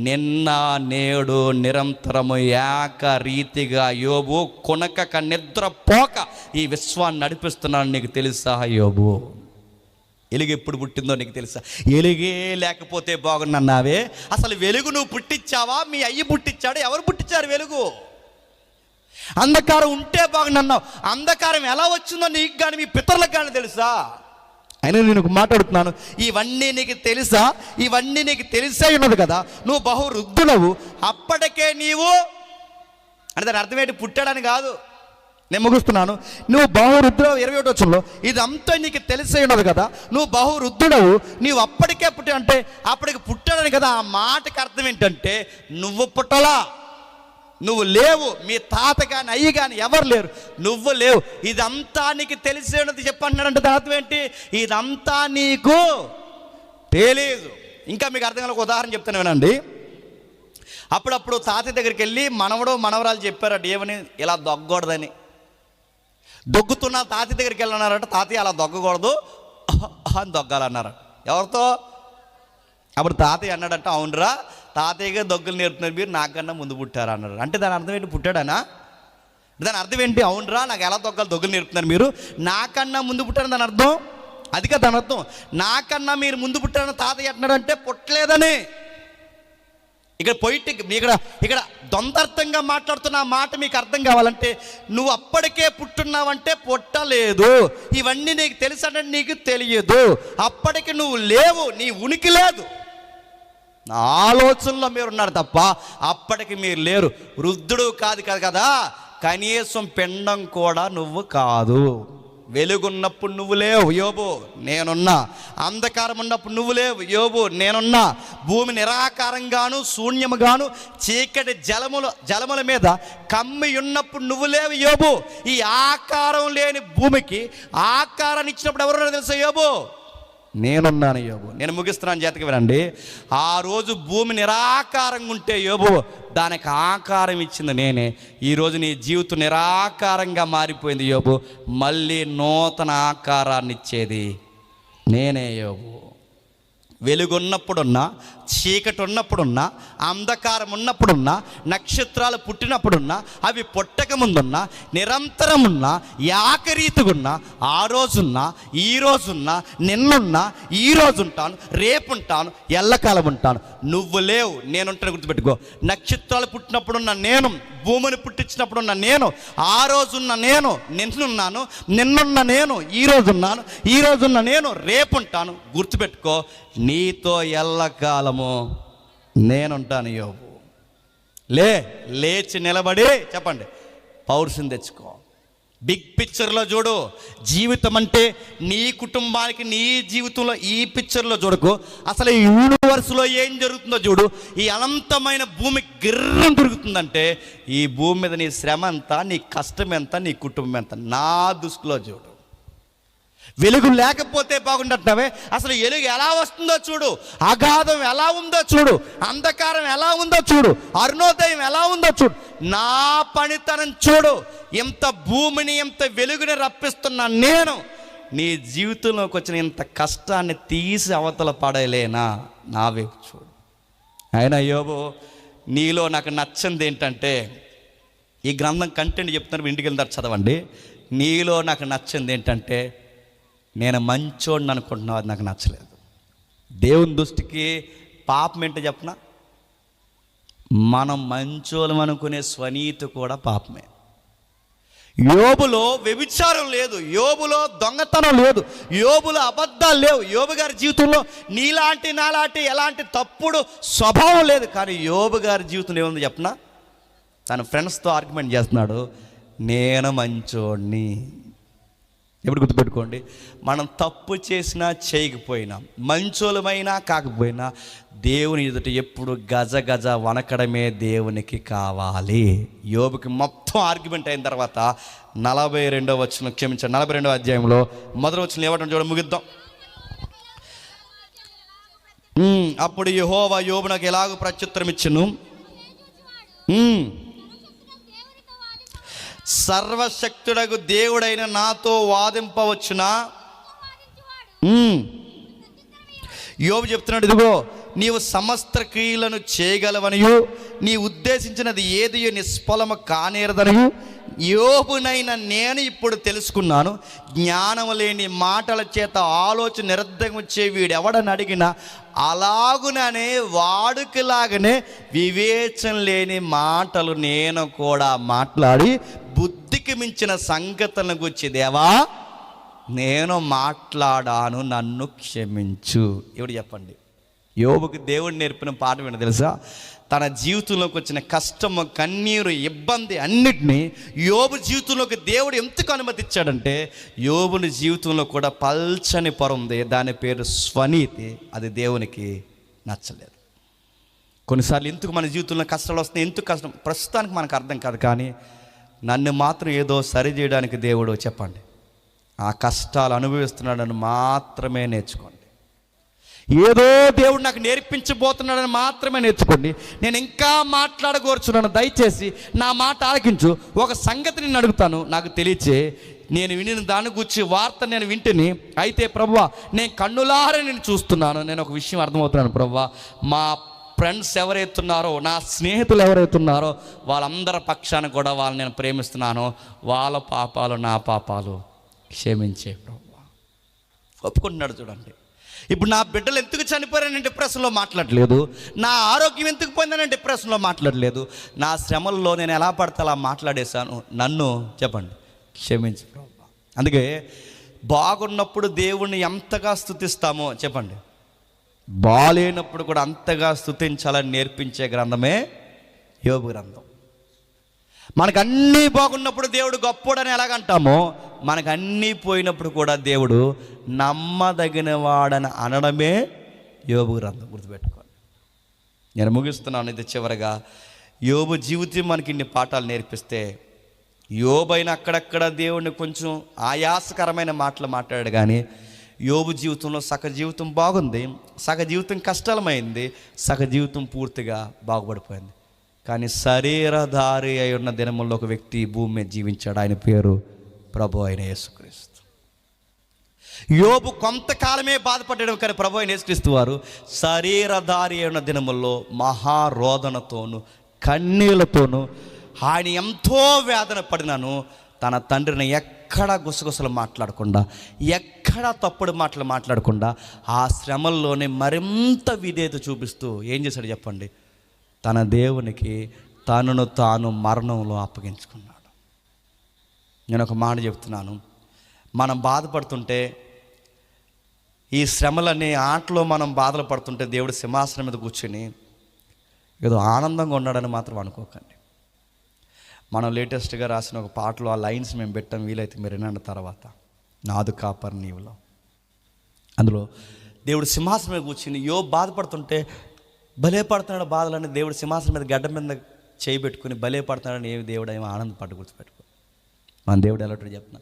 నిన్న నేడు నిరంతరము ఏకరీతిగా యోబు కొనకక నిద్రపోక ఈ విశ్వాన్ని నడిపిస్తున్నాను. నీకు తెలుసా యోబు? వెలుగు ఎప్పుడు పుట్టిందో నీకు తెలుసా? వెలుగే లేకపోతే బాగున్నావే, అసలు వెలుగు నువ్వు పుట్టించావా? మీ అయ్యి పుట్టించాడు? ఎవరు పుట్టించారు వెలుగు? అంధకారం ఉంటే బాగున్నావు, అంధకారం ఎలా వచ్చిందో నీకు కానీ మీ పితరులకు కానీ తెలుసా? అయినా నేను మాట్లాడుతున్నాను, ఇవన్నీ నీకు తెలుసా? ఇవన్నీ నీకు తెలిసే ఉన్నది కదా, నువ్వు బహువృద్ధులవు, అప్పటికే నీవు అంటే దాని అర్థం ఏంటి? పుట్టాడని కాదు. నేను ముగిస్తున్నాను. నువ్వు బహువృద్ధుడవు 21వ వచనంలో ఇదంతా నీకు తెలిసే ఉన్నది కదా, నువ్వు బహువృద్ధుడవు, నీవు అప్పటికే పుట్టా అంటే అప్పటికి పుట్టాడని కదా. ఆ మాటకి అర్థం ఏంటంటే నువ్వు పుట్టలా, నువ్వు లేవు, మీ తాత కానీ అయ్యి కానీ ఎవరు లేరు, నువ్వు లేవు. ఇదంతా నీకు తెలిసే ఉన్నది చెప్పంటున్నాడంటే దాని అర్థం ఏంటి? ఇదంతా నీకు తెలీదు. ఇంకా మీకు అర్థం కాని ఒక ఉదాహరణ చెప్తాను వినండి. అప్పుడప్పుడు తాతయ్య దగ్గరికి వెళ్ళి మనవడు మనవరాలు చెప్పారట ఏమని, ఇలా దొగ్గకూడదని. దొగ్గుతున్న తాతయ్య దగ్గరికి వెళ్ళన్నారట, తాతయ్య అలా దొగ్గకూడదు అని దొగ్గాలన్నారట. ఎవరితో? అప్పుడు తాతయ్య అన్నాడట, అవునరా తాతయ్యగా దొగ్గులు నేర్పుతున్నారు మీరు, నాకన్నా ముందు పుట్టారా అన్నారు. అంటే దాని అర్థం ఏంటి? పుట్టాడనా? దాని అర్థం ఏంటి? అవునరా నాకు ఎలా దొగ్గులు నేర్పుతున్నారు మీరు, నాకన్నా ముందు పుట్టారని దాని అర్థం అది కదా. దాని అర్థం నాకన్నా మీరు ముందు పుట్టారని తాతయ్య అంటున్నాడు అంటే పుట్టలేదని. ఇక్కడ పొయిటిక్ ఇక్కడ దొందర్థంగా మాట్లాడుతున్న ఆ మాట మీకు అర్థం కావాలంటే, నువ్వు అప్పటికే పుట్టున్నావంటే పుట్టలేదు, ఇవన్నీ నీకు తెలుసంటే నీకు తెలియదు, అప్పటికి నువ్వు లేవు, నీ ఉనికి లేదు. నా ఆలోచనలో మీరు ఉన్నారు తప్ప అప్పటికి మీరు లేరు. వృద్ధుడు కాదు కదా, కనీసం పిండం కూడా నువ్వు కాదు. వెలుగున్నప్పుడు నువ్వు లేవు, యోబు నేనున్నా. అంధకారం ఉన్నప్పుడు నువ్వు లేవు, యోబు నేనున్నా. భూమి నిరాకారంగాను శూన్యముగాను చీకటి జలముల మీద కమ్మి ఉన్నప్పుడు నువ్వు లేవు, యోబు. ఈ ఆకారం లేని భూమికి ఆకారాన్ని ఇచ్చినప్పుడు ఎవరున్నారో తెలుసా? యోబు నేనున్నాను, యోబు. నేను ముగిస్తున్నాను, జాతకి వినండి. ఆ రోజు భూమి నిరాకారంగా ఉంటే యోబు, దానికి ఆకారం ఇచ్చింది నేనే. ఈరోజు నీ జీవితం నిరాకారంగా మారిపోయింది యోబు, మళ్ళీ నూతన ఆకారాన్ని ఇచ్చేది నేనే యోబు. వెలుగున్నప్పుడున్నా, చీకటి ఉన్నప్పుడున్నా, అంధకారం ఉన్నప్పుడున్నా, నక్షత్రాలు పుట్టినప్పుడున్నా, అవి పుట్టక ముందున్నా, నిరంతరం ఉన్నా, ఏకరీతిగున్నా, ఆ రోజున్నా, ఈ రోజున్నా, నిన్నున్నా, ఈ రోజు ఉంటాను, రేపుంటాను, ఎల్లకాలం ఉంటాను. నువ్వు లేవు, నేనుంటాను. గుర్తుపెట్టుకో. నక్షత్రాలు పుట్టినప్పుడున్న నేను, భూమిని పుట్టించినప్పుడున్న నేను, ఆ రోజున్న నేను, నిన్నున్న నేను, ఈ రోజున్నాను, ఈ రోజున్న నేను, రేపుంటాను. గుర్తుపెట్టుకో, నీతో ఎల్లకాలము నేనుంటాను యోబు. లేచి నిలబడి చెప్పండి, పౌరుషం తెచ్చుకో. బిగ్ పిక్చర్లో చూడు. జీవితం అంటే నీ కుటుంబానికి, నీ జీవితంలో ఈ పిక్చర్లో చూడకు, అసలు ఈ యూనివర్స్లో ఏం జరుగుతుందో చూడు. ఈ అనంతమైన భూమి గిర్రం తిరుగుతుందంటే ఈ భూమి మీద నీ శ్రమ ఎంత, నీ కష్టం ఎంత, నీ కుటుంబం ఎంత, నా దృష్టిలో చూడు. వెలుగు లేకపోతే బాగుంటుంటావే, అసలు వెలుగు ఎలా వస్తుందో చూడు, అగాధం ఎలా ఉందో చూడు, అంధకారం ఎలా ఉందో చూడు, అరుణోదయం ఎలా ఉందో చూడు, నా పనితనం చూడు. ఎంత భూమిని, ఎంత వెలుగుని రప్పిస్తున్నా నేను, నీ జీవితంలోకి వచ్చిన ఇంత కష్టాన్ని తీసి అవతల పడలేనా? నా వైపు చూడు. అయినా యోబు, నీలో నాకు నచ్చింది ఏంటంటే, ఈ గ్రంథం కంటెంట్ చెప్తున్నారు, ఇంటికి వెళ్తారు చదవండి. నీలో నాకు నచ్చింది ఏంటంటే, నేను మంచోడిని అనుకుంటున్నావు, అది నాకు నచ్చలేదు. దేవుని దృష్టికి పాపం ఏంటో చెప్పనా? మనం మంచోళం అనుకునే స్వనీతి కూడా పాపమే. యోబులో వ్యభిచారం లేదు, యోబులో దొంగతనం లేదు, యోబులో అబద్ధాలు లేవు, యోబు గారి జీవితంలో నీలాంటి నాలాంటి ఎలాంటి తప్పుడు స్వభావం లేదు. కానీ యోబు గారి జీవితంలో ఏముంది చెప్పనా? తన ఫ్రెండ్స్తో ఆర్గ్యుమెంట్ చేస్తున్నాడు, నేను మంచోడిని. ఎప్పుడు గుర్తుపెట్టుకోండి, మనం తప్పు చేసినా చేయకపోయినా, మంచోళమైనా కాకపోయినా, దేవుని ఎదుట ఎప్పుడు గజ వనకడమే దేవునికి కావాలి. యోబుకి మొత్తం ఆర్గ్యుమెంట్ అయిన తర్వాత 42వ వచనం, క్షమించండి, 42వ అధ్యాయంలో మొదటి వచనం ఏమంటాం చూడ, ముగిద్దాం. అప్పుడు యెహోవా యోబునకు ఎలాగూ ప్రత్యుత్తరం ఇచ్చెను, సర్వశక్తుడగు దేవుడైన నాతో వాదింపవచ్చునా? యోబు చెప్తున్నాడు, ఇదిగో నీవు సమస్త క్రియలను చేయగలవనియు, నీ ఉద్దేశించినది ఏది నిష్ఫలము కానేరదనియు యోబునైన నేను ఇప్పుడు తెలుసుకున్నాను. జ్ఞానం లేని మాటల చేత ఆలోచన నిరర్ధకం వచ్చే వీడెవడని అడిగినా అలాగుననే వాడుకలాగానే వివేచన లేని మాటలు నేను కూడా మాట్లాడి బుద్ధికి మించిన సంగతులను గురించి దేవా నేను మాట్లాడాను, నన్ను క్షమించు. ఇప్పుడు చెప్పండి, యోబుకి దేవుడు నేర్పిన పాఠం ఏంటో తెలుసా? తన జీవితంలోకి వచ్చిన కష్టము, కన్నీరు, ఇబ్బంది అన్నిటినీ యోబు జీవితంలోకి దేవుడు ఎందుకు అనుమతిచ్చాడంటే, యోబుని జీవితంలో కూడా పల్చని పొర ఉంది, దాని పేరు స్వనీతి. అది దేవునికి నచ్చలేదు. కొన్నిసార్లు ఎందుకు మన జీవితంలో కష్టాలు వస్తున్నాయి, ఎందుకు కష్టం ప్రస్తుతానికి మనకు అర్థం కాదు, కానీ నన్ను మాత్రం ఏదో సరి చేయడానికి దేవుడు చెప్పండి ఆ కష్టాలు అనుభవిస్తున్నాడని మాత్రమే నేర్చుకోండి. ఏదో దేవుడు నాకు నేర్పించబోతున్నాడని మాత్రమే నేర్చుకోండి. నేను ఇంకా మాట్లాడకూర్చున్నాను, దయచేసి నా మాట ఆలకించు. ఒక సంగతి నేను అడుగుతాను, నాకు తెలియచే. నేను వినిన దాని గురించి వార్త నేను వింటిని, అయితే ప్రభువా నేను కన్నులారా నేను చూస్తున్నాను, నేను ఒక విషయం అర్థమవుతున్నాను ప్రభువా, మా ఫ్రెండ్స్ ఎవరైతున్నారో, నా స్నేహితులు ఎవరైతున్నారో వాళ్ళందరి పక్షాన కూడా వాళ్ళని నేను ప్రేమిస్తున్నాను, వాళ్ళ పాపాలు నా పాపాలు క్షమించే ప్రభువా. ఒప్పుకుంటున్నాడు చూడండి. ఇప్పుడు నా బిడ్డలు ఎందుకు చనిపోయారని డిప్రెషన్లో మాట్లాడలేదు, నా ఆరోగ్యం ఎందుకు పోయిందని డిప్రెషన్లో మాట్లాడలేదు, నా శ్రమల్లో నేను ఎలా పడితే అలా మాట్లాడేశాను, నన్ను చెప్పండి క్షమించు ప్రభువా. అందుకే బాగున్నప్పుడు దేవుణ్ణి ఎంతగా స్తుతిస్తామో చెప్పండి, బాలేనప్పుడు కూడా అంతగా స్తుతించాలని నేర్పించే గ్రంథమే యోబు గ్రంథం. మనకు అన్నీ బాగున్నప్పుడు దేవుడు గొప్పోడని ఎలాగంటామో, మనకు అన్నీ పోయినప్పుడు కూడా దేవుడు నమ్మదగిన వాడని అనడమే యోబు గ్రంథం. గుర్తుపెట్టుకోండి. నేను ముగిస్తున్నాను. ఇది చివరగా యోబు జీవితం మనకి ఇన్ని పాఠాలు నేర్పిస్తే, యోబైన అక్కడక్కడ దేవుడిని కొంచెం ఆయాసకరమైన మాటలు మాట్లాడాడు, కానీ యోబు జీవితంలో సగ జీవితం బాగుంది, సగ జీవితం కష్టమైంది, సగ జీవితం పూర్తిగా బాగుపడిపోయింది. కానీ శరీరధారి అయి ఉన్న దినముల్లో ఒక వ్యక్తి భూమి మీద జీవించాడు. ఆయన పేరు ప్రభు అయిన యేసుక్రీస్తు. యోబు కొంతకాలమే బాధపడ్డాడు, కానీ ప్రభు అయిన యేసుక్రీస్తు వారు శరీరధారి అయిన దినముల్లో మహారోదనతోనూ కన్నీళ్లతోనూ ఆయన ఎంతో వేదన పడినాను. తన తండ్రిని ఎక్కడ గుసగుసలు మాట్లాడకుండా, ఎక్కడ తప్పుడు మాటలు మాట్లాడకుండా ఆ శ్రమల్లోనే మరింత విధేయత చూపిస్తూ ఏం చేశాడు చెప్పండి, తన దేవునికి తనను తాను మరణంలో అప్పగించుకున్నాడు. నేను ఒక మాట చెప్తున్నాను, మనం బాధపడుతుంటే, ఈ శ్రమలనే ఆటలో మనం బాధలు పడుతుంటే దేవుడు సింహాసనం మీద కూర్చొని ఏదో ఆనందంగా ఉన్నాడని మాత్రం అనుకోకండి. మనం లేటెస్ట్గా రాసిన ఒక పాటలో ఆ లైన్స్ మేము పెట్టాం, వీలైతే మీరు వినండి తర్వాత. నాదు కాపర్ నీవులో, అందులో దేవుడు సింహాసనం మీద కూర్చుని యోబు బాధపడుతుంటే భలే పడుతున్నాడు బాధలని, దేవుడు సింహాసనం మీద గడ్డ మీద చేయి పెట్టుకుని భలే పడుతున్నాడని ఏమి దేవుడు ఏమో ఆనందపడ్డు. గుర్తుపెట్టుకో, మన దేవుడు ఎలాంటి చెప్తున్నా,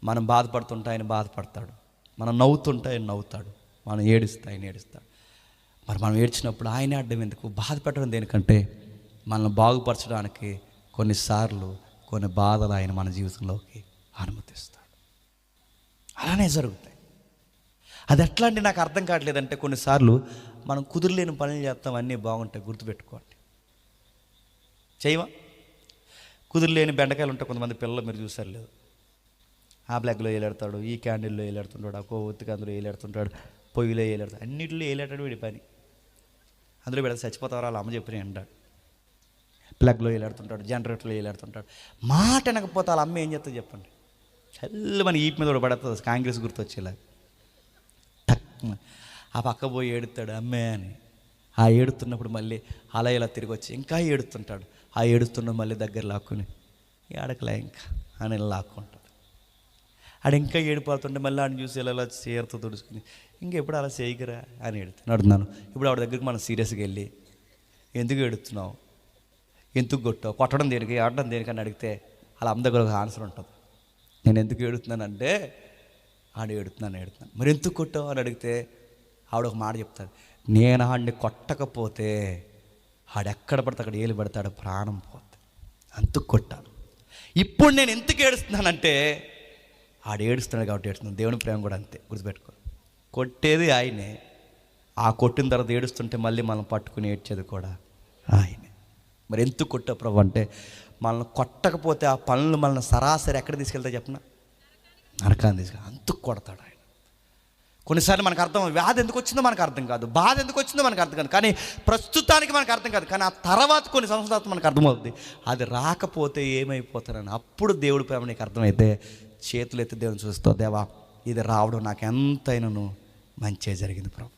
మనం బాధపడుతుంటే ఆయన బాధపడతాడు, మనం నవ్వుతుంటే ఆయన నవ్వుతాడు, మనం ఏడుస్తే ఆయన ఏడుస్తాడు. మరి మనం ఏడ్చినప్పుడు ఆయన అడ్డం ఎందుకు, బాధ పెట్టడం దేనికంటే మనల్ని బాగుపరచడానికి కొన్నిసార్లు కొన్ని బాధలు ఆయన మన జీవితంలోకి అనుమతిస్తాడు. అలానే జరుగుతాయి. అది ఎట్లా అంటే నాకు అర్థం కావట్లేదంటే, కొన్నిసార్లు మనం కుదురులేని పనులు చేస్తాం, అన్నీ బాగుంటాయి. గుర్తుపెట్టుకోండి, చేయమా? కుదురులేని బెండకాయలు ఉంటాయి. కొంతమంది పిల్లలు మీరు చూసారు లేదు, ఆ బ్లాక్లో వేలాడతాడు, ఈ క్యాండిల్లో వేలాడుతుంటాడు, ఆ కొవ్వొత్తికి అందులో వేలాడుతుంటాడు, పొయ్యిలో వేలాడతాడు, అన్నింటిలో వేలాడాడు వీడి పని. అందులో వీడ చచ్చిపోతారు వాళ్ళ అమ్మ చెప్పిన అంటాడు. ప్లగ్లో వేలాడుతుంటాడు, జనరేటర్లో వేలాడుతుంటాడు. మాట వినకపోతే వాళ్ళ అమ్మ ఏం చేస్తుంది చెప్పండి, చల్లు మన ఈపు మీద కూడా పడుతుంది, కాంగ్రెస్ గుర్తొచ్చేలా ఆ పక్క పోయి ఏడుతాడు అమ్మే అని. ఆ ఏడుతున్నప్పుడు మళ్ళీ అలా ఇలా తిరిగి వచ్చి ఇంకా ఏడుతుంటాడు. ఆ ఏడుస్తున్న మళ్ళీ దగ్గర లాక్కుని ఏడకలే ఇంకా అని లాక్కుంటాడు. ఆడు ఇంకా ఏడిపోతుంటే మళ్ళీ ఆడిని చూసి ఇలా చీరతో తుడుచుకుని ఇంకెప్పుడు అలా చేయగరా అని ఏడుతున్నాడు. ఇప్పుడు ఆవిడ దగ్గరికి మనం సీరియస్గా వెళ్ళి ఎందుకు ఏడుతున్నావు, ఎందుకు కొట్టావు, కొట్టడం దేనికి, ఆడడం దేనికి అని అడిగితే అలా అమ్మ దగ్గర ఒక ఆన్సర్ ఉంటుంది. నేను ఎందుకు ఏడుతున్నానంటే ఆడు ఏడుతున్నాను. మరి ఎందుకు కొట్టావు అని అడిగితే ఆవిడ ఒక మాట చెప్తాడు, నేను ఆడిని కొట్టకపోతే ఆడెక్కడ పడితే అక్కడ ఏలు పడతాడు, ప్రాణం పోతుంది, అందుకు కొట్టాను. ఇప్పుడు నేను ఎందుకు ఏడుస్తున్నానంటే ఆడు ఏడుస్తున్నాడు కాబట్టి ఏడుస్తున్నాను. దేవుని ప్రేమ కూడా అంతే, గుర్తుపెట్టుకో. కొట్టేది ఆయనే, ఆ కొట్టిన తర్వాత ఏడుస్తుంటే మళ్ళీ మనం పట్టుకుని ఏడ్చేది కూడా ఆయనే. మరి ఎందుకు కొట్టావు ప్రభు అంటే, మనల్ని కొట్టకపోతే ఆ పనులు మనల్ని సరాసరి ఎక్కడ తీసుకెళ్తా చెప్పిన, నరకాన్ని తీసుకెళ్ళి అందుకు కొడతాడు ఆయన. కొన్నిసార్లు మనకు అర్థం, వ్యాధి ఎందుకు వచ్చిందో మనకు అర్థం కాదు, బాధ ఎందుకు వచ్చిందో మనకు అర్థం కాదు, కానీ ప్రస్తుతానికి మనకు అర్థం కాదు, కానీ ఆ తర్వాత కొన్ని సంవత్సరాలు మనకు అర్థమవుతుంది అది రాకపోతే ఏమైపోతారని. అప్పుడు దేవుడి ప్రేమ నీకు అర్థమైతే చేతులు ఎత్తి దేవుని చూస్తావు, దేవా ఇది రావడం నాకు ఎంతైనాను మంచిగా జరిగింది ప్రభు.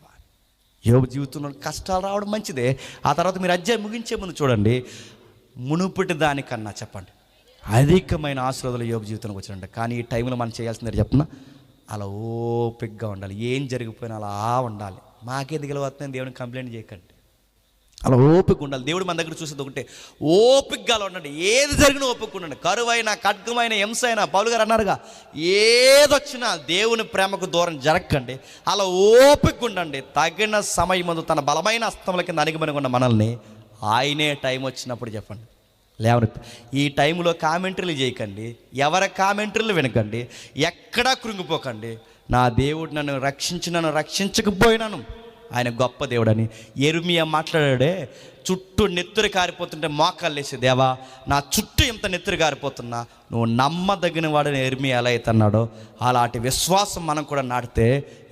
యోబు జీవితంలో కష్టాలు రావడం మంచిదే. ఆ తర్వాత మీరు అధ్యాయం ముగించే ముందు చూడండి, మునుపటి దానికన్నా చెప్పండి అధికమైన ఆశీర్వాదాలు యోబు జీవితానికి వచ్చారంట. కానీ ఈ టైంలో మనం చేయాల్సింది చెప్తున్నా, అలా ఓపికగా ఉండాలి. ఏం జరిగిపోయినా అలా ఉండాలి. మాకేది గెలవద్దని దేవుడిని కంప్లైంట్ చేయకండి, అలా ఓపిక ఉండాలి. దేవుడు మన దగ్గర చూసేది ఒకటే, ఓపికగా ఉండండి. ఏది జరిగినా ఓపిక ఉండండి. కరువైనా, ఖడ్గమైన, హింస అయినా, పౌలు గారు అన్నారుగా, ఏదొచ్చినా దేవుని ప్రేమకు దూరం జరగకండి, అలా ఓపిక ఉండండి. తగిన సమయం ముందు తన బలమైన హస్తముల కింద అణిగిమణి ఉన్న మనల్ని ఆయనే టైం వచ్చినప్పుడు చెప్పండి లేవని. ఈ టైంలో కామెంటరీలు చేయకండి, ఎవరి కామెంటరీలు వినకండి, ఎక్కడా కృంగిపోకండి. నా దేవుడు నన్ను రక్షించినను రక్షించకపోయినాను ఆయన గొప్ప దేవుడని. యిర్మీయా మాట్లాడాడే, చుట్టూ నెత్తురు కారిపోతుంటే మోకాళ్ళు వేసి, దేవా నా చుట్టూ ఇంత నెత్తురు కారిపోతున్నా నువ్వు నమ్మదగిన వాడని యిర్మీయా ఎలా అయితే అన్నాడో, అలాంటి విశ్వాసం మనం కూడా నాటితే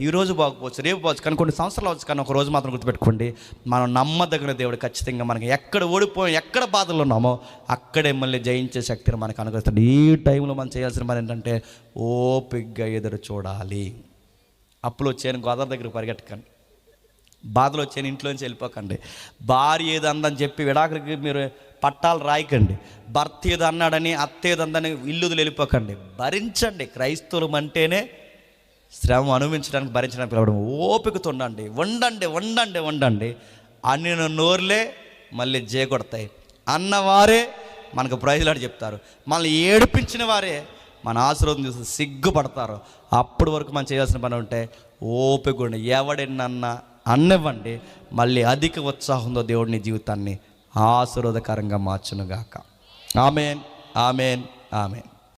ఈరోజు బాగుపోవచ్చు, రేపు పోవచ్చు, కానీ కొన్ని సంవత్సరాలు అవచ్చు, కానీ ఒక రోజు మాత్రం గుర్తుపెట్టుకోండి, మనం నమ్మదగిన దేవుడు ఖచ్చితంగా మనకి ఎక్కడ ఓడిపోయాం, ఎక్కడ బాధలు ఉన్నామో అక్కడే మళ్ళీ జయించే శక్తిని మనకు అనుగ్రహిస్తాడు. ఈ టైంలో మనం చేయాల్సిన పని ఏంటంటే ఓపికగా ఎదురు చూడాలి. అప్పులు వచ్చాయని గోదావరి దగ్గర పరిగెట్టకండి, బాధలు వచ్చాయని ఇంట్లోంచి వెళ్ళిపోకండి, భార్య ఏదో అందని చెప్పి విడాకులకి మీరు పట్టాలు రాయకండి, భర్త ఏదో అన్నాడని అత్త ఏదో అందని ఇల్లుదులు వెళ్ళిపోకండి. భరించండి. క్రైస్తవులు అంటేనే శ్రమ అనుభవించడానికి, భరించడానికి పిలవడం. ఓపికతో ఉండండి, వండండి వండండి వండండి. అన్ని నోర్లే మళ్ళీ జేకొడతాయి, అన్నవారే మనకు ప్రైజ్లాడు చెప్తారు, మళ్ళీ ఏడిపించిన వారే మన ఆశీర్వాదం చూసి సిగ్గుపడతారు. అప్పటి వరకు మనం చేయాల్సిన పని ఉంటే ఓపిక ఉండి, ఎవడెన్నన్నా అన్నివ్వండి, మళ్ళీ అధిక ఉత్సాహంతో దేవుడిని జీవితాన్ని ఆశీర్వాదకరంగా మార్చునుగాక. Amen, amen, amen.